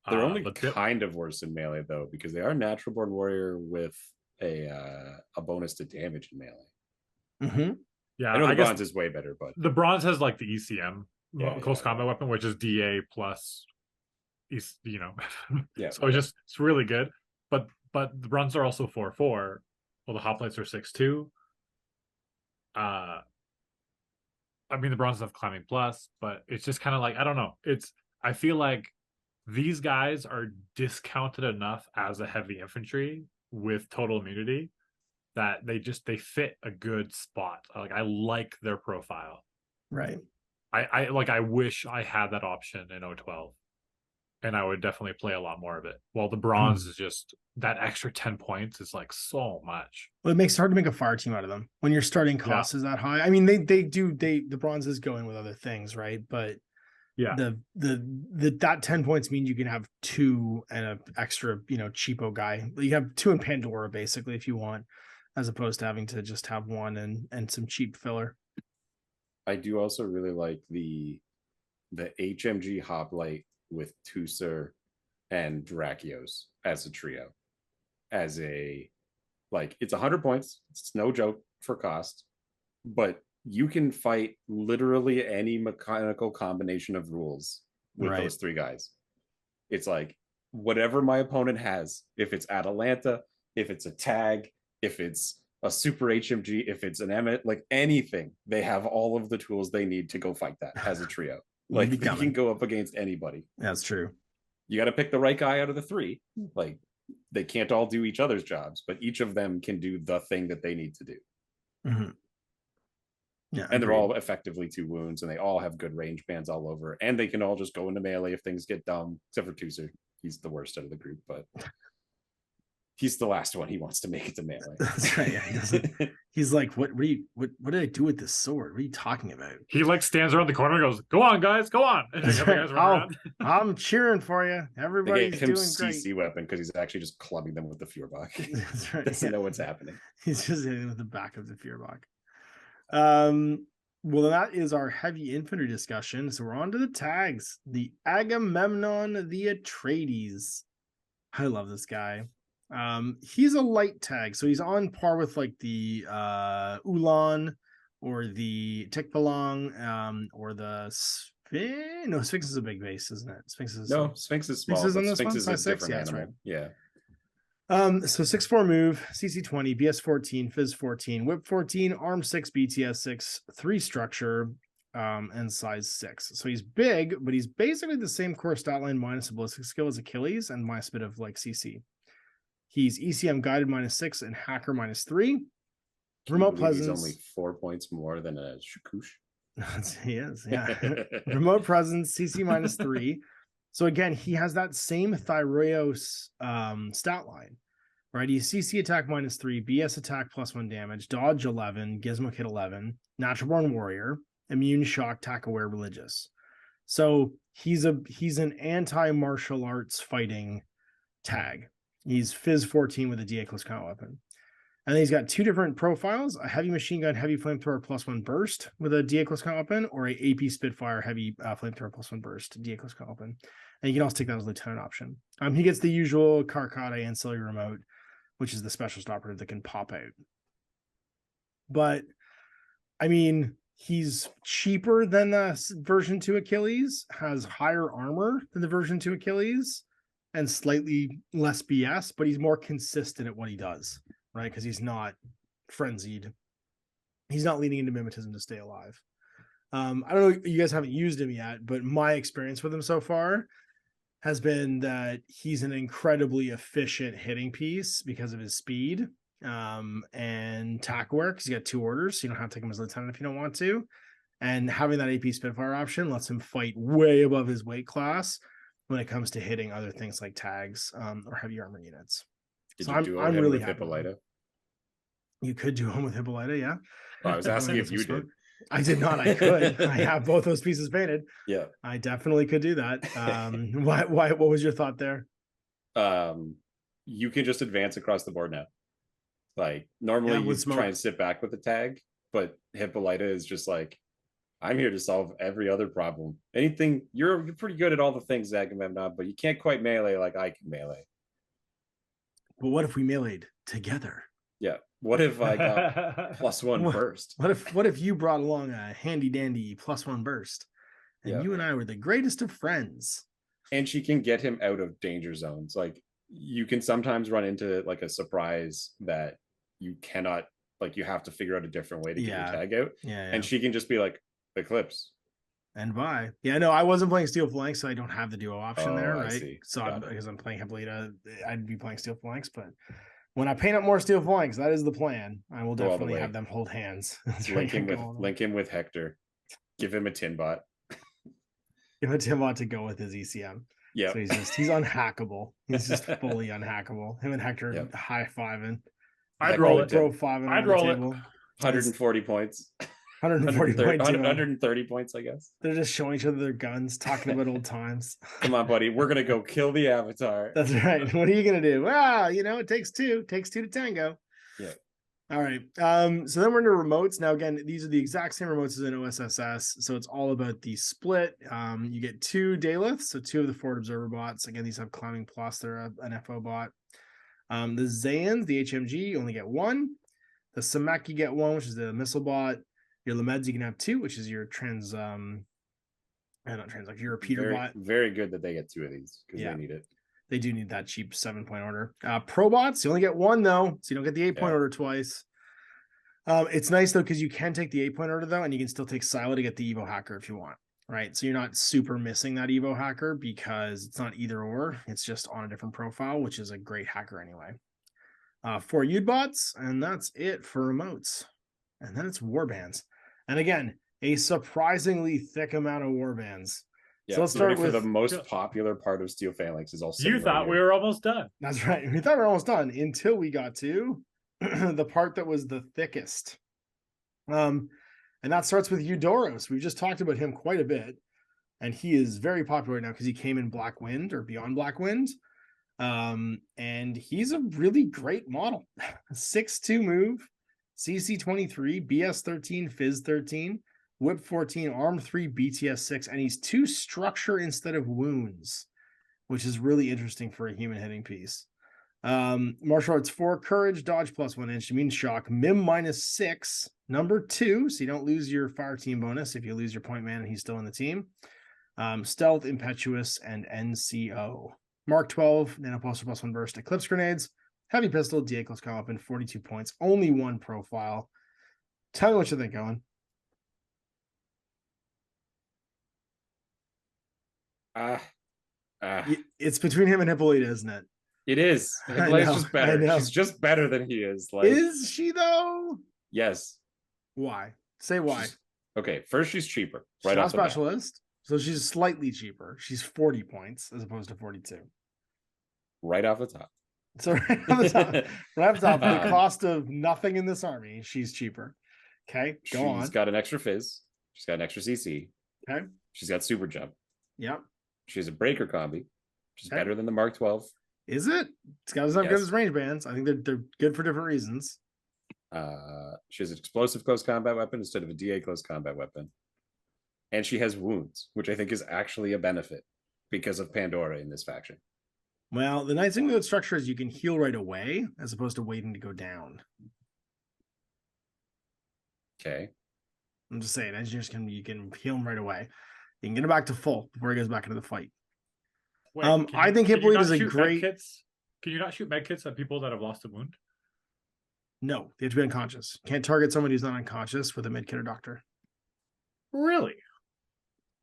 they're only but kind of worse in melee though, because they are natural born warrior with a bonus to damage in melee. Mm-hmm. Yeah, I know the guess bronze is way better, but the bronze has like the ECM close combat yeah. weapon, which is DA plus, you know. Yeah. So it's really good. But the bronze are also 4/4. Well, the hoplites are 6/2. I mean, the bronze have climbing plus, but it's just kind of like, I don't know. I feel like these guys are discounted enough as a heavy infantry with total immunity that they fit a good spot. Like, I like their profile. Right. I wish I had that option in 012, and I would definitely play a lot more of it. Well, the bronze is just that extra 10 points is like so much. Well, it makes it hard to make a fire team out of them when your starting cost is that high. I mean, the bronze is going with other things, right? But yeah, that 10 points means you can have two and an extra, cheapo guy. You have two in Pandora basically if you want, as opposed to having to just have one and some cheap filler. I do also really like the HMG Hoplite with Tusser and Drakios as a trio. As a, like, it's 100 points. It's no joke for cost, but you can fight literally any mechanical combination of rules with those three guys. It's like whatever my opponent has, if it's Atalanta, if it's a tag, if it's a super HMG, if it's an Emmet, like anything, they have all of the tools they need to go fight that as a trio. Like, they can go up against anybody. That's true. You got to pick the right guy out of the three. Like, they can't all do each other's jobs, but each of them can do the thing that they need to do. Mm-hmm. Yeah, and they're all effectively 2 wounds, and they all have good range bands all over, and they can all just go into melee if things get dumb, except for Tusser. He's the worst out of the group, but he's the last one. He wants to make it to melee. That's right. Yeah, he's like, what did I do with this sword? What are you talking about? He like stands around the corner and goes, "Go on, guys, go on!" And the guys run around. I'm cheering for you. Everybody's doing great. CC weapon because he's actually just clubbing them with the Führerbach. That's right. Doesn't know what's happening. He's just hitting with the back of the Führerbach. Well, that is our heavy infantry discussion. So we're on to the tags. The Agamemnon, the Atreides. I love this guy. He's a light tag, so he's on par with like the Ulan or the Tikbalang, or the Sphinx. No, Sphinx is a big base, isn't it? Sphinx is small. Sphinx is a different animal. Right. Yeah. So 6/4 move, CC 20, BS 14, Fizz 14, Whip 14, Arm 6, BTS 6, 3 structure, and size 6. So he's big, but he's basically the same core stat line minus a ballistic skill as Achilles and minus a bit of like CC. He's ECM guided minus 6 and hacker minus 3. Remote presence. He's only 4 points more than a Shakush. He is, yeah. Remote presence, CC minus 3. So again, he has that same Thyreos stat line, right? He's CC attack minus 3, BS attack +1 damage, dodge 11, gizmo kit 11, natural born warrior, immune shock, attack aware, religious. So he's an anti-martial arts fighting tag. He's Fizz 14 with a DA close combat weapon. And then he's got 2 different profiles, a heavy machine gun, heavy flamethrower +1 burst with a DA close combat weapon, or a AP Spitfire heavy flamethrower +1 burst, DA close combat weapon. And you can also take that as a lieutenant option. He gets the usual Karkata ancillary remote, which is the specialist operative that can pop out. But, I mean, he's cheaper than the version 2 Achilles, has higher armor than the version 2 Achilles, and slightly less BS, but he's more consistent at what he does, right? Because he's not frenzied. He's not leaning into mimetism to stay alive. I don't know, you guys haven't used him yet, but my experience with him so far has been that he's an incredibly efficient hitting piece because of his speed and tack work. He's got 2 orders, so you don't have to take him as lieutenant if you don't want to. And having that AP Spitfire option lets him fight way above his weight class when it comes to hitting other things like tags or heavy armor units. Did So you do I'm him really with happy. Hippolyta? You could do him with Hippolyta, yeah. Well, I was asking if you Some did. smoke. I did not. I could. I have both those pieces painted. Yeah. I definitely could do that. Why? What was your thought there? You can just advance across the board now. Like normally you try and sit back with the tag, but Hippolyta is just like, I'm here to solve every other problem. Anything, you're pretty good at all the things, Agamemnon, but you can't quite melee like I can melee. But what if we meleeed together? Yeah. What if I got +1 burst? What if you brought along a handy dandy +1 burst, and you and I were the greatest of friends? And she can get him out of danger zones. Like you can sometimes run into like a surprise that you cannot, like you have to figure out a different way to get your tag out. Yeah. And she can just be like, Eclipse. And bye. Yeah, no, I wasn't playing Steel Phalanx, so I don't have the duo option there, right? I see. So because I'm playing Hippolyta, I'd be playing Steel Phalanx, but when I paint up more Steel Phalanx, that is the plan. I will definitely have them hold hands. Link him with Hector. Give him a tin bot. Give a tin bot to go with his ECM. Yeah. So he's unhackable. He's just fully unhackable. Him and Hector high-fiving. I'd roll it. I'd roll it. 140 points. 140 points. 130 points, I guess. They're just showing each other their guns, talking about old times. Come on, buddy. We're going to go kill the Avatar. That's right. What are you going to do? Well, it takes two. It takes two to tango. Yeah. All right. So then we're into remotes. Now, again, these are the exact same remotes as in OSSS. So it's all about the split. You get 2 Daleths, so 2 of the forward observer bots. Again, these have climbing plus. They're an FO bot. The Zayans, the HMG, you only get 1. The Samek, you get 1, which is the missile bot. Your Lameds, you can have 2, which is your your repeater bot. Very good that they get 2 of these because they need it. They do need that cheap 7-point order. Probots, you only get 1 though, so you don't get the 8-point order twice. It's nice though because you can take the 8-point order though, and you can still take Silo to get the Evo hacker if you want. Right, so you're not super missing that Evo hacker because it's not either or. It's just on a different profile, which is a great hacker anyway. 4 Ud bots, and that's it for remotes. And then it's warbands. And again, a surprisingly thick amount of warbands. Yeah, so let's start with the most popular part of Steel Phalanx is also. You thought we were almost done. That's right. We thought we were almost done until we got to the part that was the thickest. And that starts with Eudoros. We've just talked about him quite a bit. And he is very popular right now because he came in Black Wind or Beyond Black Wind. And he's a really great model. 6'2" move. CC 23, BS 13, Fizz 13, Whip 14, Arm 3, BTS 6, and he's 2 structure instead of wounds, which is really interesting for a human hitting piece. Martial Arts 4, Courage, Dodge +1 inch, Immune Shock, Mim -6, number 2, so you don't lose your fire team bonus if you lose your point man and he's still in the team. Stealth, Impetuous, and NCO. Mark 12, Nanopulsar +1 burst, Eclipse Grenades, Heavy Pistol, DA close combat weapon, 42 points, only 1 profile. Tell me what you think, Owen. It's between him and Hippolyta, isn't it? It is. Hippolyta's just better. She's just better than he is. Like, is she though? Yes. Why? Say why. Okay, first she's cheaper. She's not specialist, so she's slightly cheaper. She's 40 points as opposed to 42. Right off the top. So right off the top, for the cost of nothing in this army, she's cheaper. Okay, go on. She's got an extra Fizz. She's got an extra CC. Okay. She's got Super Jump. Yep. She has a Breaker combi. She's better than the Mark 12. Is it? It's got as good as range bands. I think they're good for different reasons. She has an explosive close combat weapon instead of a DA close combat weapon. And she has wounds, which I think is actually a benefit because of Pandora in this faction. Well, the nice thing with structure is you can heal right away as opposed to waiting to go down. Okay. I'm just saying, engineers you can heal him right away. You can get him back to full before he goes back into the fight. Wait, I think Hippolyta is a great. Can you not shoot med kits at people that have lost a wound? No, they have to be unconscious. Can't target somebody who's not unconscious with a med kit or doctor. Really?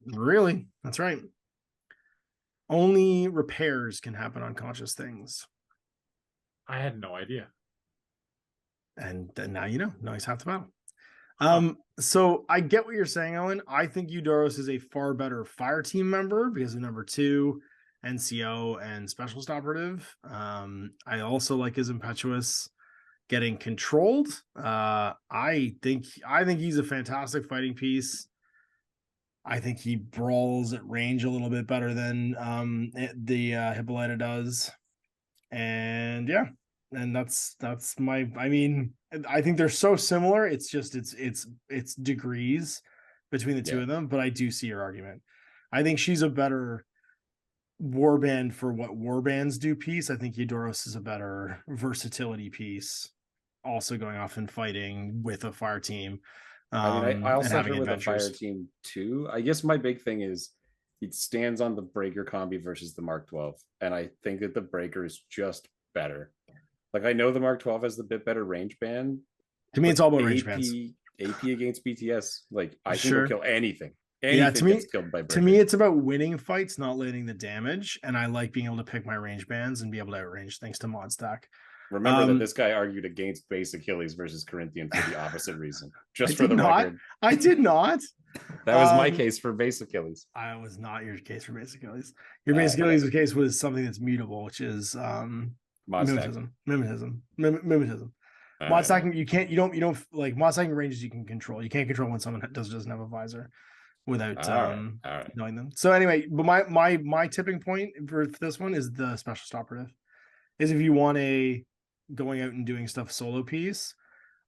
Really? That's right. Only repairs can happen on conscious things. I had no idea. And now you know. Now he's half the battle. So I get what you're saying, Owen. I think Eudoros is a far better fire team member because of number 2 NCO and specialist operative. I also like his impetuous getting controlled. I think he's a fantastic fighting piece. I think he brawls at range a little bit better than the Hippolyta does. And yeah, and that's my, I mean, I think they're so similar. It's just it's degrees between the two of them, but I do see your argument. I think she's a better warband for what warbands do piece. I think Eudoros is a better versatility piece, also going off and fighting with a fire team. I mean, I also have her with a adventures. fire team too. I guess my big thing is it stands on the breaker combi versus the Mark 12, and I think that the breaker is just better. Like, I know the Mark 12 has the bit better range band. To me, it's all about range bands. AP against BTS, like I can Sure. go kill anything. Yeah, to me, gets killed by breaker. To me, it's about winning fights, not letting the damage. And I like being able to pick my range bands and be able to outrange thanks to mod stack. Remember that this guy argued against base Achilles versus Corinthian for the opposite reason. Just for the record. I did not. That was my case for base Achilles. I was not your case for base Achilles. Your base Achilles case was something that's mutable, which is mimetism. Mod stacking, you don't like mod stacking ranges you can control. You can't control when someone doesn't have a visor without knowing them. So anyway, but my tipping point for this one is the specialist operative. Is if you want a going out and doing stuff solo piece,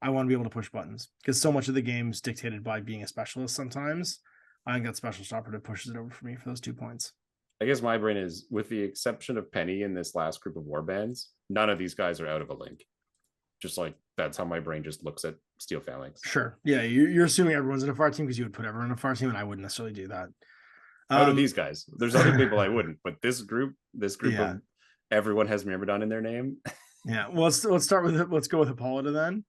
I want to be able to push buttons because so much of the game's dictated by being a specialist sometimes. I think that specialist operative pushes it over for me for those 2 points. I guess my brain is, with the exception of Penny in this last group of warbands, none of these guys are out of a link. Just like, that's how my brain just looks at Steel Phalanx. Sure. Yeah, you're assuming everyone's in a fire team because you would put everyone in a fire team, and I wouldn't necessarily do that. Out of these guys. There's other people I wouldn't, but this group of everyone has Myrmidon in their name. Yeah, well, let's start with it. Let's go with Hippolyta then,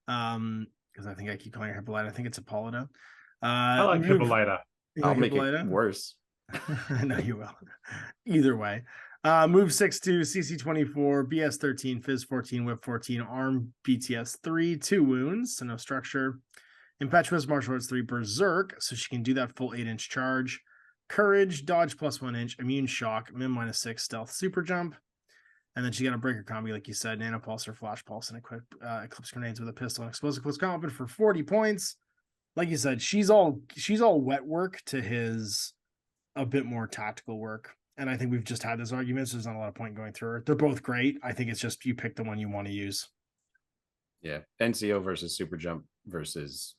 because I think I keep calling her Hippolyta. I think it's Hippolyta. I like Hippolyta. I'll make it worse. No, you will. Either way. Move 6-2, CC24, BS13, Fizz 14, Whip 14, Arm BTS 3, 2 wounds, so no structure. Impetuous, Martial Arts 3, Berserk, so she can do that full 8-inch charge. Courage, Dodge plus 1 inch, Immune Shock, Min -6, Stealth, Super Jump. And then she got a breaker combi, like you said, Nano Pulse or Flash Pulse, and Eclipse Grenades with a pistol and explosive close combat for 40 points. Like you said, she's all wet work to his a bit more tactical work. And I think we've just had this argument, so there's not a lot of point going through her. They're both great. I think it's just you pick the one you want to use. Yeah. NCO versus Super Jump versus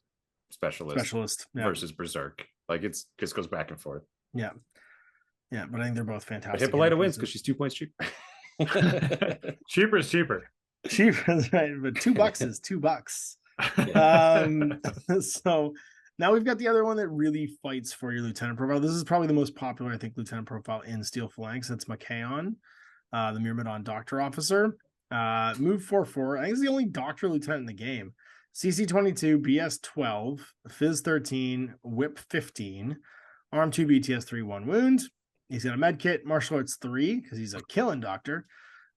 Specialist versus Berserk. Like, it just goes back and forth. Yeah. Yeah, but I think they're both fantastic. But Hippolyta wins because she's 2 points cheaper. Cheaper is cheaper. Cheaper is right, but $2 is $2. So now we've got the other one that really fights for your lieutenant profile. This is probably the most popular, I think, lieutenant profile in Steel Phalanx. That's Machaon, the Myrmidon Doctor Officer. Move 4/4. I think he's the only Doctor Lieutenant in the game. CC 22, BS 12, Fizz 13, Whip 15, Arm 2, BTS 3, 1 wound. He's got a med kit, Martial Arts 3, because he's a killing doctor.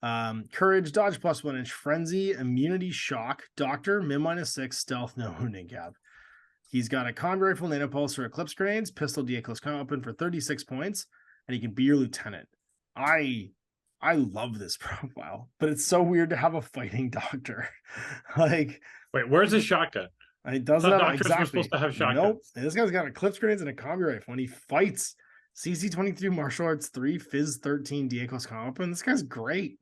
Courage, Dodge plus 1 inch, Frenzy, Immunity Shock, Doctor, Min -6, Stealth, no wounding cap. He's got a Con Rifle, Nano Pulse, or Eclipse Grenades, Pistol, DA Close Combat Weapon for 36 points, and he can be your lieutenant. I love this profile, but it's so weird to have a fighting doctor. Like, wait, where's his shotgun? It doesn't have doctors exactly. were supposed to have shotguns. Nope. And this guy's got Eclipse Grenades and a combi rifle, and he fights. CC 23, Martial Arts 3, Fizz 13, DA Close Combat Weapon. This guy's great.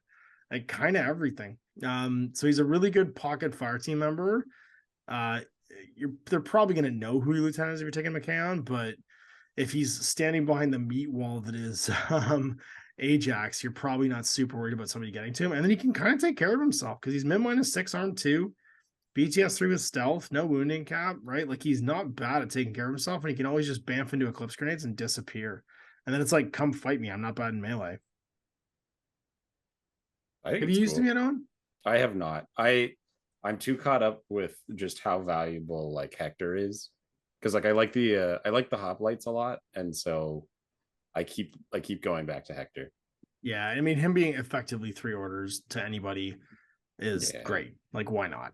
Like, kind of everything. So he's a really good pocket fire team member. They're probably going to know who your lieutenant is if you're taking Machaon, but if he's standing behind the meat wall that is Ajax, you're probably not super worried about somebody getting to him. And then he can kind of take care of himself because he's Min -6, Arm 2, BTS 3 with Stealth, no wounding cap, right? Like, he's not bad at taking care of himself, and he can always just bamf into Eclipse Grenades and disappear. And then it's like, come fight me. I'm not bad in melee. Have you used him yet, Owen? I have not. I'm too caught up with just how valuable like Hector is, because like I like the hoplites a lot, and so I keep going back to Hector. Yeah, I mean, him being effectively 3 orders to anybody is great. Like, why not?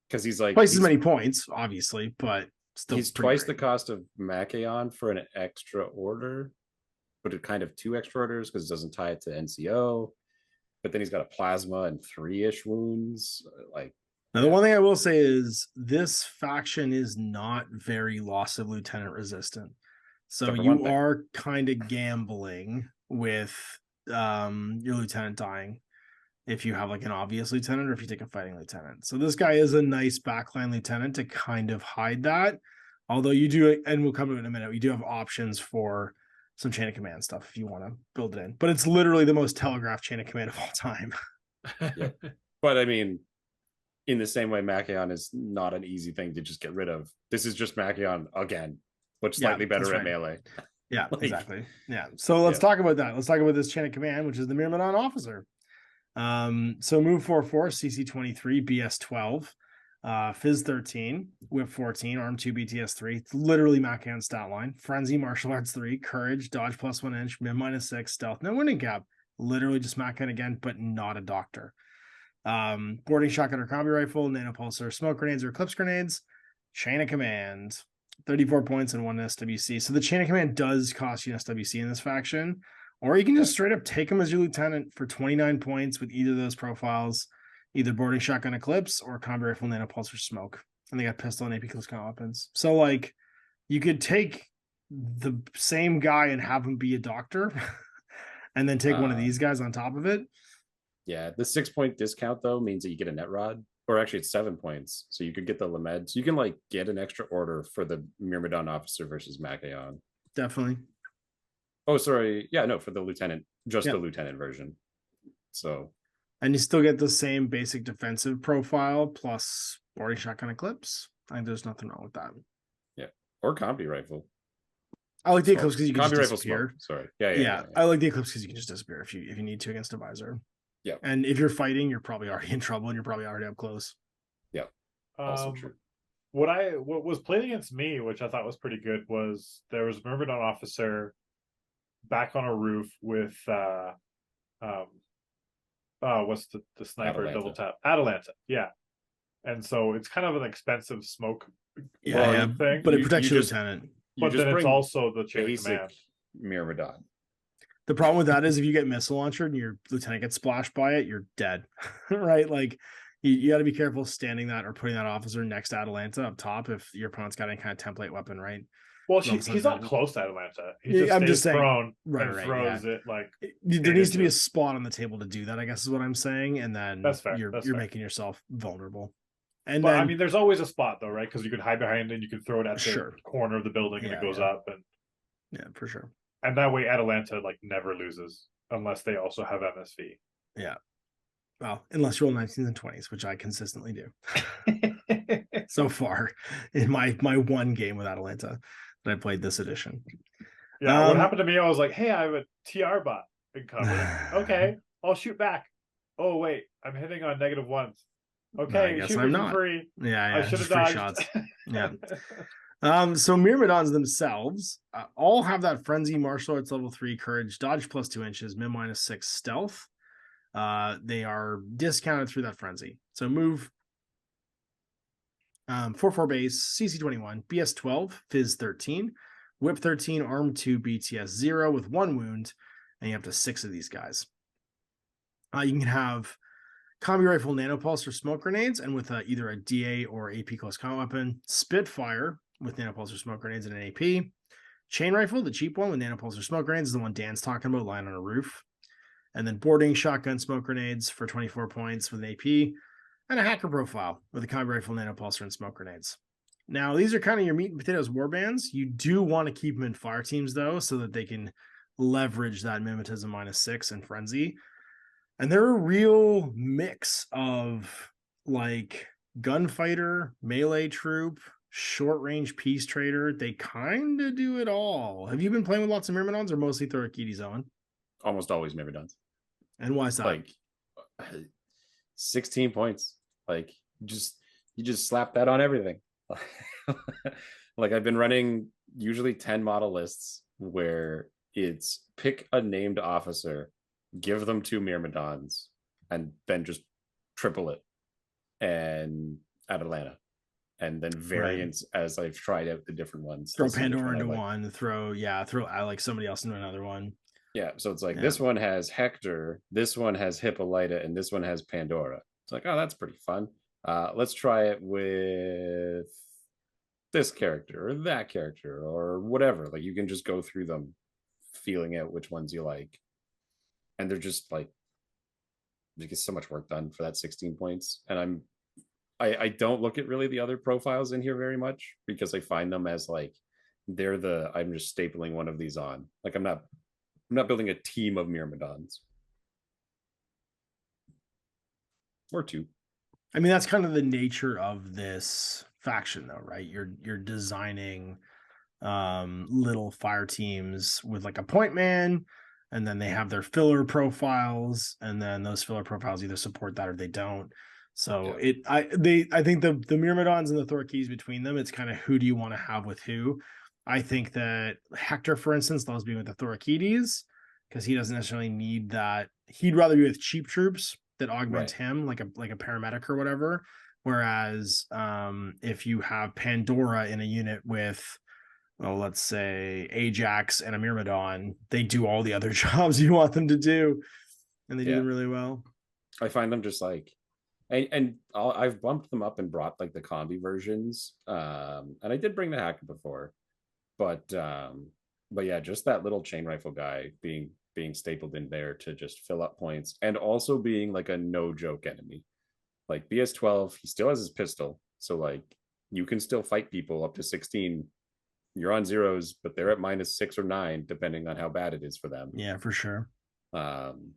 Because he's like twice as many points, obviously, but still he's twice the cost of Machaon for an extra order. but it kind of 2 extra orders because it doesn't tie it to NCO. But then he's got a plasma and 3-ish wounds. Like, now, the one thing I will say is this faction is not very loss of lieutenant resistant. So you are kind of gambling with your lieutenant dying if you have like an obvious lieutenant or if you take a fighting lieutenant. So this guy is a nice backline lieutenant to kind of hide that. Although you do, and we'll come to it in a minute, you do have options for some chain of command stuff if you want to build it in. But it's literally the most telegraphed chain of command of all time. Yeah. But I mean, in the same way, Machion is not an easy thing to just get rid of. This is just Machion again, but slightly better at melee. Yeah, like, exactly. Yeah. So let's talk about that. Let's talk about this chain of command, which is the Myrmidon officer. So move 4/4, CC 23, BS 12, Phys 13, Whip 14, Arm 2, BTS 3. It's literally Machion stat line. Frenzy, Martial Arts 3, Courage, Dodge +1 inch, Mim -6, Stealth, no winning cap. Literally just Machion again, but not a doctor. Boarding shotgun or combi rifle, nanopulsar, smoke grenades or eclipse grenades, chain of command, 34 points and 1 SWC. So the chain of command does cost you an SWC in this faction, or you can just straight up take him as your lieutenant for 29 points with either of those profiles, either boarding shotgun eclipse or combi rifle, nanopulsar, smoke. And they got pistol and AP close combat weapons. So like you could take the same guy and have him be a doctor and then take one of these guys on top of it. Yeah, the 6-point discount though means that you get a net rod, or actually it's 7 points. So you could get the Lamed. So you can like get an extra order for the Myrmidon officer versus Machion. Definitely. Oh, sorry. Yeah, no, for the lieutenant, just the lieutenant version. So, and you still get the same basic defensive profile plus boarding shotgun eclipse. I think there's nothing wrong with that. Yeah, or combi rifle. I like the eclipse because you can combi just rifle disappear. Sorry. Yeah. I like the eclipse because you can just disappear if you need to against a visor. Yeah. And if you're fighting, you're probably already in trouble and you're probably already up close. Yeah. Also true. What was played against me, which I thought was pretty good, was there was a Myrmidon officer back on a roof with what's the sniper Atalanta. double tap? Atalanta, yeah. And so it's kind of an expensive smoke thing. But it protects your lieutenant. But then it's also the chain of command. Myrmidon. The problem with that is if you get missile launched and your lieutenant gets splashed by it, you're dead. Right? Like you got to be careful standing that or putting that officer next to Atalanta up top if your opponent's got any kind of template weapon, right? Well, he's not close to Atalanta. I'm just saying, prone and throws it like. There needs to be a spot on the table to do that, I guess is what I'm saying, and then that's fair. You're making yourself vulnerable. But I mean, there's always a spot though, right? Because you can hide behind it and you can throw it at the corner of the building and it goes up. And yeah, for sure. And that way, Atalanta like never loses unless they also have MSV. Yeah. Well, unless you roll 19s and 20s, which I consistently do. So far in my one game with Atalanta that I played this edition. Yeah, what happened to me? I was like, "Hey, I have a TR bot in cover. Okay, I'll shoot back. Oh wait, I'm hitting on -1s. Okay, I guess I'm not. Free. Yeah, I should have dodged. Shots. Yeah. So Myrmidons themselves all have that frenzy, martial arts level 3, courage, dodge +2 inches, Mim -6, stealth. They are discounted through that frenzy. So move 4/4 base, CC 21, BS 12, Phys 13, Whip 13, Arm 2, BTS 0 with 1 wound, and you have to 6 of these guys. You can have combi rifle, nanopulse, or smoke grenades, and with either a DA or AP close combat weapon, Spitfire with nanopulse or smoke grenades and an AP. Chain rifle, the cheap one with nanopulse or smoke grenades, is the one Dan's talking about, lying on a roof. And then boarding shotgun smoke grenades for 24 points with an AP, and a hacker profile with a combi rifle, nanopulsar, and smoke grenades. Now, these are kind of your meat and potatoes warbands. You do want to keep them in fire teams, though, so that they can leverage that mimetism -6 and frenzy. And they're a real mix of like gunfighter, melee troop, short range peace trader. They kind of do it all. Have you been playing with lots of Myrmidons or mostly Thorakides, Owen? Almost always Myrmidons. And why is that? Like 16 points. Like you just slap that on everything. Like I've been running usually 10 model lists where it's pick a named officer, give them 2 Myrmidons, and then just triple it and Atalanta. and then variants as I've tried out the different ones. Throw Pandora into one, throw like somebody else into another one. Yeah, so it's like this one has Hector, this one has Hippolyta, and this one has Pandora. It's like, oh, that's pretty fun. Let's try it with this character or that character or whatever. Like you can just go through them, feeling out which ones you like, and they're just like, you get so much work done for that 16 points. And I don't look at really the other profiles in here very much because I find them as like I'm just stapling one of these on. Like I'm not building a team of Myrmidons. Or two. I mean, that's kind of the nature of this faction though, right? You're designing little fire teams with like a point man, and then they have their filler profiles, and then those filler profiles either support that or they don't. So I think the Myrmidons and the Thorkeys between them, it's kind of who do you want to have with who. I think that Hector, for instance, loves being with the Thorkeys because he doesn't necessarily need that. He'd rather be with cheap troops that augment him, like a paramedic or whatever. Whereas if you have Pandora in a unit with, well, let's say Ajax and a Myrmidon, they do all the other jobs you want them to do, and they do them really well. I find them just like, and I've bumped them up and brought like the combi versions, and I did bring the hacker before, but yeah, just that little chain rifle guy being stapled in there to just fill up points, and also being like a no joke enemy. Like BS12, he still has his pistol, so like you can still fight people up to 16. You're on zeros, but they're at -6 or 9 depending on how bad it is for them. Yeah, for sure. And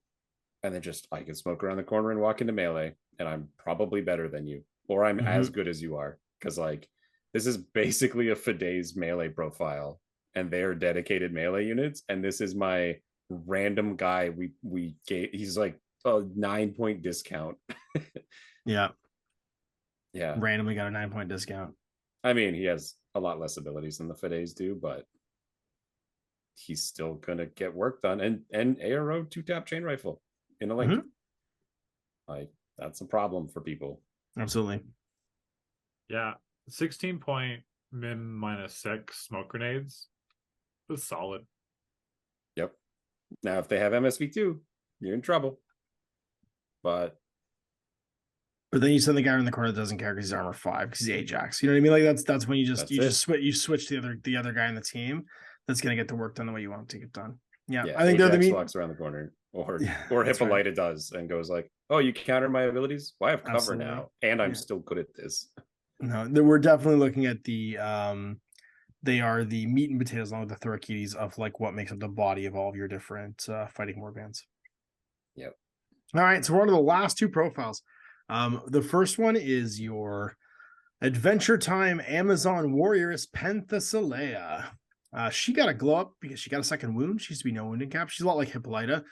then just I can smoke around the corner and walk into melee, and I'm probably better than you, or I'm as good as you are, because like this is basically a Fide's melee profile, and they are dedicated melee units, and this is my random guy we gave. He's like a 9-point discount. Yeah Randomly got a 9-point discount. I mean, he has a lot less abilities than the Fides do, but he's still gonna get work done. And ARO 2-tap chain rifle in a link. Like that's a problem for people. Absolutely. Yeah, 16-point min -6 smoke grenades is solid. Yep. Now, if they have MSV2, you're in trouble. But then you send the guy in the corner that doesn't care because he's armor 5 because he's Ajax. You know what I mean? Like that's when you switch the other guy in the team that's going to get the work done the way you want it to get done. Yeah, I think Ajax walks around the corner, or Hippolyta does and goes like, "Oh, you counter my abilities? Well, I have cover now, and I'm still good at this." No, we're definitely looking at the they are the meat and potatoes along with the Thorkeys of like what makes up the body of all of your different fighting warbands. Yep. All right, so we're on to the last two profiles. The first one is your Adventure Time Amazon Warrioress Penthesilea. She got a glow up because she got a second wound. She used to be no wounding cap. She's a lot like Hippolyta.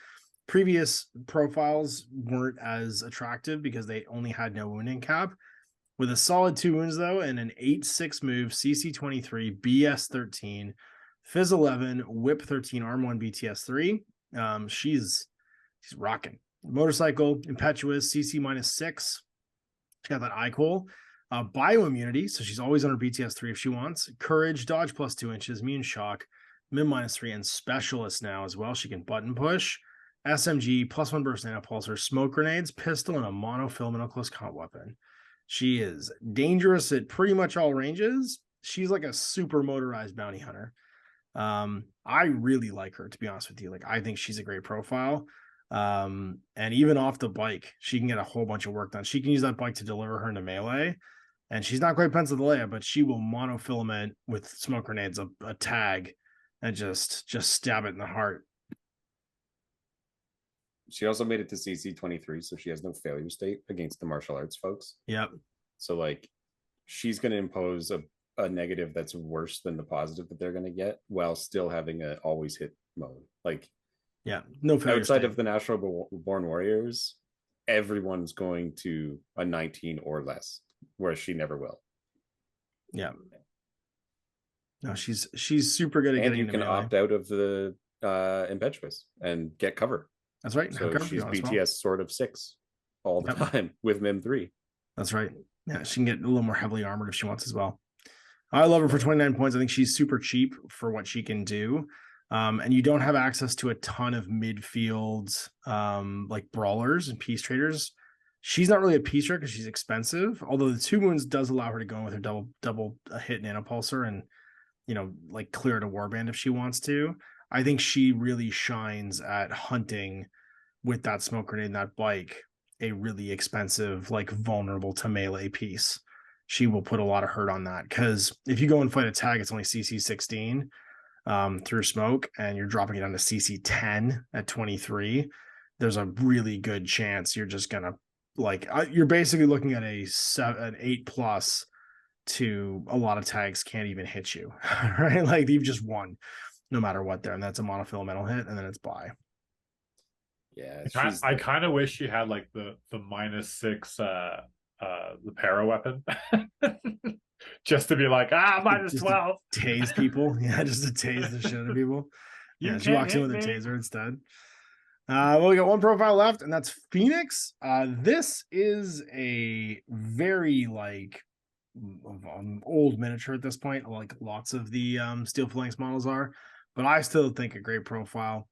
Previous profiles weren't as attractive because they only had no wounding cap. With a solid 2 wounds, though, and an 8-6 move, CC 23, BS 13, Fizz 11, Whip 13, Arm 1, BTS 3. She's rocking. Motorcycle, Impetuous, CC -6. She got that eye coal. Bioimmunity, so she's always on her BTS 3 if she wants. Courage, dodge +2 inches, immune shock, min -3, and specialist now as well. She can button push. SMG, +1 burst nanopulsar, smoke grenades, pistol, and a monofilament close combat weapon. She is dangerous at pretty much all ranges. She's like a super motorized bounty hunter. I really like her, to be honest with you. Like, I think she's a great profile. And even off the bike, she can get a whole bunch of work done. She can use that bike to deliver her into melee. And she's not quite Penthesilea, but she will monofilament with smoke grenades a tag and just stab it in the heart. She also made it to CC 23, so she has no failure state against the martial arts folks. Yep. So like she's going to impose a negative that's worse than the positive that they're going to get while still having a always hit mode. Like, yeah, no failure outside state. of the natural born warriors, everyone's going to a 19 or less, whereas she never will. Yeah. No, she's super good at getting. And you can opt out of the impetuous and get cover. That's right. So she's BTS sort of 6 all the time with MIM 3. That's right. Yeah, she can get a little more heavily armored if she wants as well. I love her for 29 points. I think she's super cheap for what she can do. And you don't have access to a ton of midfield like brawlers and peace traders. She's not really a peace trader because she's expensive, although the 2 wounds does allow her to go in with her double hit nanopulsar and, you know, like clear to warband if she wants to. I think she really shines at hunting with that smoke grenade and that bike, a really expensive, like vulnerable to melee piece. She will put a lot of hurt on that, because if you go and fight a tag, it's only CC 16 through smoke, and you're dropping it down to CC 10 at 23. There's a really good chance you're just gonna you're basically looking at an 8+ to a lot of tags can't even hit you, right? Like you've just won no matter what there, and that's a monofilamental hit, and then it's bye. Yeah, I kind of wish she had like the -6 the para weapon just to be like -12 tase people. Yeah, just to tase the shit out of people. Yeah, she walks in with a taser instead. Well, we got one profile left, and that's Phoenix. This is a very like old miniature at this point, like lots of the Steel Phalanx models are, but I still think a great profile.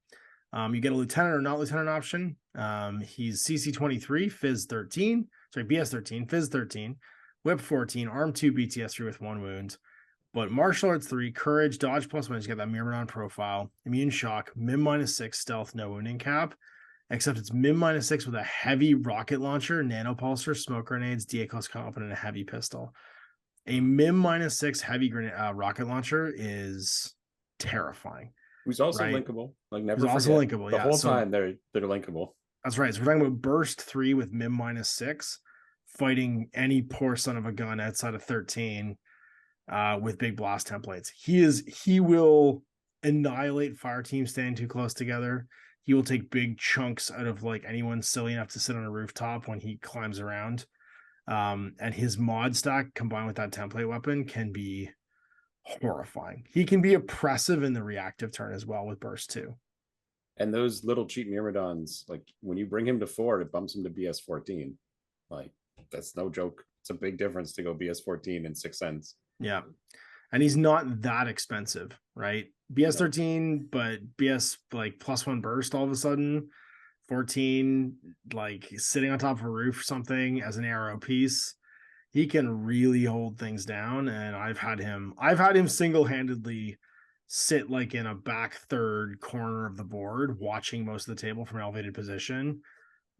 You get a lieutenant or not lieutenant option. He's CC 23, Fizz 13, sorry, BS 13, Fizz 13, Whip 14, Arm 2, BTS 3 with 1 wound. But Martial Arts 3, Courage, Dodge +1, you get that Myrmidon profile, Immune Shock, Mim -6, Stealth, no wounding cap, except it's Mim -6 with a heavy rocket launcher, nanopulsar, smoke grenades, DA close combat, and a heavy pistol. A Mim -6 heavy rocket launcher is terrifying. Who's also right? linkable. Like never also linkable. The yeah. whole time they're linkable. That's right. So we're talking about Burst 3 with Mim -6, fighting any poor son of a gun outside of 13 with big blast templates. He will annihilate fire teams standing too close together. He will take big chunks out of like anyone silly enough to sit on a rooftop when he climbs around. And his mod stack combined with that template weapon can be horrifying. He can be oppressive in the reactive turn as well with Burst 2. And those little cheap Myrmidons, like when you bring him to 4, it bumps him to BS14. Like that's no joke. It's a big difference to go BS14 in 6 cents. Yeah. And he's not that expensive, right? BS13, but BS like +1 burst all of a sudden. 14, like sitting on top of a roof or something as an arrow piece. He can really hold things down. And I've had him single-handedly sit like in a back third corner of the board, watching most of the table from an elevated position,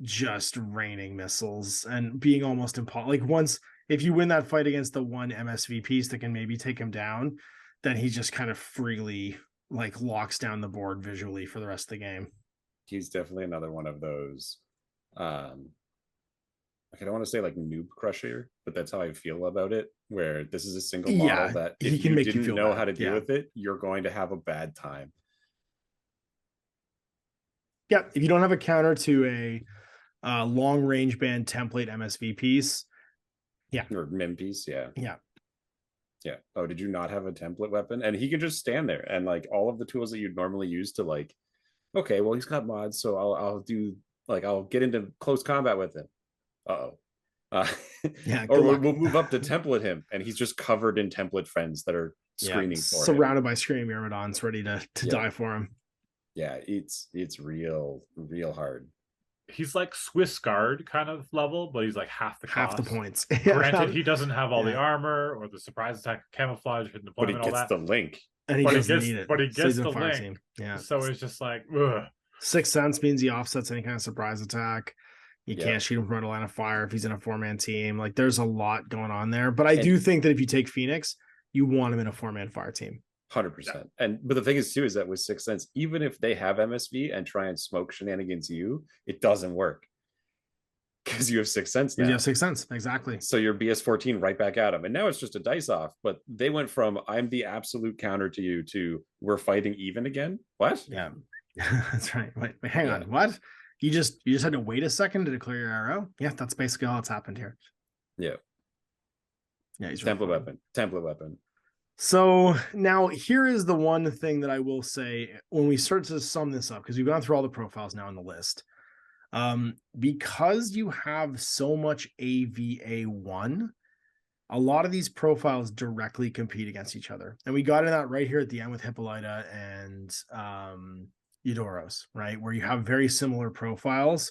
just raining missiles and being almost impossible. Like once, if you win that fight against the one MSV piece that can maybe take him down, then he just kind of freely like locks down the board visually for the rest of the game. He's definitely another one of those. I don't want to say like noob crusher, but that's how I feel about it. Where this is a single model that if you didn't know how to deal with it, you're going to have a bad time. Yeah, if you don't have a counter to a long range band template MSV piece, or Mim piece, yeah. Oh, did you not have a template weapon? And he can just stand there and like all of the tools that you'd normally use to like, okay, well he's got mods, so I'll get into close combat with him. Or we'll move up to template him, and he's just covered in template friends that are screaming for him. Surrounded by screaming Myrmidons ready to die for him. Yeah, it's real hard. He's like Swiss Guard kind of level, but he's like half the points. Granted, he doesn't have all the armor or the surprise attack, camouflage, hidden deployment, but he gets the link. And he doesn't need it. But he gets the link. Team. Yeah. So it's just like, ugh. 6 cents means he offsets any kind of surprise attack. You can't shoot him from a line of fire if he's in a 4-man team. Like there's a lot going on there. But I do think that if you take Phoenix, you want him in a 4-man fire team. 100%. But the thing is too is that with 6 cents, even if they have MSV and try and smoke shenanigans it doesn't work because you have 6 cents now. You have 6 cents, exactly. So your BS14 right back at them, and now it's just a dice off. But they went from I'm the absolute counter to you to we're fighting even again. What? Yeah, that's right. Wait, hang on. What? You just had to wait a second to declare your arrow? Yeah, that's basically all that's happened here. Yeah. He's template weapon. So now here is the one thing that I will say when we start to sum this up, because we've gone through all the profiles now on the list. Because you have so much AVA1, a lot of these profiles directly compete against each other. And we got in that right here at the end with Hippolyta and Eudoros, right? Where you have very similar profiles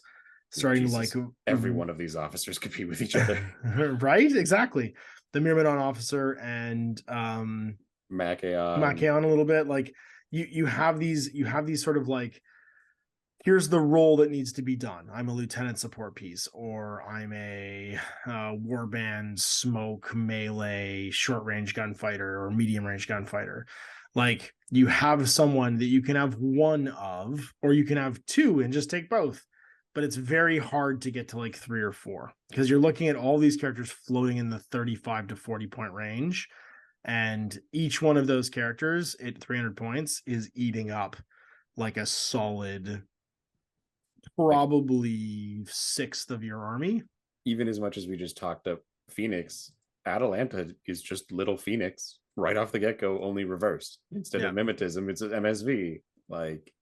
starting Jesus, to like every one of these officers compete with each other. right? Exactly. The Myrmidon officer and Machaon a little bit. Like you have these sort of like, here's the role that needs to be done. I'm a lieutenant support piece, or I'm a warband smoke melee short range gunfighter or medium range gunfighter. Like you have someone that you can have one of, or you can have two and just take both. But it's very hard to get to like 3 or 4 because you're looking at all these characters floating in the 35 to 40 point range. And each one of those characters at 300 points is eating up like a solid probably 1/6 of your army. Even as much as we just talked up Phoenix, Atalanta is just little Phoenix right off the get-go, only reversed. Instead of mimetism, it's an MSV. Like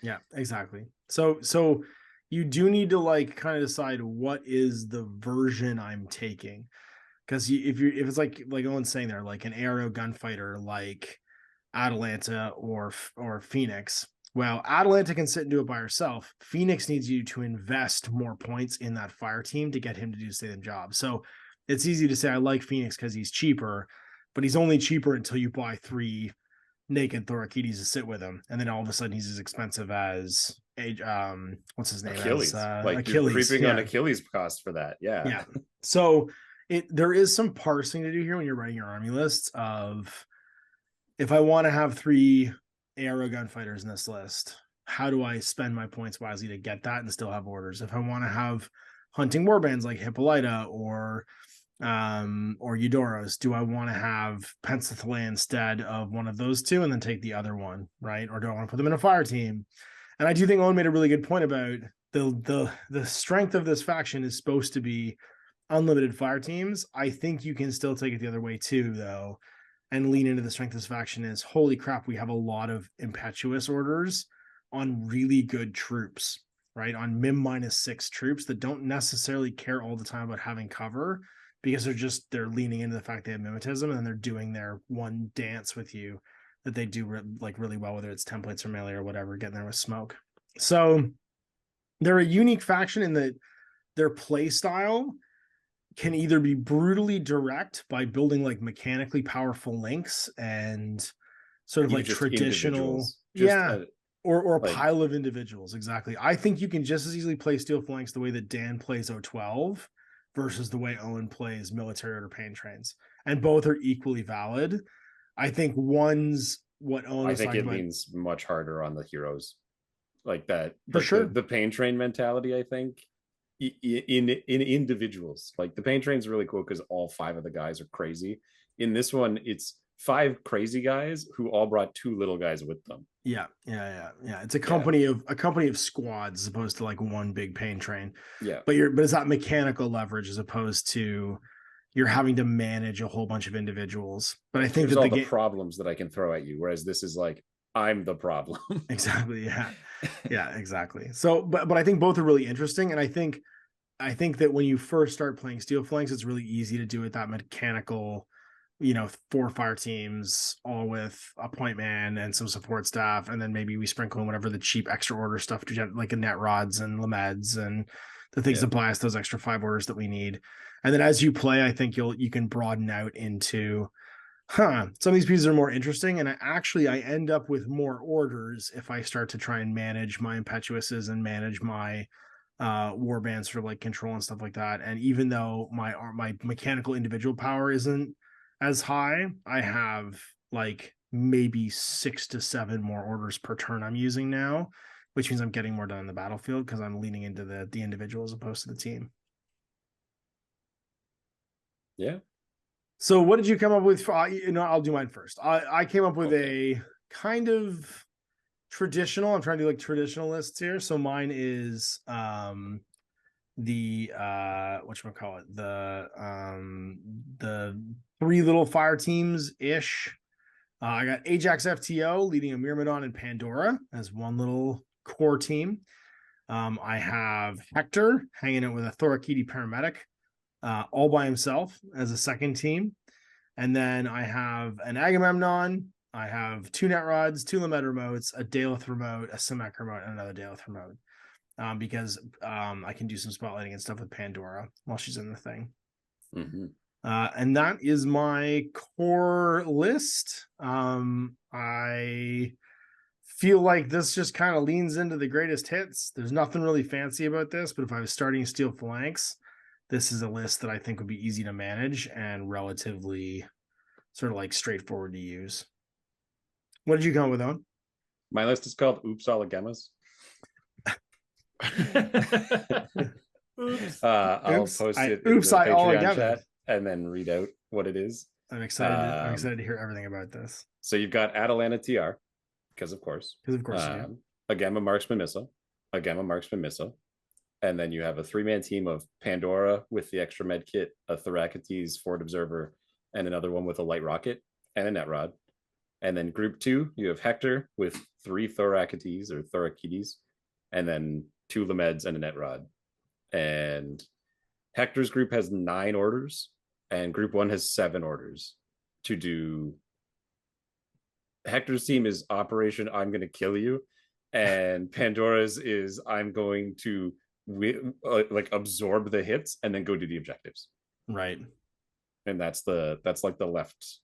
yeah, exactly. So you do need to like kind of decide what is the version I'm taking. Because if it's like Owen's saying there, like an aero gunfighter like Atalanta or Phoenix. Well, Atalanta can sit and do it by herself. Phoenix needs you to invest more points in that fire team to get him to do the same job. So it's easy to say I like Phoenix because he's cheaper, but he's only cheaper until you buy 3 naked Thorakides to sit with him, and then all of a sudden he's as expensive as what's his name? Achilles. Like Achilles. You're creeping on Achilles cost for that. Yeah. So there is some parsing to do here when you're writing your army lists of, if I want to have 3 aero gunfighters in this list, how do I spend my points wisely to get that and still have orders? If I want to have hunting warbands like Hippolyta or Eudoros, do I want to have Pentathlon instead of one of those 2 and then take the other one, right? Or do I want to put them in a fire team? And I do think Owen made a really good point about the strength of this faction is supposed to be unlimited fire teams. I think you can still take it the other way too, though, and lean into the strength of this faction is, holy crap, we have a lot of impetuous orders on really good troops, right? On MIM -6 troops that don't necessarily care all the time about having cover, because they're leaning into the fact they have mimetism and they're doing their one dance with you that they do really well, whether it's templates or melee or whatever, getting there with smoke. So they're a unique faction in that their play style can either be brutally direct by building like mechanically powerful links and sort of like traditional, or a pile of individuals. Exactly. I think you can just as easily play Steel Phalanx the way that Dan plays O12 versus the way Owen plays military order pain trains, and both are equally valid. I think one's what Owen. I think it leans much harder on the heroes, like that for sure. The pain train mentality. I think in individuals, like the pain train's really cool because all 5 of the guys are crazy. In this one, it's 5 crazy guys who all brought 2 little guys with them. Yeah. It's a company of squads as opposed to like one big pain train. Yeah. But it's that mechanical leverage as opposed to you're having to manage a whole bunch of individuals. But I think there's all the problems that I can throw at you, whereas this is like, I'm the problem. Exactly. Yeah, exactly. So, but I think both are really interesting. And I think that when you first start playing Steel Phalanx, it's really easy to do it that mechanical, 4 fire teams, all with a point man and some support staff. And then maybe we sprinkle in whatever the cheap extra order stuff to get, like a net rods and lameds and the things that buy us those extra 5 orders that we need. And then as you play, I think you can broaden out into, some of these pieces are more interesting. And I end up with more orders if I start to try and manage my impetuouses and manage my warbands for like control and stuff like that. And even though my mechanical individual power isn't as high, I have like maybe 6 to 7 more orders per turn I'm using now, which means I'm getting more done in the battlefield because I'm leaning into the individual as opposed to the team. Yeah. So what did you come up with? I'll do mine first. I came up with a kind of traditional. I'm trying to do like traditional lists here. So mine is the whatchamacallit, the 3 little fire teams ish. I got Ajax FTO leading a Myrmidon and Pandora as one little core team. I have Hector hanging out with a Thorakidi paramedic all by himself as a second team. And then I have an Agamemnon. I have 2 net rods, 2 Lamed remotes, a Daleth remote, a Simek remote, and another Daleth remote. Because I can do some spotlighting and stuff with Pandora while she's in the thing. Mm-hmm. And that is my core list. I feel like this just kind of leans into the greatest hits. There's nothing really fancy about this, but if I was starting Steel Phalanx, this is a list that I think would be easy to manage and relatively sort of like straightforward to use. What did you come up with, Owen? My list is called Oops All the Gemmas. I'll post it in the Patreon chat and then read out what it is. I'm excited to hear everything about this. So you've got Atalanta TR, because of course. A Gamma Marksman Missile, a Gamma Marksman Missile, and then you have a 3-man team of Pandora with the extra med kit, a Thoracites Forward Observer, and another one with a light rocket and a net rod. And then group 2, you have Hector with 3 Thoracites or Thoracites, and then 2 Lameds and a net rod. And Hector's group has 9 orders, and group 1 has 7 orders to do. Hector's team is Operation I'm going to kill you, and Pandora's is I'm going to absorb the hits and then go do the objectives. Right. And that's like the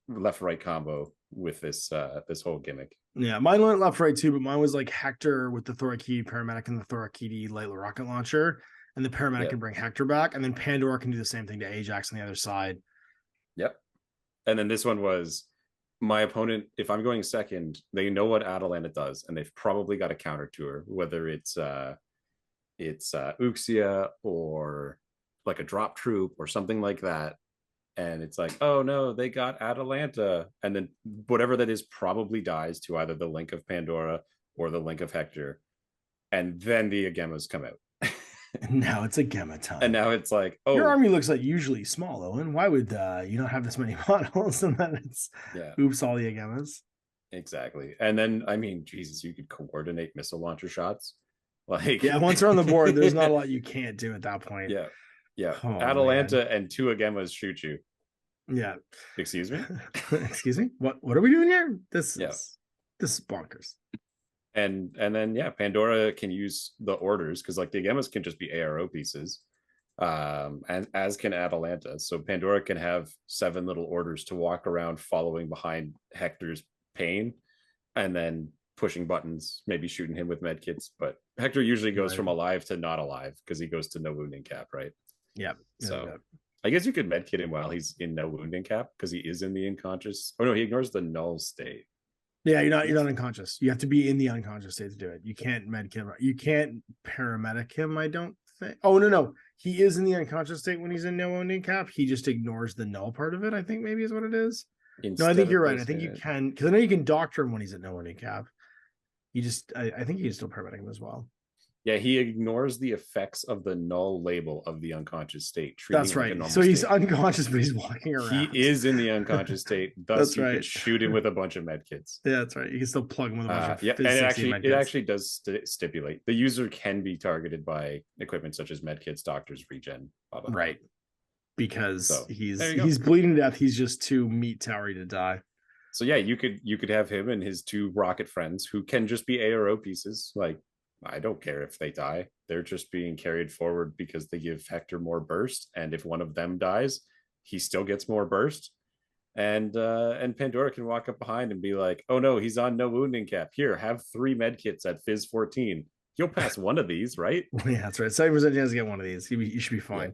left right combo with this whole gimmick. Yeah, mine went left right too, but mine was like Hector with the Thorakiti paramedic and the Thorakiti light rocket launcher, and the paramedic can bring Hector back, and then Pandora can do the same thing to Ajax on the other side. Yep. And then this one was my opponent. If I'm going second, they know what Atalanta does, and they've probably got a counter to her, whether it's Uxia or like a drop troop or something like that. And it's like, oh no, they got Atalanta. And then whatever that is probably dies to either the link of Pandora or the link of Hector. And then the Agemas come out. Now it's a Gemma time. And now it's like, oh. Your army looks like usually small, Owen. Why would you not have this many models? And then it's oops, all the Agemas. Exactly. And then, I mean, Jesus, you could coordinate missile launcher shots. Like, yeah, once they're on the board, there's not a lot you can't do at that point. Yeah. Yeah. Oh, Atalanta and 2 Agemas shoot you. Yeah. Excuse me? Excuse me? What are we doing here? This is bonkers. And then Pandora can use the orders because like the Agemas can just be ARO pieces. And as can Atalanta. So Pandora can have 7 little orders to walk around following behind Hector's pain and then pushing buttons, maybe shooting him with medkits. But Hector usually goes from alive to not alive because he goes to no wounding cap, right? Yeah. So I guess you could medkit him while he's in no wounding cap because he is in the unconscious. Oh no, he ignores the null state. Yeah, you're not unconscious. You have to be in the unconscious state to do it. You can't medkit him. You can't paramedic him, I don't think. Oh no. He is in the unconscious state when he's in no wounding cap. He just ignores the null part of it, I think maybe is what it is. No, I think you're right. I think you can, because I know you can doctor him when he's at no wounding cap. I think you can still paramedic him as well. Yeah, he ignores the effects of the null label of the unconscious state. That's right. So he's unconscious, but he's walking around. He is in the unconscious state. Thus, you can shoot him with a bunch of medkits. Yeah, that's right. You can still plug him with a bunch of and it actually does stipulate the user can be targeted by equipment such as medkits, doctors, regen, blah, blah, blah. Right. Because he's bleeding to death. He's just too meat towery to die. So yeah, you could have him and his 2 rocket friends who can just be ARO pieces. Like, I don't care if they die. They're just being carried forward because they give Hector more burst. And if one of them dies, he still gets more burst. And Pandora can walk up behind and be like, oh no, he's on no wounding cap. Here, have 3 med kits at Phys 14. You'll pass one of these, right? Yeah, that's right. 7% chance to get one of these. You should be fine.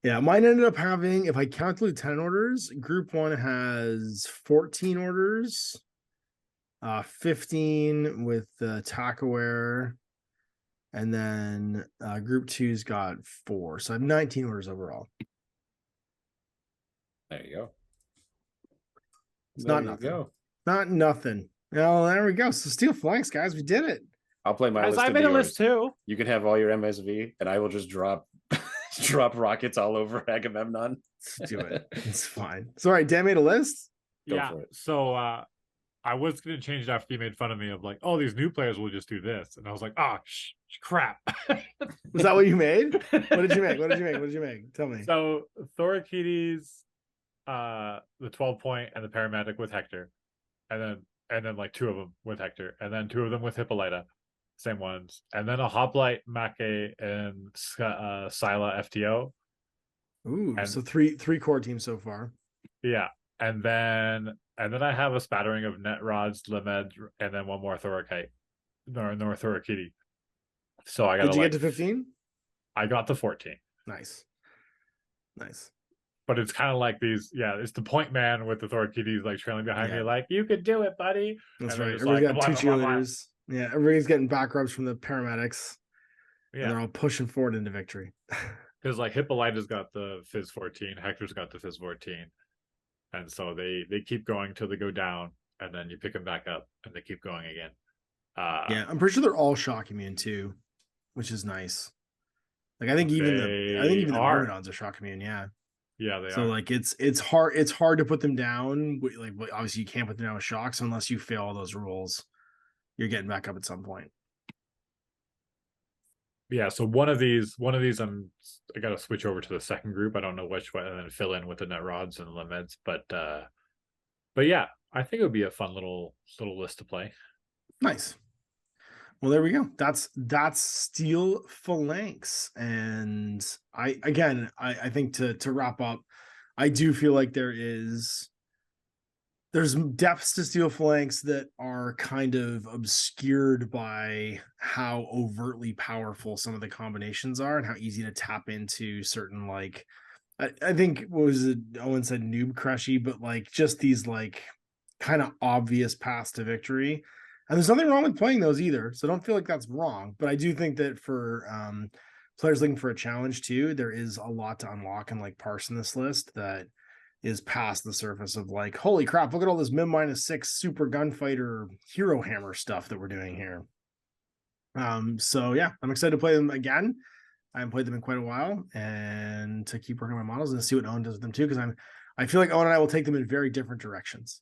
Yeah, mine ended up having, if I count the lieutenant orders, group 1 has 14 orders. 15 with the Takaware, and then group 2's got 4, so I have 19 orders overall. There you go. It's not nothing. Not nothing. Well, there we go. So Steel Phalanx, guys, we did it. I'll play my list. I made a list too. You can have all your MSV, and I will just drop rockets all over Agamemnon. Let's do it. It's fine. So, all right, Dan made a list. Go for it. So I was going to change it after you made fun of me of like, oh, these new players will just do this. And I was like, oh, crap. Was that what you made? What did you make? What did you make? Tell me. So Thor Achilles, the 12-point and the paramedic with Hector. And then like 2 of them with Hector. And then 2 of them with Hippolyta. Same ones. And then a Hoplite, Mackay, and Scylla FTO. Ooh, and, so three core teams so far. Yeah. And then I have a spattering of net rods, Limed, and then 1 more Thorokite. No Thorokite. So I got. Did you get to 15? I got to 14. Nice. But it's kind of like these, it's the point man with the Thorokites like trailing behind me, like, you could do it, buddy. That's and right. Everybody's got 2 cheerleaders. Yeah, everybody's getting back rubs from the paramedics. Yeah. And they're all pushing forward into victory. Because like Hippolyta's got the Fizz 14, Hector's got the Fizz 14. And so they keep going till they go down, and then you pick them back up, and they keep going again. Yeah, I'm pretty sure they're all shock immune too, which is nice. Like I think even the Myrmidons are shock immune. Yeah. Yeah, they are. So like it's hard to put them down. Like obviously you can't put them down with shocks unless you fail all those rules. You're getting back up at some point. Yeah, so one of these I gotta switch over to the second group. I don't know which one, and then fill in with the net rods and the limits. But yeah, I think it would be a fun little list to play. Nice. Well, there we go. That's Steel Phalanx. And I think to wrap up, I do feel like there's depths to Steel Phalanx that are kind of obscured by how overtly powerful some of the combinations are and how easy to tap into certain, like, I think, what was it, Owen said noob crushy, but like just these like kind of obvious paths to victory. And there's nothing wrong with playing those either. So don't feel like that's wrong. But I do think that for players looking for a challenge too, there is a lot to unlock and like parse in this list that is past the surface of like, holy crap, look at all this -6 super gunfighter hero hammer stuff that we're doing here. So yeah, I'm excited to play them again. I haven't played them in quite a while, and to keep working on my models and see what Owen does with them too, because I feel like Owen and I will take them in very different directions.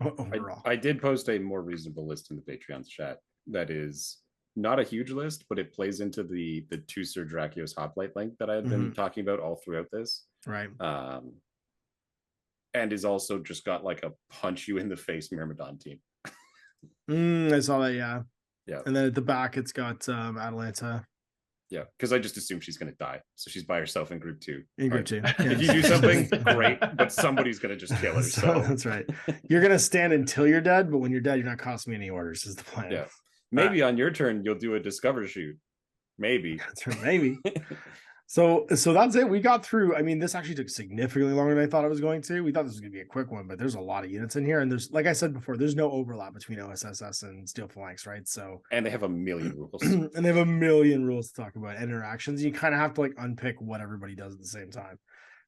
Overall. I did post a more reasonable list in the Patreon chat that is not a huge list, but it plays into the 2 Sir Drakios Hoplite link that I had been talking about all throughout this. Right. And is also just got like a punch you in the face Myrmidon team. I saw that, yeah. Yeah. And then at the back it's got Atalanta. Yeah, because I just assume she's going to die. So she's by herself in group 2. In group 2. Yeah. If you do something, great, but somebody's going to just kill her. So that's right. You're going to stand until you're dead, but when you're dead, you're not costing me any orders, is the plan. Yeah. Maybe on your turn, you'll do a discover shoot. Maybe. That's right, maybe. So that's it. We got through. I mean, this actually took significantly longer than I thought it was going to. We thought this was going to be a quick one, but there's a lot of units in here. And there's, like I said before, there's no overlap between OSSS and Steel Phalanx, right? So, and they have a million rules. And they have a million rules to talk about, interactions. You kind of have to like unpick what everybody does at the same time.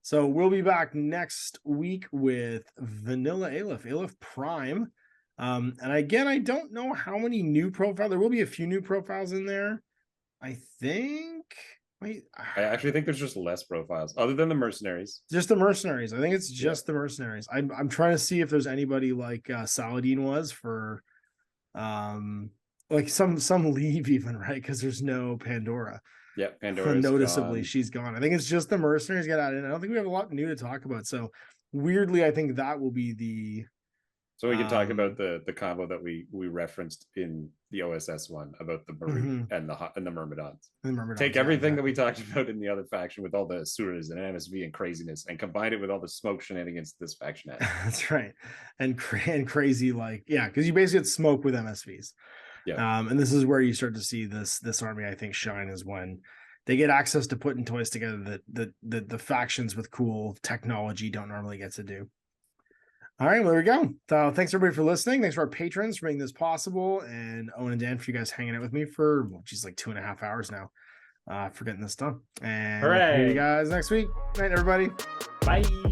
So we'll be back next week with Vanilla Aleph Prime. And again, I don't know how many new profiles. There will be a few new profiles in there, I think. Wait, I actually think there's just less profiles other than the mercenaries. Just the mercenaries. I think it's just the mercenaries. I'm trying to see if there's anybody like Saladin was for like some leave even, right? Because there's no Pandora. Yeah, Pandora noticeably gone. She's gone. I think it's just the mercenaries get added in. I don't think we have a lot new to talk about. So weirdly, I think that will be the. So we can talk about the combo that we referenced in the OSS one about the Marine and the Myrmidons. Take everything that we talked about in the other faction with all the Asuras and MSV and craziness and combine it with all the smoke shenanigans this faction has. That's right. And crazy, like, yeah, because you basically get smoke with MSVs. Yeah. And this is where you start to see this army, I think, shine, is when they get access to putting toys together that the factions with cool technology don't normally get to do. All right, well, there we go. So thanks everybody for listening. Thanks for our patrons for making this possible, and Owen and Dan for you guys hanging out with me for like 2.5 hours now for getting this done. And we'll see you guys next week. Good night, everybody. Bye.